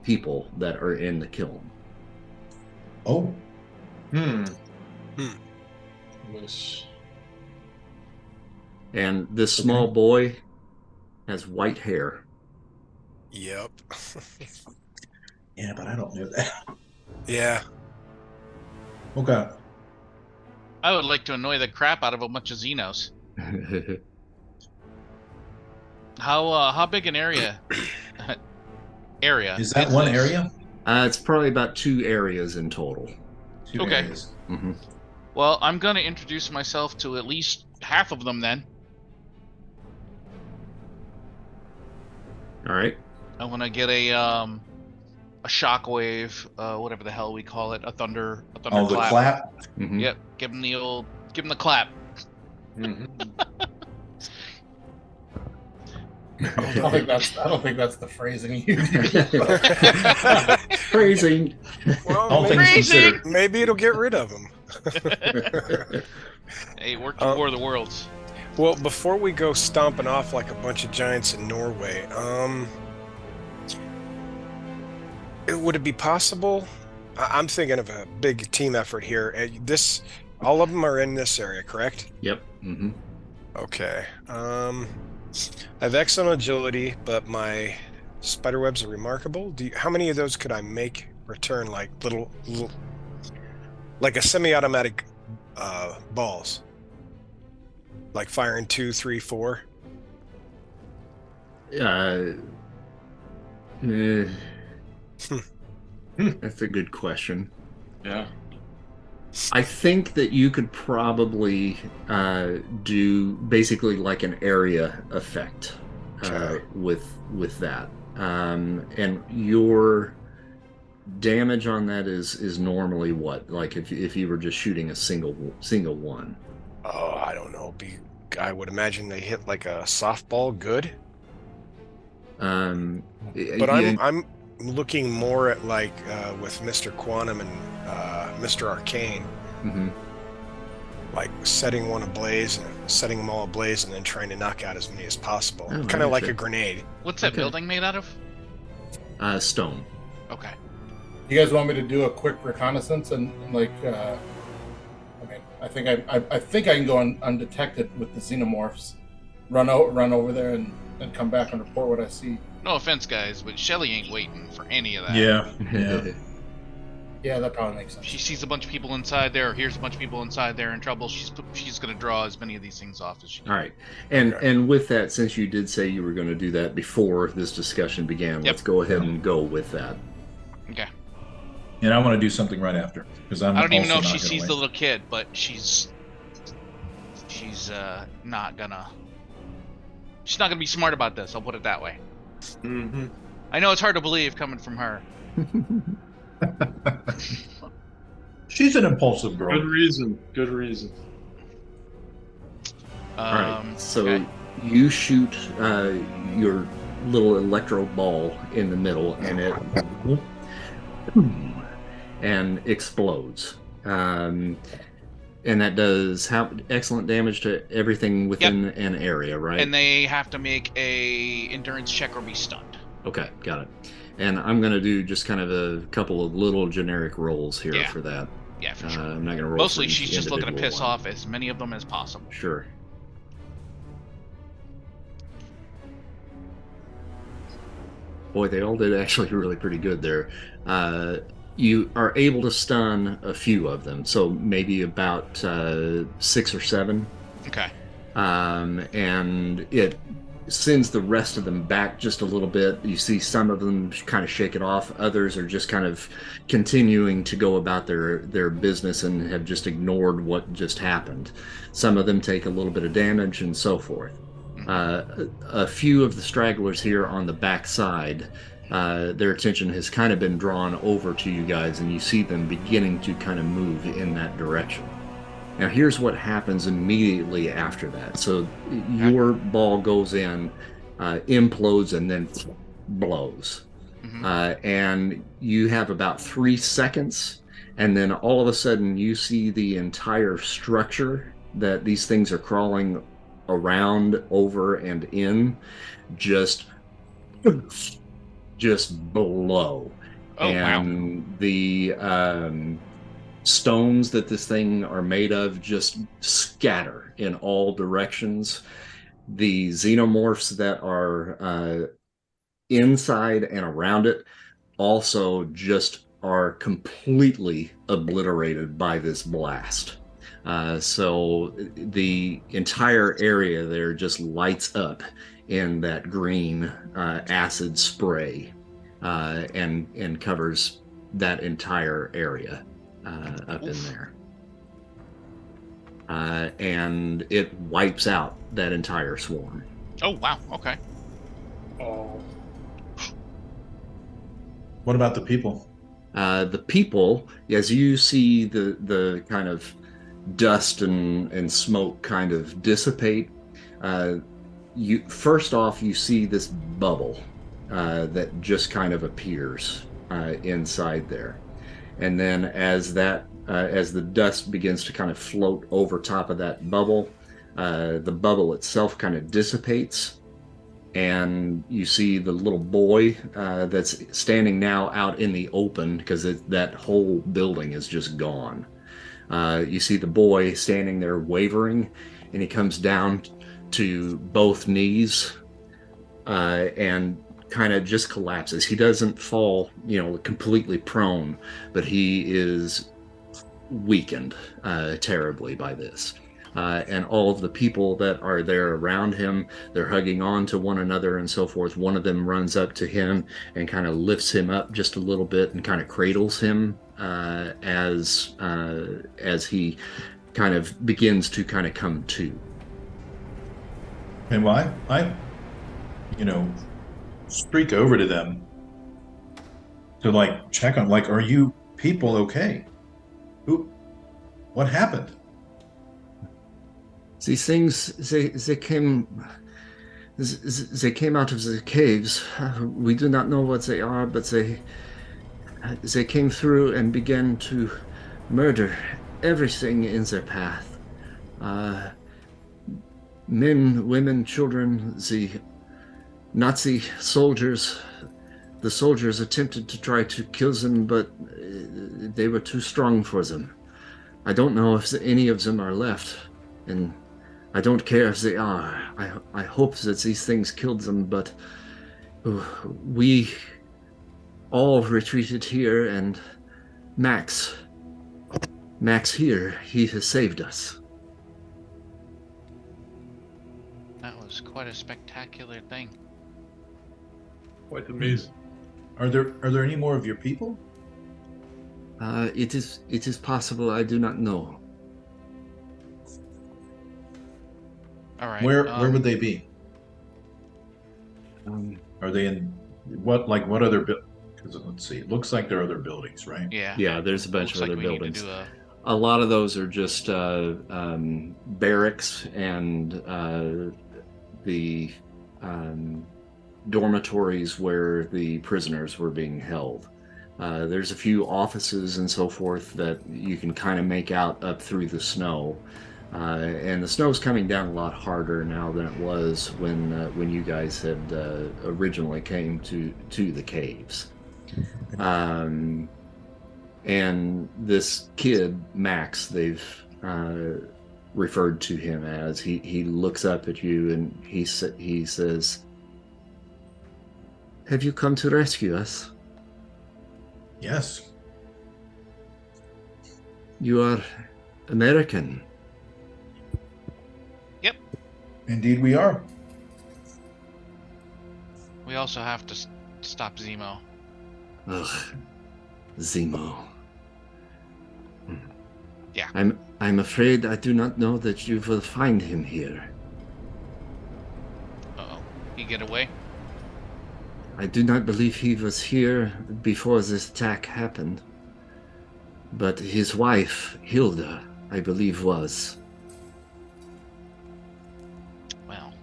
B: people that are in the kiln.
F: Oh.
D: Yes.
B: And this small boy has white hair.
E: Yep.
F: Yeah, but I don't know that.
E: Yeah.
F: Okay.
A: I would like to annoy the crap out of a bunch of Xenos. How big an area?
F: Is that one area?
B: It's probably about 2 areas in total.
F: 2
A: Okay.
F: areas.
B: Mm-hmm.
A: Well, I'm gonna introduce myself to at least half of them then.
B: All right.
A: I'm gonna get a shockwave, whatever the hell we call it, a thunder
F: Oh, the clap.
B: Mm-hmm.
A: Yep, give him the clap.
D: Mhm.
C: I don't think that's the phrasing you use.
B: Phrasing.
E: Well,
F: All things considered.
E: maybe it'll get rid of them.
A: Hey, it worked in War of the Worlds.
E: Well, before we go stomping off like a bunch of giants in Norway, would it be possible? I'm thinking of a big team effort here. All of them are in this area, correct?
B: Yep. Mm-hmm.
E: Okay. I have excellent agility, but my spiderwebs are remarkable. How many of those could I make return like little like a semi-automatic balls? Like firing 2, 3, 4?
B: That's a good question.
D: Yeah.
B: I think that you could probably do basically like an area effect with that, and your damage on that is normally what? Like if you were just shooting a single one.
E: Oh, I don't know. I would imagine they hit like a softball good. But I'm looking more at like with Mr. Quantum and Mr. Arcane,
B: mm-hmm.
E: like setting them all ablaze and then trying to knock out as many as possible.
B: Oh,
E: Kind of like a grenade.
A: What's that building made out of?
B: Stone.
A: Okay.
C: You guys want me to do a quick reconnaissance and like? I think I can go undetected with the Xenomorphs. Run over there and come back and report what I see.
A: No offense, guys, but Shelly ain't waiting for any of that.
F: Yeah.
C: Yeah, that probably makes sense.
A: She sees a bunch of people inside there, or hears a bunch of people inside there in trouble. She's going to draw as many of these things off as she can.
B: All right, and with that, since you did say you were going to do that before this discussion began, let's go ahead and go with that.
A: Okay.
F: And I want to do something right after because I
A: don't even know if she sees the little kid, but she's not gonna be smart about this. I'll put it that way.
D: Mm-hmm.
A: I know it's hard to believe coming from her.
F: She's an impulsive girl.
D: Good reason.
B: All right, so you shoot your little electro ball in the middle, and it explodes. And that does excellent damage to everything within an area, right?
A: And they have to make a endurance check or be stunned.
B: Okay, got it. And I'm going to do just kind of a couple of little generic rolls here for that.
A: Yeah, for sure.
B: I'm not going to roll.
A: Mostly she's just looking to piss off as many of them as possible.
B: Sure. Boy, they all did actually really pretty good there. You are able to stun a few of them, so maybe about 6 or 7.
A: Okay.
B: And it sends the rest of them back just a little bit. You see some of them kind of shake it off. Others are just kind of continuing to go about their business and have just ignored what just happened. Some of them take a little bit of damage and so forth. A few of the stragglers here on the back side, their attention has kind of been drawn over to you guys, and you see them beginning to kind of move in that direction. Now, here's what happens immediately after that. So your ball goes in, implodes, and then blows. Mm-hmm. And you have about 3 seconds, and then all of a sudden you see the entire structure that these things are crawling around, over, and in just below.
A: Oh,
B: and
A: wow.
B: The stones that this thing are made of just scatter in all directions. The xenomorphs that are inside and around it also just are completely obliterated by this blast. So the entire area there just lights up in that green acid spray and covers that entire area. up in there. And it wipes out that entire swarm.
A: Oh, wow. Okay.
D: Oh.
F: What about the people?
B: The people, as you see the kind of dust and smoke kind of dissipate, you first off you see this bubble that just kind of appears inside there, and then as the dust begins to kind of float over top of that bubble, the bubble itself kind of dissipates, and you see the little boy that's standing now out in the open because that whole building is just gone. You see the boy standing there wavering, and he comes down to both knees and kind of just collapses. He doesn't fall, completely prone, but he is weakened terribly by this. And all of the people that are there around him, they're hugging on to one another and so forth. One of them runs up to him and kind of lifts him up just a little bit and kind of cradles him as he kind of begins to kind of come to.
F: And I streak over to them to check on, are you people okay? What happened?
B: These things, they came out of the caves. We do not know what they are, but they came through and began to murder everything in their path. Men, women, children, the Nazi soldiers. The soldiers attempted to try to kill them, but they were too strong for them. I don't know if any of them are left, and I don't care if they are. I hope that these things killed them, but we all retreated here, and Max here, he has saved us.
A: That was quite a spectacular thing.
D: Quite amazing.
F: Are there any more of your people?
B: It is possible. I do not know.
A: All right.
F: Where would they be? Are they in what other? Because let's see, it looks like there are other buildings, right?
A: Yeah.
B: Yeah, there's a bunch of other
A: we
B: buildings.
A: Need to do
B: a lot of those are just barracks and the dormitories where the prisoners were being held. There's a few offices and so forth that you can kind of make out up through the snow. And the snow's coming down a lot harder now than it was when you guys had originally came to the caves. And this kid, Max, they've referred to him as, he looks up at you and he says, "Have you come to rescue us?"
F: Yes.
B: You are American.
A: Yep.
F: Indeed we are.
A: We also have to stop Zemo.
B: Ugh, Zemo.
A: Yeah.
B: I'm afraid I do not know that you will find him here.
A: Uh-oh. He get away?
B: I do not believe he was here before this attack happened. But his wife, Hilda, I believe was.
A: Well,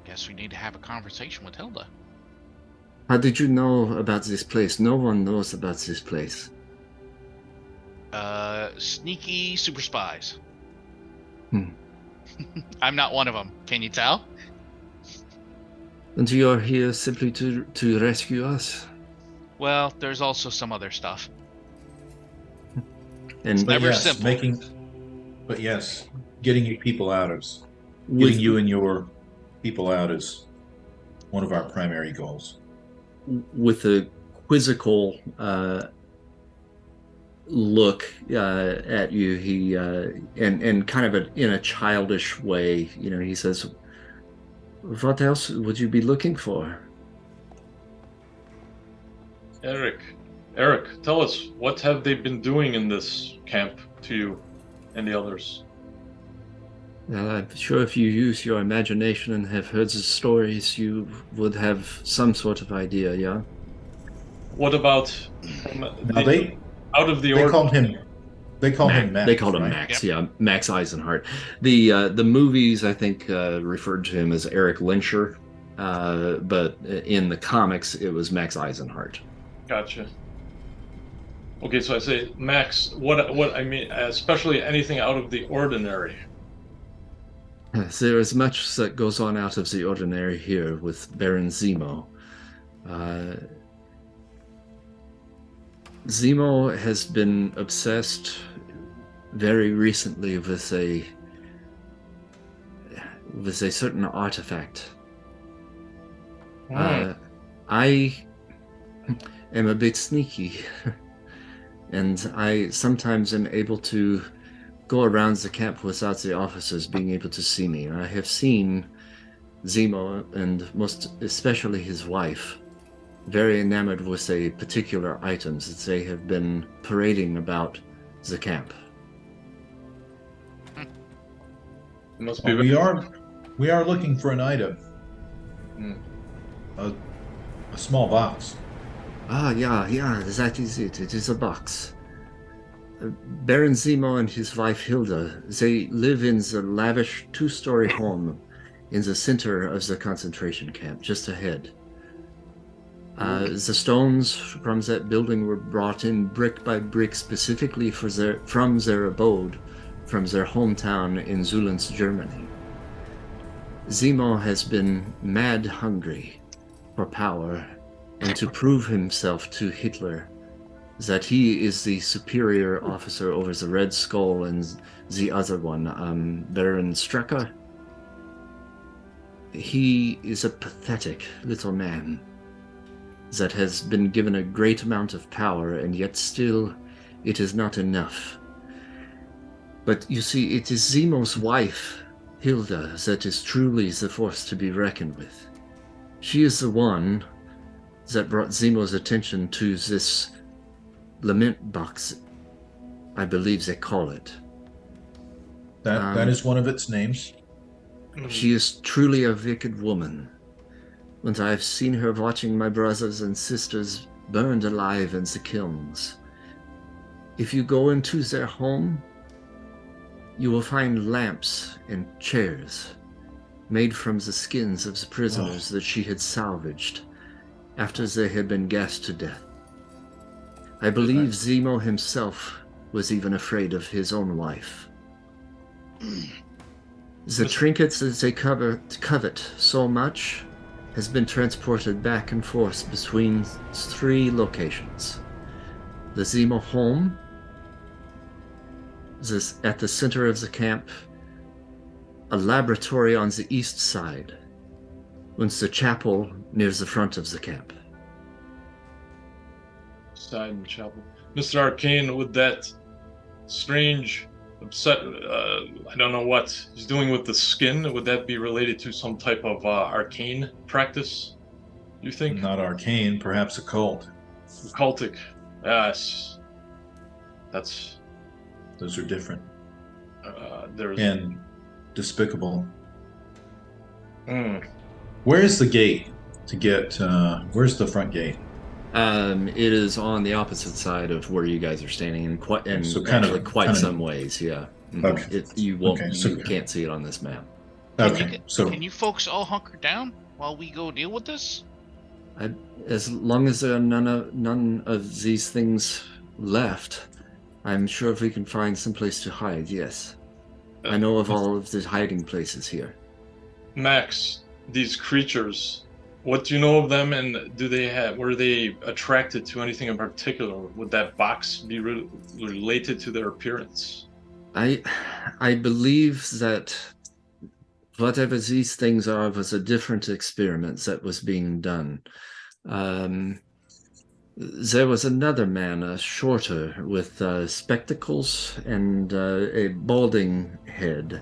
A: guess we need to have a conversation with Hilda.
B: How did you know about this place? No one knows about this place.
A: Sneaky super spies.
B: Hmm.
A: I'm not one of them. Can you tell?
B: And you are here simply to rescue us?
A: Well, there's also some other stuff.
B: And
A: never simple.
F: But yes, getting you people out is getting you and your people out is one of our primary goals.
B: With a quizzical look at you, he and kind of in a childish way, he says, "What else would you be looking for?"
D: Eric, Eric, tell us, what have they been doing in this camp to you and the others?
B: Well, I'm sure if you use your imagination and have heard the stories, you would have some sort of idea, yeah?
D: What about
F: Now
D: out of the
F: they
D: order?
F: called him. They called him Max.
B: They called him
F: right?
B: Max, yeah, Max Eisenhart. The movies, I think, referred to him as Eric Lyncher, but in the comics, it was Max Eisenhart.
D: Gotcha. Okay, so I say, Max, what I mean, especially anything out of the ordinary.
B: There is much that goes on out of the ordinary here with Baron Zemo. Zemo has been obsessed very recently with a certain artifact. I am a bit sneaky, and I sometimes am able to go around the camp without the officers being able to see me. I have seen Zemo, and most especially his wife, very enamored with a particular items that they have been parading about the camp.
D: Must be
F: We are looking for an item. A small box.
B: Yeah, that is it. It is a box. Baron Zemo and his wife Hilda, they live in the lavish 2-story home in the center of the concentration camp, just ahead. The stones from that building were brought in brick by brick specifically from their abode, from their hometown in Zulens, Germany. Zemo has been mad hungry for power and to prove himself to Hitler that he is the superior officer over the Red Skull and the other one, Baron Strucker. He is a pathetic little man that has been given a great amount of power, and yet still it is not enough. But you see, it is Zemo's wife, Hilda, that is truly the force to be reckoned with. She is the one that brought Zemo's attention to this lament box, I believe they call it.
F: That is one of its names.
B: She is truly a wicked woman. And I have seen her watching my brothers and sisters burned alive in the kilns. If you go into their home, you will find lamps and chairs made from the skins of the prisoners that she had salvaged after they had been gassed to death. I believe Zemo himself was even afraid of his own wife. The trinkets that they covet so much has been transported back and forth between 3 locations. The Zemo home, at the center of the camp, a laboratory on the east side, and the chapel near the front of the camp.
D: Side and chapel. Mr. Arcane, with that strange, I don't know what he's doing with the skin, would that be related to some type of arcane practice, you think?
F: Not arcane, perhaps occult.
D: Occultic. Yes.
F: Those are different.
D: There's...
F: And despicable.
D: Mm.
F: Where's the gate to get, where's the front gate?
B: It is on the opposite side of where you guys are standing, in quite some ways. Yeah.
F: Okay.
B: You can't see it on this map.
A: Can you folks all hunker down while we go deal with this?
B: As long as there are none of these things left, I'm sure if we can find some place to hide. Yes, I know of all of the hiding places here.
D: Max, these creatures, what do you know of them, and were they attracted to anything in particular? Would that box be related to their appearance?
B: I believe that whatever these things are was a different experiment that was being done. There was another man, shorter, with spectacles and a balding head,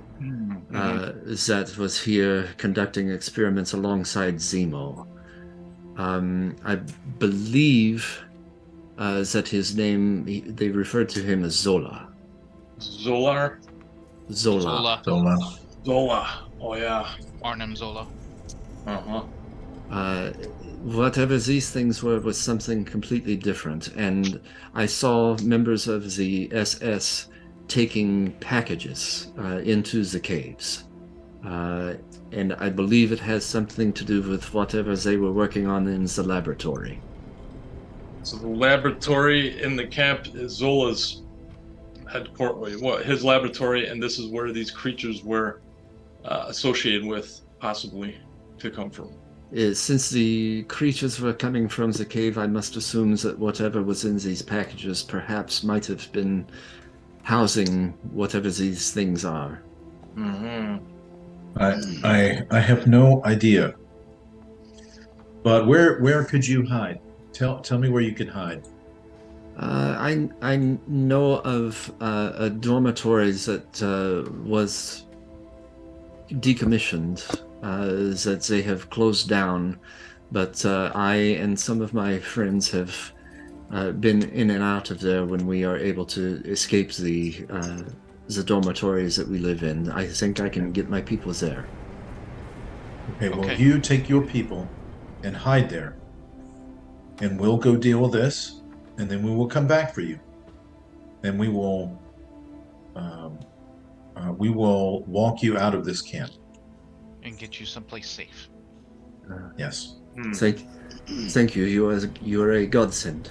B: that was here conducting experiments alongside Zemo. I believe that his name, they referred to him as Zola.
D: Zolar?
B: Zola.
D: Zola. Oh, yeah.
A: Arnhem Zola.
D: Uh-huh.
B: Whatever these things were was something completely different, and I saw members of the SS taking packages into the caves. And I believe it has something to do with whatever they were working on in the laboratory.
D: So the laboratory in the camp is Zola's headquarters, his laboratory, and this is where these creatures were associated with, possibly, to come from.
B: Since the creatures were coming from the cave, I must assume that whatever was in these packages perhaps might have been housing whatever these things are.
D: Mm-hmm.
F: I have no idea. But where could you hide? Tell me where you could hide.
B: I know of a dormitory that was decommissioned, that they have closed down, but I and some of my friends have been in and out of there when we are able to escape the dormitories that we live in. I think I can get my people there.
F: Okay, well, you take your people and hide there, and we'll go deal with this, and then we will come back for you, and we will walk you out of this camp
A: and get you someplace safe.
F: Yes.
B: Thank you. You are a godsend.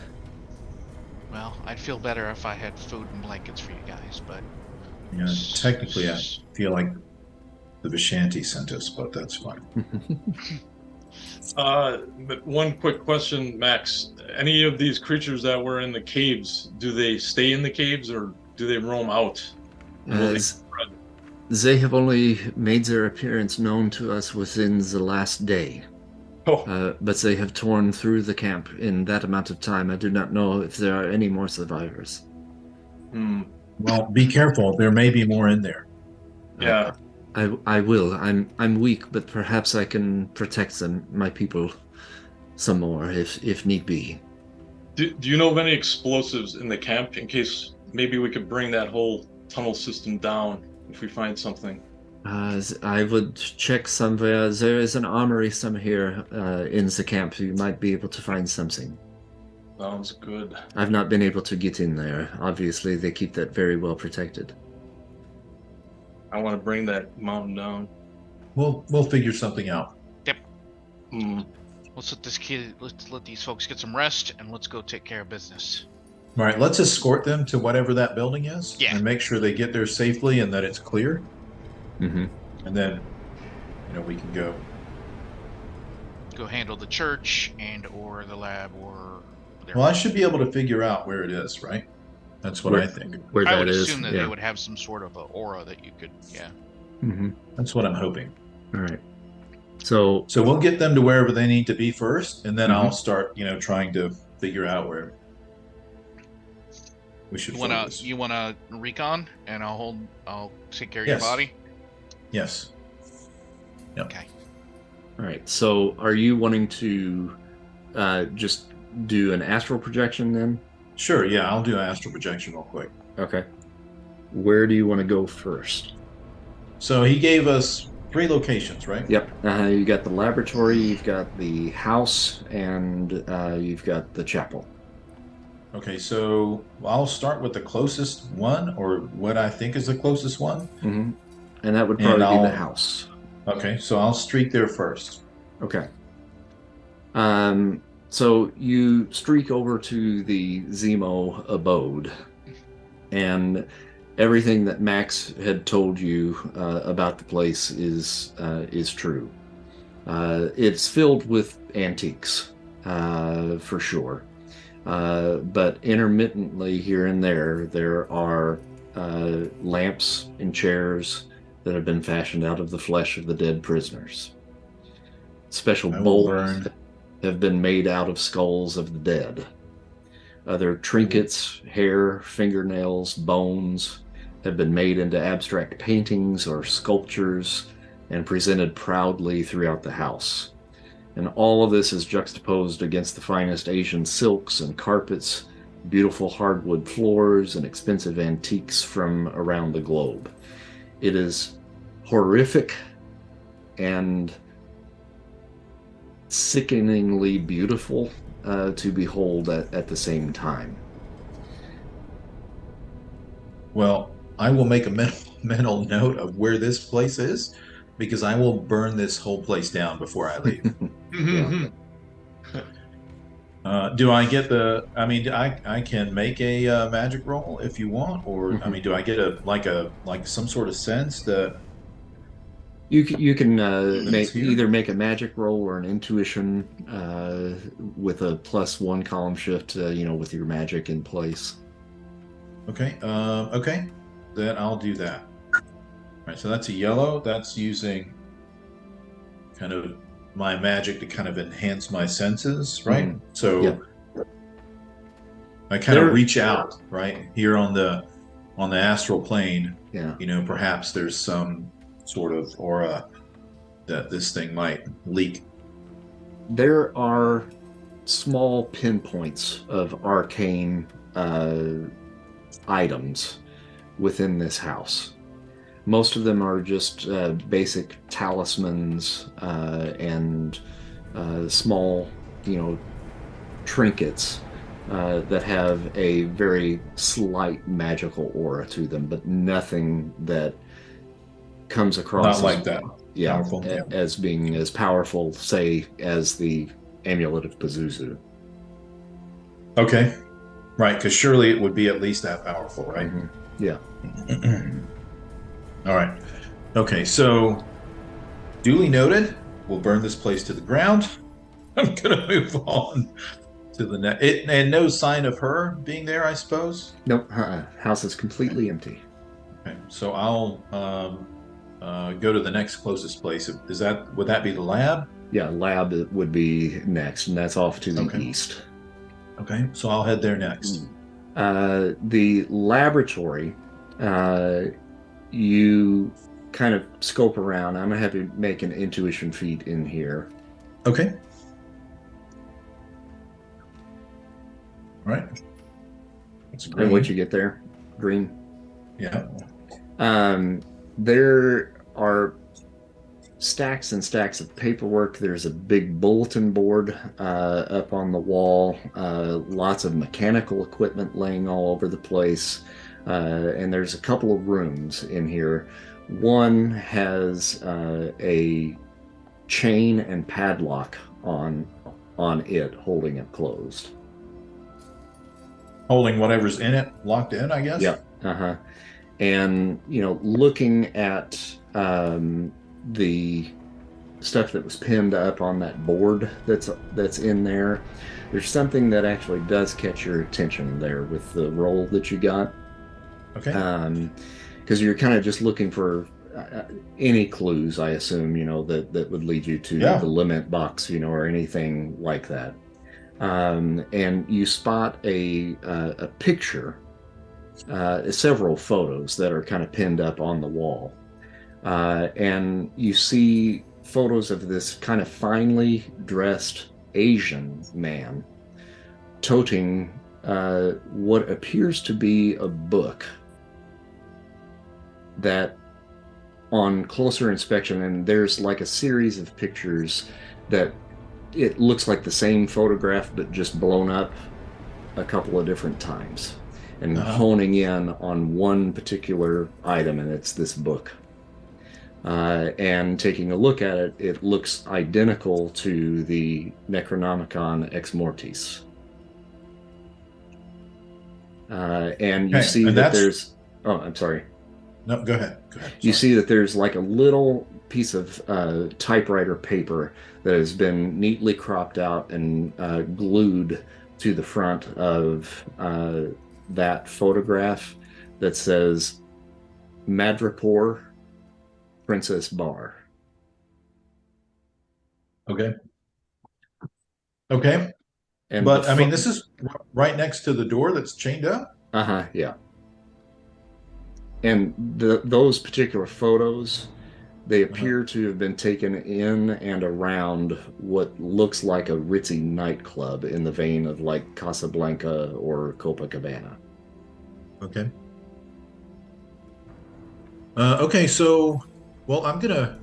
A: Well, I'd feel better if I had food and blankets for you guys, but
F: yeah, technically, I feel like the Vishanti sent us, but that's fine.
D: But one quick question, Max. Any of these creatures that were in the caves, do they stay in the caves or do they roam out?
B: They have only made their appearance known to us within the last day. But they have torn through the camp in that amount of time. I do not know if there are any more survivors.
F: Well, be careful. There may be more in there.
D: Yeah.
B: I will. I'm weak, but perhaps I can protect my people, some more if need be.
D: Do you know of any explosives in the camp in case maybe we could bring that whole tunnel system down if we find something?
B: I would check somewhere. There is an armory somewhere in the camp. You might be able to find something.
D: Sounds good.
B: I've not been able to get in there. Obviously, they keep that very well protected.
D: I want to bring that mountain down.
F: We'll figure something out.
A: Yep. Let's let these folks get some rest, and let's go take care of business.
F: All right, let's escort them to whatever that building is, and make sure they get there safely and that it's clear.
B: Mm-hmm.
F: And then, we can go
A: handle the church and or the lab or.
F: Well, I should be able to figure out where it is, right? That's what I think.
A: I would assume that they would have some sort of an aura that you could,
B: Mm-hmm.
F: That's what I'm hoping.
B: All right. So
F: we'll get them to wherever they need to be first, and then I'll start, trying to figure out where we should focus.
A: You wanna recon, and I'll take care of your body.
F: Yes. Yep.
A: Okay.
B: All right. So, are you wanting to just do an astral projection then?
F: Sure. Yeah, I'll do an astral projection real quick.
B: Okay. Where do you want to go first?
F: So he gave us 3 locations, right?
B: Yep. You got the laboratory, you've got the house, and you've got the chapel.
F: Okay, so I'll start with the closest one, or what I think is the closest one.
B: Mm-hmm. And that would probably be the house.
F: Okay, so I'll streak there first.
B: Okay. So you streak over to the Zemo abode, and everything that Max had told you about the place is true. It's filled with antiques, for sure. But intermittently here and there are lamps and chairs that have been fashioned out of the flesh of the dead prisoners. Special bowls have been made out of skulls of the dead. Other trinkets, hair, fingernails, bones have been made into abstract paintings or sculptures and presented proudly throughout the house. And all of this is juxtaposed against the finest Asian silks and carpets beautiful hardwood floors and expensive antiques from around the globe. It is horrific and sickeningly beautiful to behold at the same time.
F: Well, I will make a mental note of where this place is, because I will burn this whole place down before I leave. Do I get I can make a magic roll if you want, or I mean, do I get like some sort of sense that
B: you can either make a magic roll or an intuition with a +1 column shift, with your magic in place.
F: Okay. Okay. Then I'll do that. All right. So that's a yellow. That's using kind of my magic to kind of enhance my senses, right? So
B: yeah.
F: I kind of reach out, right here on the astral plane.
B: Yeah.
F: Perhaps there's some sort of aura that this thing might leak.
B: There are small pinpoints of arcane items within this house. Most of them are just basic talismans and small, trinkets that have a very slight magical aura to them, but nothing that comes across
F: not like that.
B: Yeah,
F: powerful,
B: as being as powerful, say, as the Amulet of Pazuzu.
F: Okay. Right, because surely it would be at least that powerful, right?
B: Mm-hmm. Yeah.
F: All right. Okay, so duly noted. We'll burn this place to the ground. I'm gonna move on to the next. And no sign of her being there, I suppose.
B: Nope. House is completely empty.
F: Okay, so I'll go to the next closest place. Would that be the lab?
B: Yeah, lab would be next, and that's off to the east.
F: Okay, so I'll head there next.
B: The laboratory, you kind of scope around. I'm gonna have you make an intuition feat in here.
F: Okay. All right.
B: And what you get there? Green?
F: Yeah.
B: There are stacks and stacks of paperwork. There's a big bulletin board up on the wall, lots of mechanical equipment laying all over the place, and there's a couple of rooms in here. One has a chain and padlock on it, holding it closed.
F: Holding whatever's in it locked in, I guess?
B: Yep. Uh-huh. And, looking at the stuff that was pinned up on that board that's in there, there's something that actually does catch your attention there with the roll that you got.
F: Okay.
B: Because you're kind of just looking for any clues, I assume, that would lead you to the lament box, or anything like that. And you spot a picture, several photos that are kind of pinned up on the wall. And you see photos of this kind of finely dressed Asian man toting what appears to be a book that, on closer inspection, and there's like a series of pictures that it looks like the same photograph but just blown up a couple of different times, and honing in on one particular item, and it's this book. And taking a look at it, it looks identical to the Necronomicon Ex Mortis. And you see that there's... Oh, I'm sorry.
F: No, go ahead.
B: You see that there's like a little piece of typewriter paper that has been neatly cropped out and glued to the front of that photograph that says Madripoor Princess Bar.
F: Okay.
B: And
F: but I mean, this is right next to the door that's chained up?
B: Yeah. And those particular photos They appear to have been taken in and around what looks like a ritzy nightclub in the vein of like Casablanca or Copacabana.
F: Okay. Okay, so, well, I'm gonna.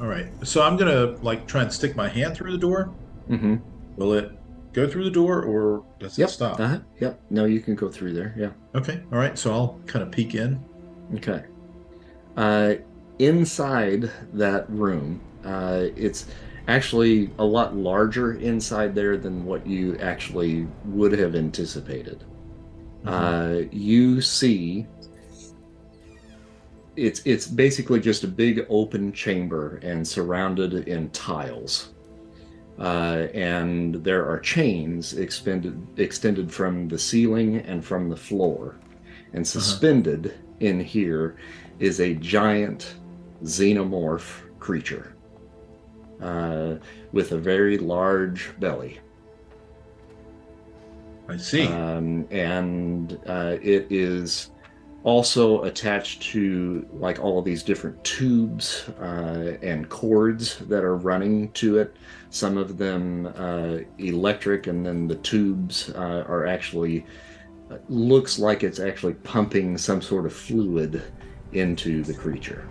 F: All right, so I'm gonna like try and stick my hand through the door.
B: Mm-hmm.
F: Will it go through the door, or does it stop?
B: Yep. No, you can go through there. Yeah.
F: Okay. All right. So I'll kind of peek in.
B: Okay. Inside that room, it's actually a lot larger inside there than what you actually would have anticipated. You see, it's basically just a big open chamber and surrounded in tiles. And there are chains extended from the ceiling and from the floor. And suspended in here is a giant xenomorph creature with a very large belly.
F: I see.
B: And it is also attached to like all of these different tubes and cords that are running to it. Some of them electric, and then the tubes are actually, looks like it's actually pumping some sort of fluid into the creature.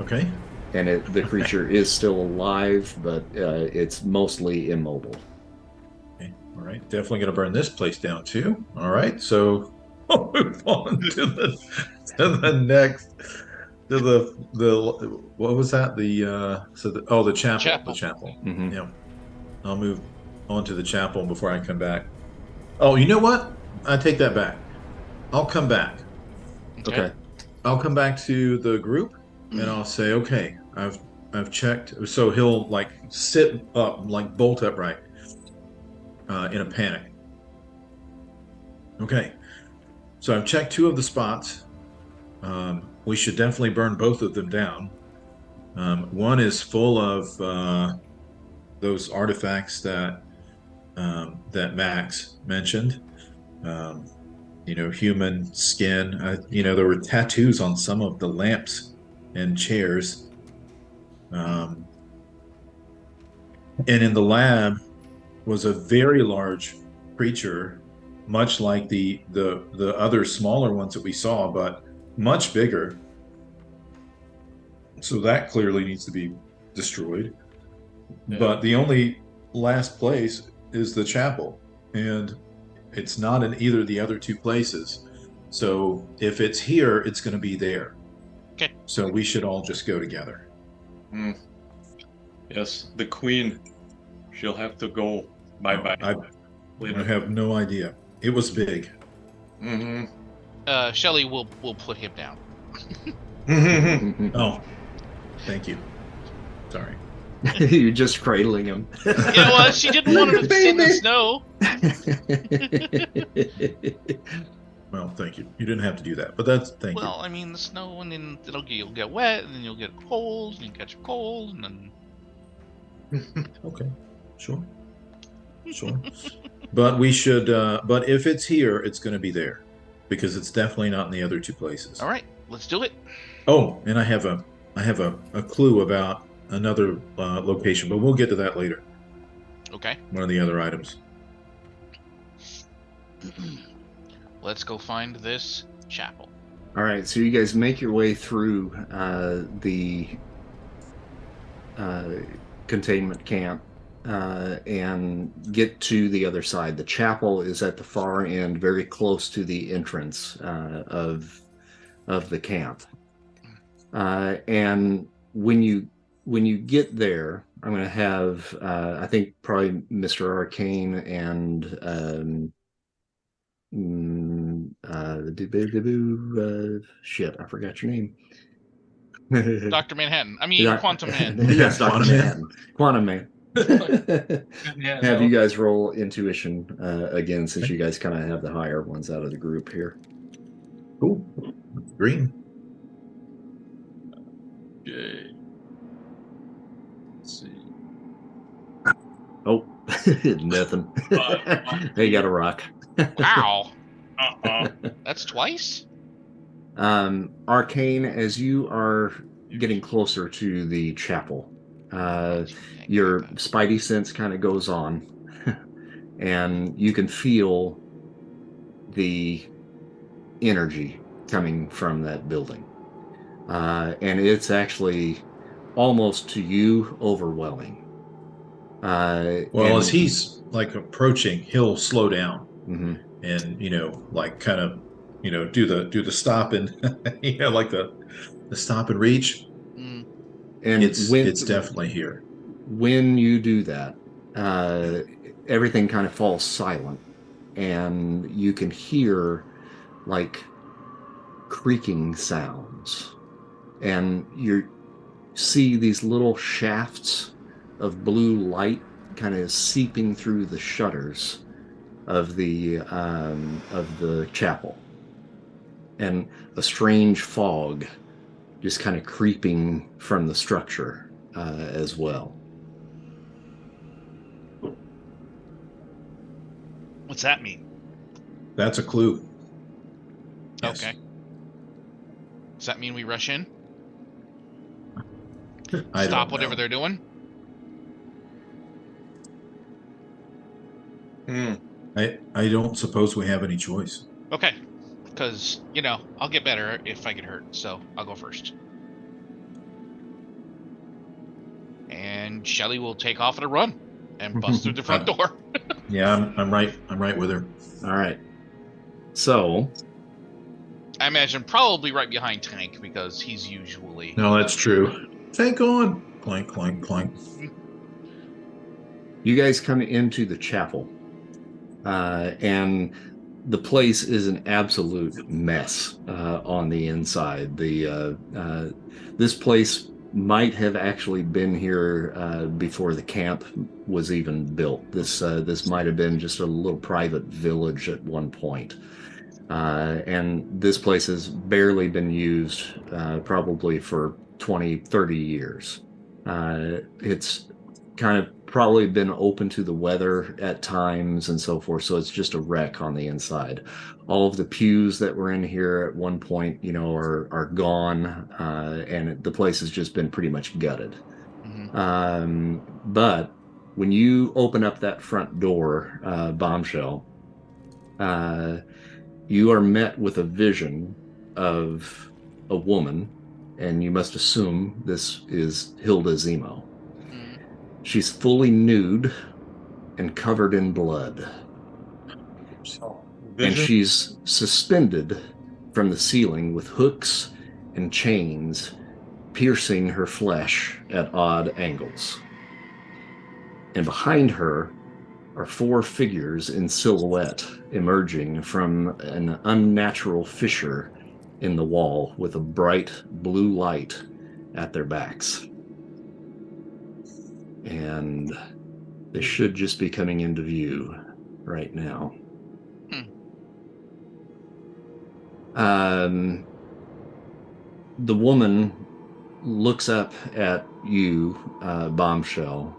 F: Okay.
B: And the creature is still alive, but it's mostly immobile.
F: Okay. All right. Definitely going to burn this place down too. All right. So I'll move on to the next. To the what was that? The chapel. The chapel.
B: Mm-hmm.
F: Yeah. I'll move on to the chapel before I come back. Oh, you know what? I take that back. I'll come back.
B: Okay.
F: I'll come back to the group and I'll say, okay, I've checked. So he'll like sit up, like bolt upright, in a panic. Okay. So I've checked 2 of the spots. We should definitely burn both of them down. One is full of those artifacts that Max mentioned. Human skin. There were tattoos on some of the lamps and chairs. And in the lab was a very large creature, much like the other smaller ones that we saw, but much bigger. So that clearly needs to be destroyed. Yeah. But the only last place is the chapel, and it's not in either of the other 2 places. So if it's here, it's going to be there.
A: Okay.
F: So we should all just go together.
D: Yes, the queen. She'll have to go. Bye-bye.
F: I have no idea. It was big.
A: Shelly will put him down.
F: Oh, thank you. Sorry.
B: You're just cradling him.
A: Yeah, well, she didn't want him to sit in the snow.
F: Well, thank you. You didn't have to do that, but thank you.
A: Well, I mean, the snow, and then you'll get wet, and then you'll get cold, and you catch a cold, and then.
F: Okay, sure. But we should. But if it's here, it's going to be there, because it's definitely not in the other 2 places.
A: All right, let's do it.
F: Oh, and I have a clue about another location, but we'll get to that later.
A: Okay.
F: One of the other items.
A: Let's go find this chapel.
B: All right, so you guys make your way through the containment camp and get to the other side. The chapel is at the far end, very close to the entrance of the camp. And when you get there, I'm going to have I think probably Mr. Arcane and shit, I forgot your name.
A: Dr. Manhattan. I mean, Quantum Man.
B: Yes, Dr. Manhattan. Quantum Man. Have you guys roll intuition again, since you guys kind of have the higher ones out of the group here.
F: Cool. Green.
D: Okay. Let's see.
B: Oh, nothing. They got a rock.
A: Wow. That's twice?
B: Arcane, as you are getting closer to the chapel, your spidey sense kind of goes on, and you can feel the energy coming from that building. And it's actually almost to you overwhelming.
F: As he's like approaching, he'll slow down and kind of do the stop and like the stop and reach.
B: And
F: it's definitely here.
B: When you do that, everything kind of falls silent, and you can hear like creaking sounds, and you see these little shafts of blue light kind of seeping through the shutters of the chapel, and a strange fog just kind of creeping from the structure as well.
A: What's that mean?
F: That's a clue.
A: Yes. Okay. Does that mean we rush in? Stop whatever they're doing?
F: I don't suppose we have any choice.
A: Okay. Because, I'll get better if I get hurt, so I'll go first. And Shelly will take off at a run and bust through the front door.
F: Yeah, I'm right with her.
B: All right. So
A: I imagine probably right behind Tank, because he's usually...
F: No, that's true. Tank on. Clank, clank, clank.
B: You guys come into the chapel, and the place is an absolute mess on the inside. This place might have actually been here before the camp was even built. This might have been just a little private village at one point. And this place has barely been used probably for 20, 30 years. It's kind of probably been open to the weather at times and so forth, so it's just a wreck on the inside. All of the pews that were in here at one point, are gone, and the place has just been pretty much gutted. But when you open up that front door, Bombshell, you are met with a vision of a woman, and you must assume this is Hilda Zemo. She's fully nude and covered in blood. And she's suspended from the ceiling with hooks and chains piercing her flesh at odd angles. And behind her are 4 figures in silhouette emerging from an unnatural fissure in the wall with a bright blue light at their backs. And they should just be coming into view right now. The woman looks up at you, Bombshell,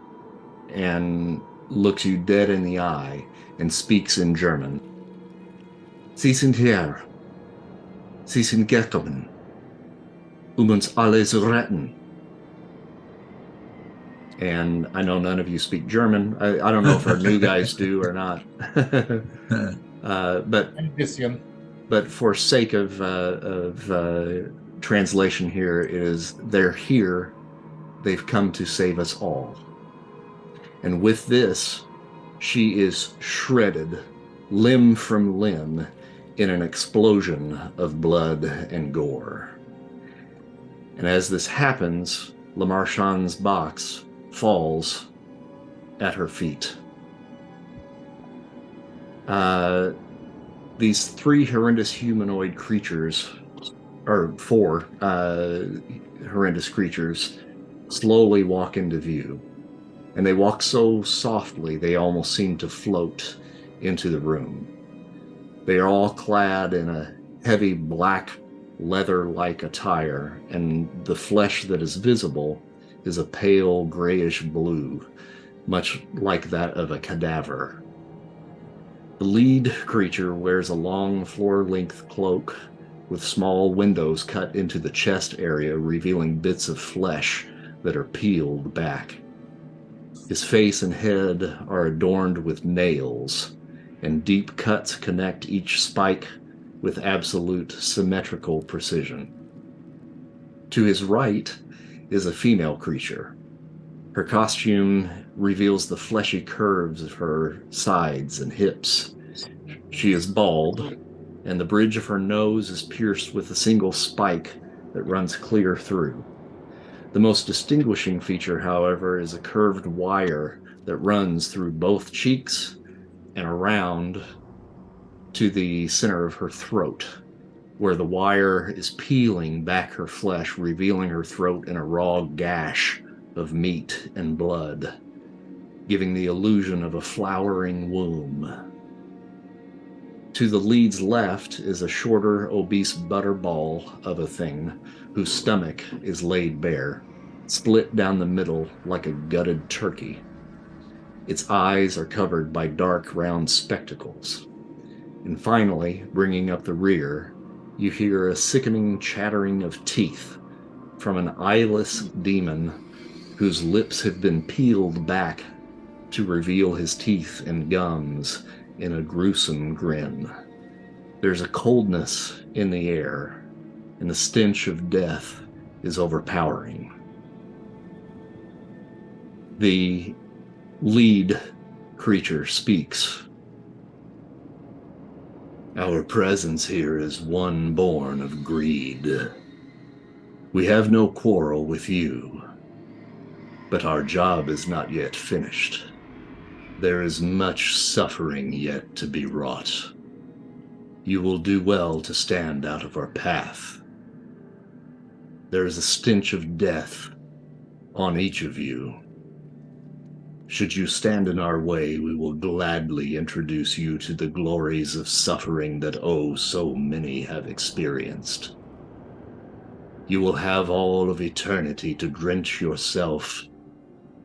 B: and looks you dead in the eye and speaks in German. Sie sind hier. Sie sind gekommen, uns alle zu retten. And I know none of you speak German. I don't know if our new guys do or not. But for sake of translation here is, they're here. They've come to save us all. And with this, she is shredded limb from limb in an explosion of blood and gore. And as this happens, Lamarchand's box falls at her feet. These 3 horrendous humanoid creatures, or 4 horrendous creatures, slowly walk into view. And they walk so softly they almost seem to float into the room. They are all clad in a heavy black leather-like attire, and the flesh that is visible is a pale grayish blue, much like that of a cadaver. The lead creature wears a long floor-length cloak with small windows cut into the chest area, revealing bits of flesh that are peeled back. His face and head are adorned with nails, and deep cuts connect each spike with absolute symmetrical precision. To his right is a female creature. Her costume reveals the fleshy curves of her sides and hips. She is bald, and the bridge of her nose is pierced with a single spike that runs clear through. The most distinguishing feature, however, is a curved wire that runs through both cheeks and around to the center of her throat, where the wire is peeling back her flesh, revealing her throat in a raw gash of meat and blood, giving the illusion of a flowering womb. To the lead's left is a shorter, obese butterball of a thing whose stomach is laid bare, split down the middle like a gutted turkey. Its eyes are covered by dark, round spectacles. And finally, bringing up the rear, you hear a sickening chattering of teeth from an eyeless demon whose lips have been peeled back to reveal his teeth and gums in a gruesome grin. There's a coldness in the air, and the stench of death is overpowering. The lead creature speaks. Our presence here is one born of greed. We have no quarrel with you, but our job is not yet finished. There is much suffering yet to be wrought. You will do well to stand out of our path. There is a stench of death on each of you. Should you stand in our way, we will gladly introduce you to the glories of suffering that so many have experienced. You will have all of eternity to drench yourself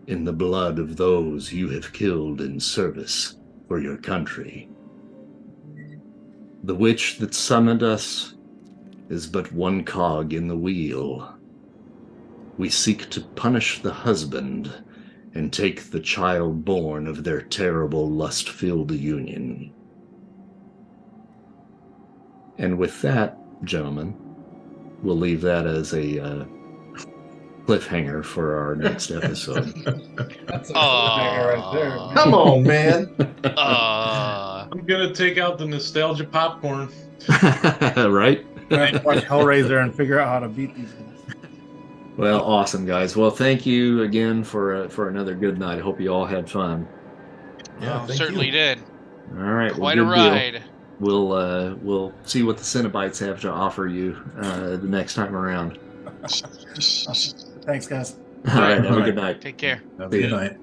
B: in the blood of those you have killed in service for your country. The witch that summoned us is but one cog in the wheel. We seek to punish the husband and take the child born of their terrible lust-filled union. And with that, gentlemen, we'll leave that as a cliffhanger for our next episode.
C: That's a cliffhanger right there.
F: Come on, man.
D: I'm gonna take out the nostalgia popcorn.
B: Right?
C: We have to watch Hellraiser and figure out how to beat these guys.
B: Well, awesome, guys. Well, thank you again for another good night. I hope you all had fun.
F: Yeah, thank
A: Certainly
F: you.
A: did.
B: All right.
A: Quite a
B: well, good deal.
A: ride.
B: We'll see what the Cenobites have to offer you the next time around.
C: Thanks, guys.
B: All right. Have a good night.
A: Take care.
F: Have
B: See
F: a good
B: ya.
F: night.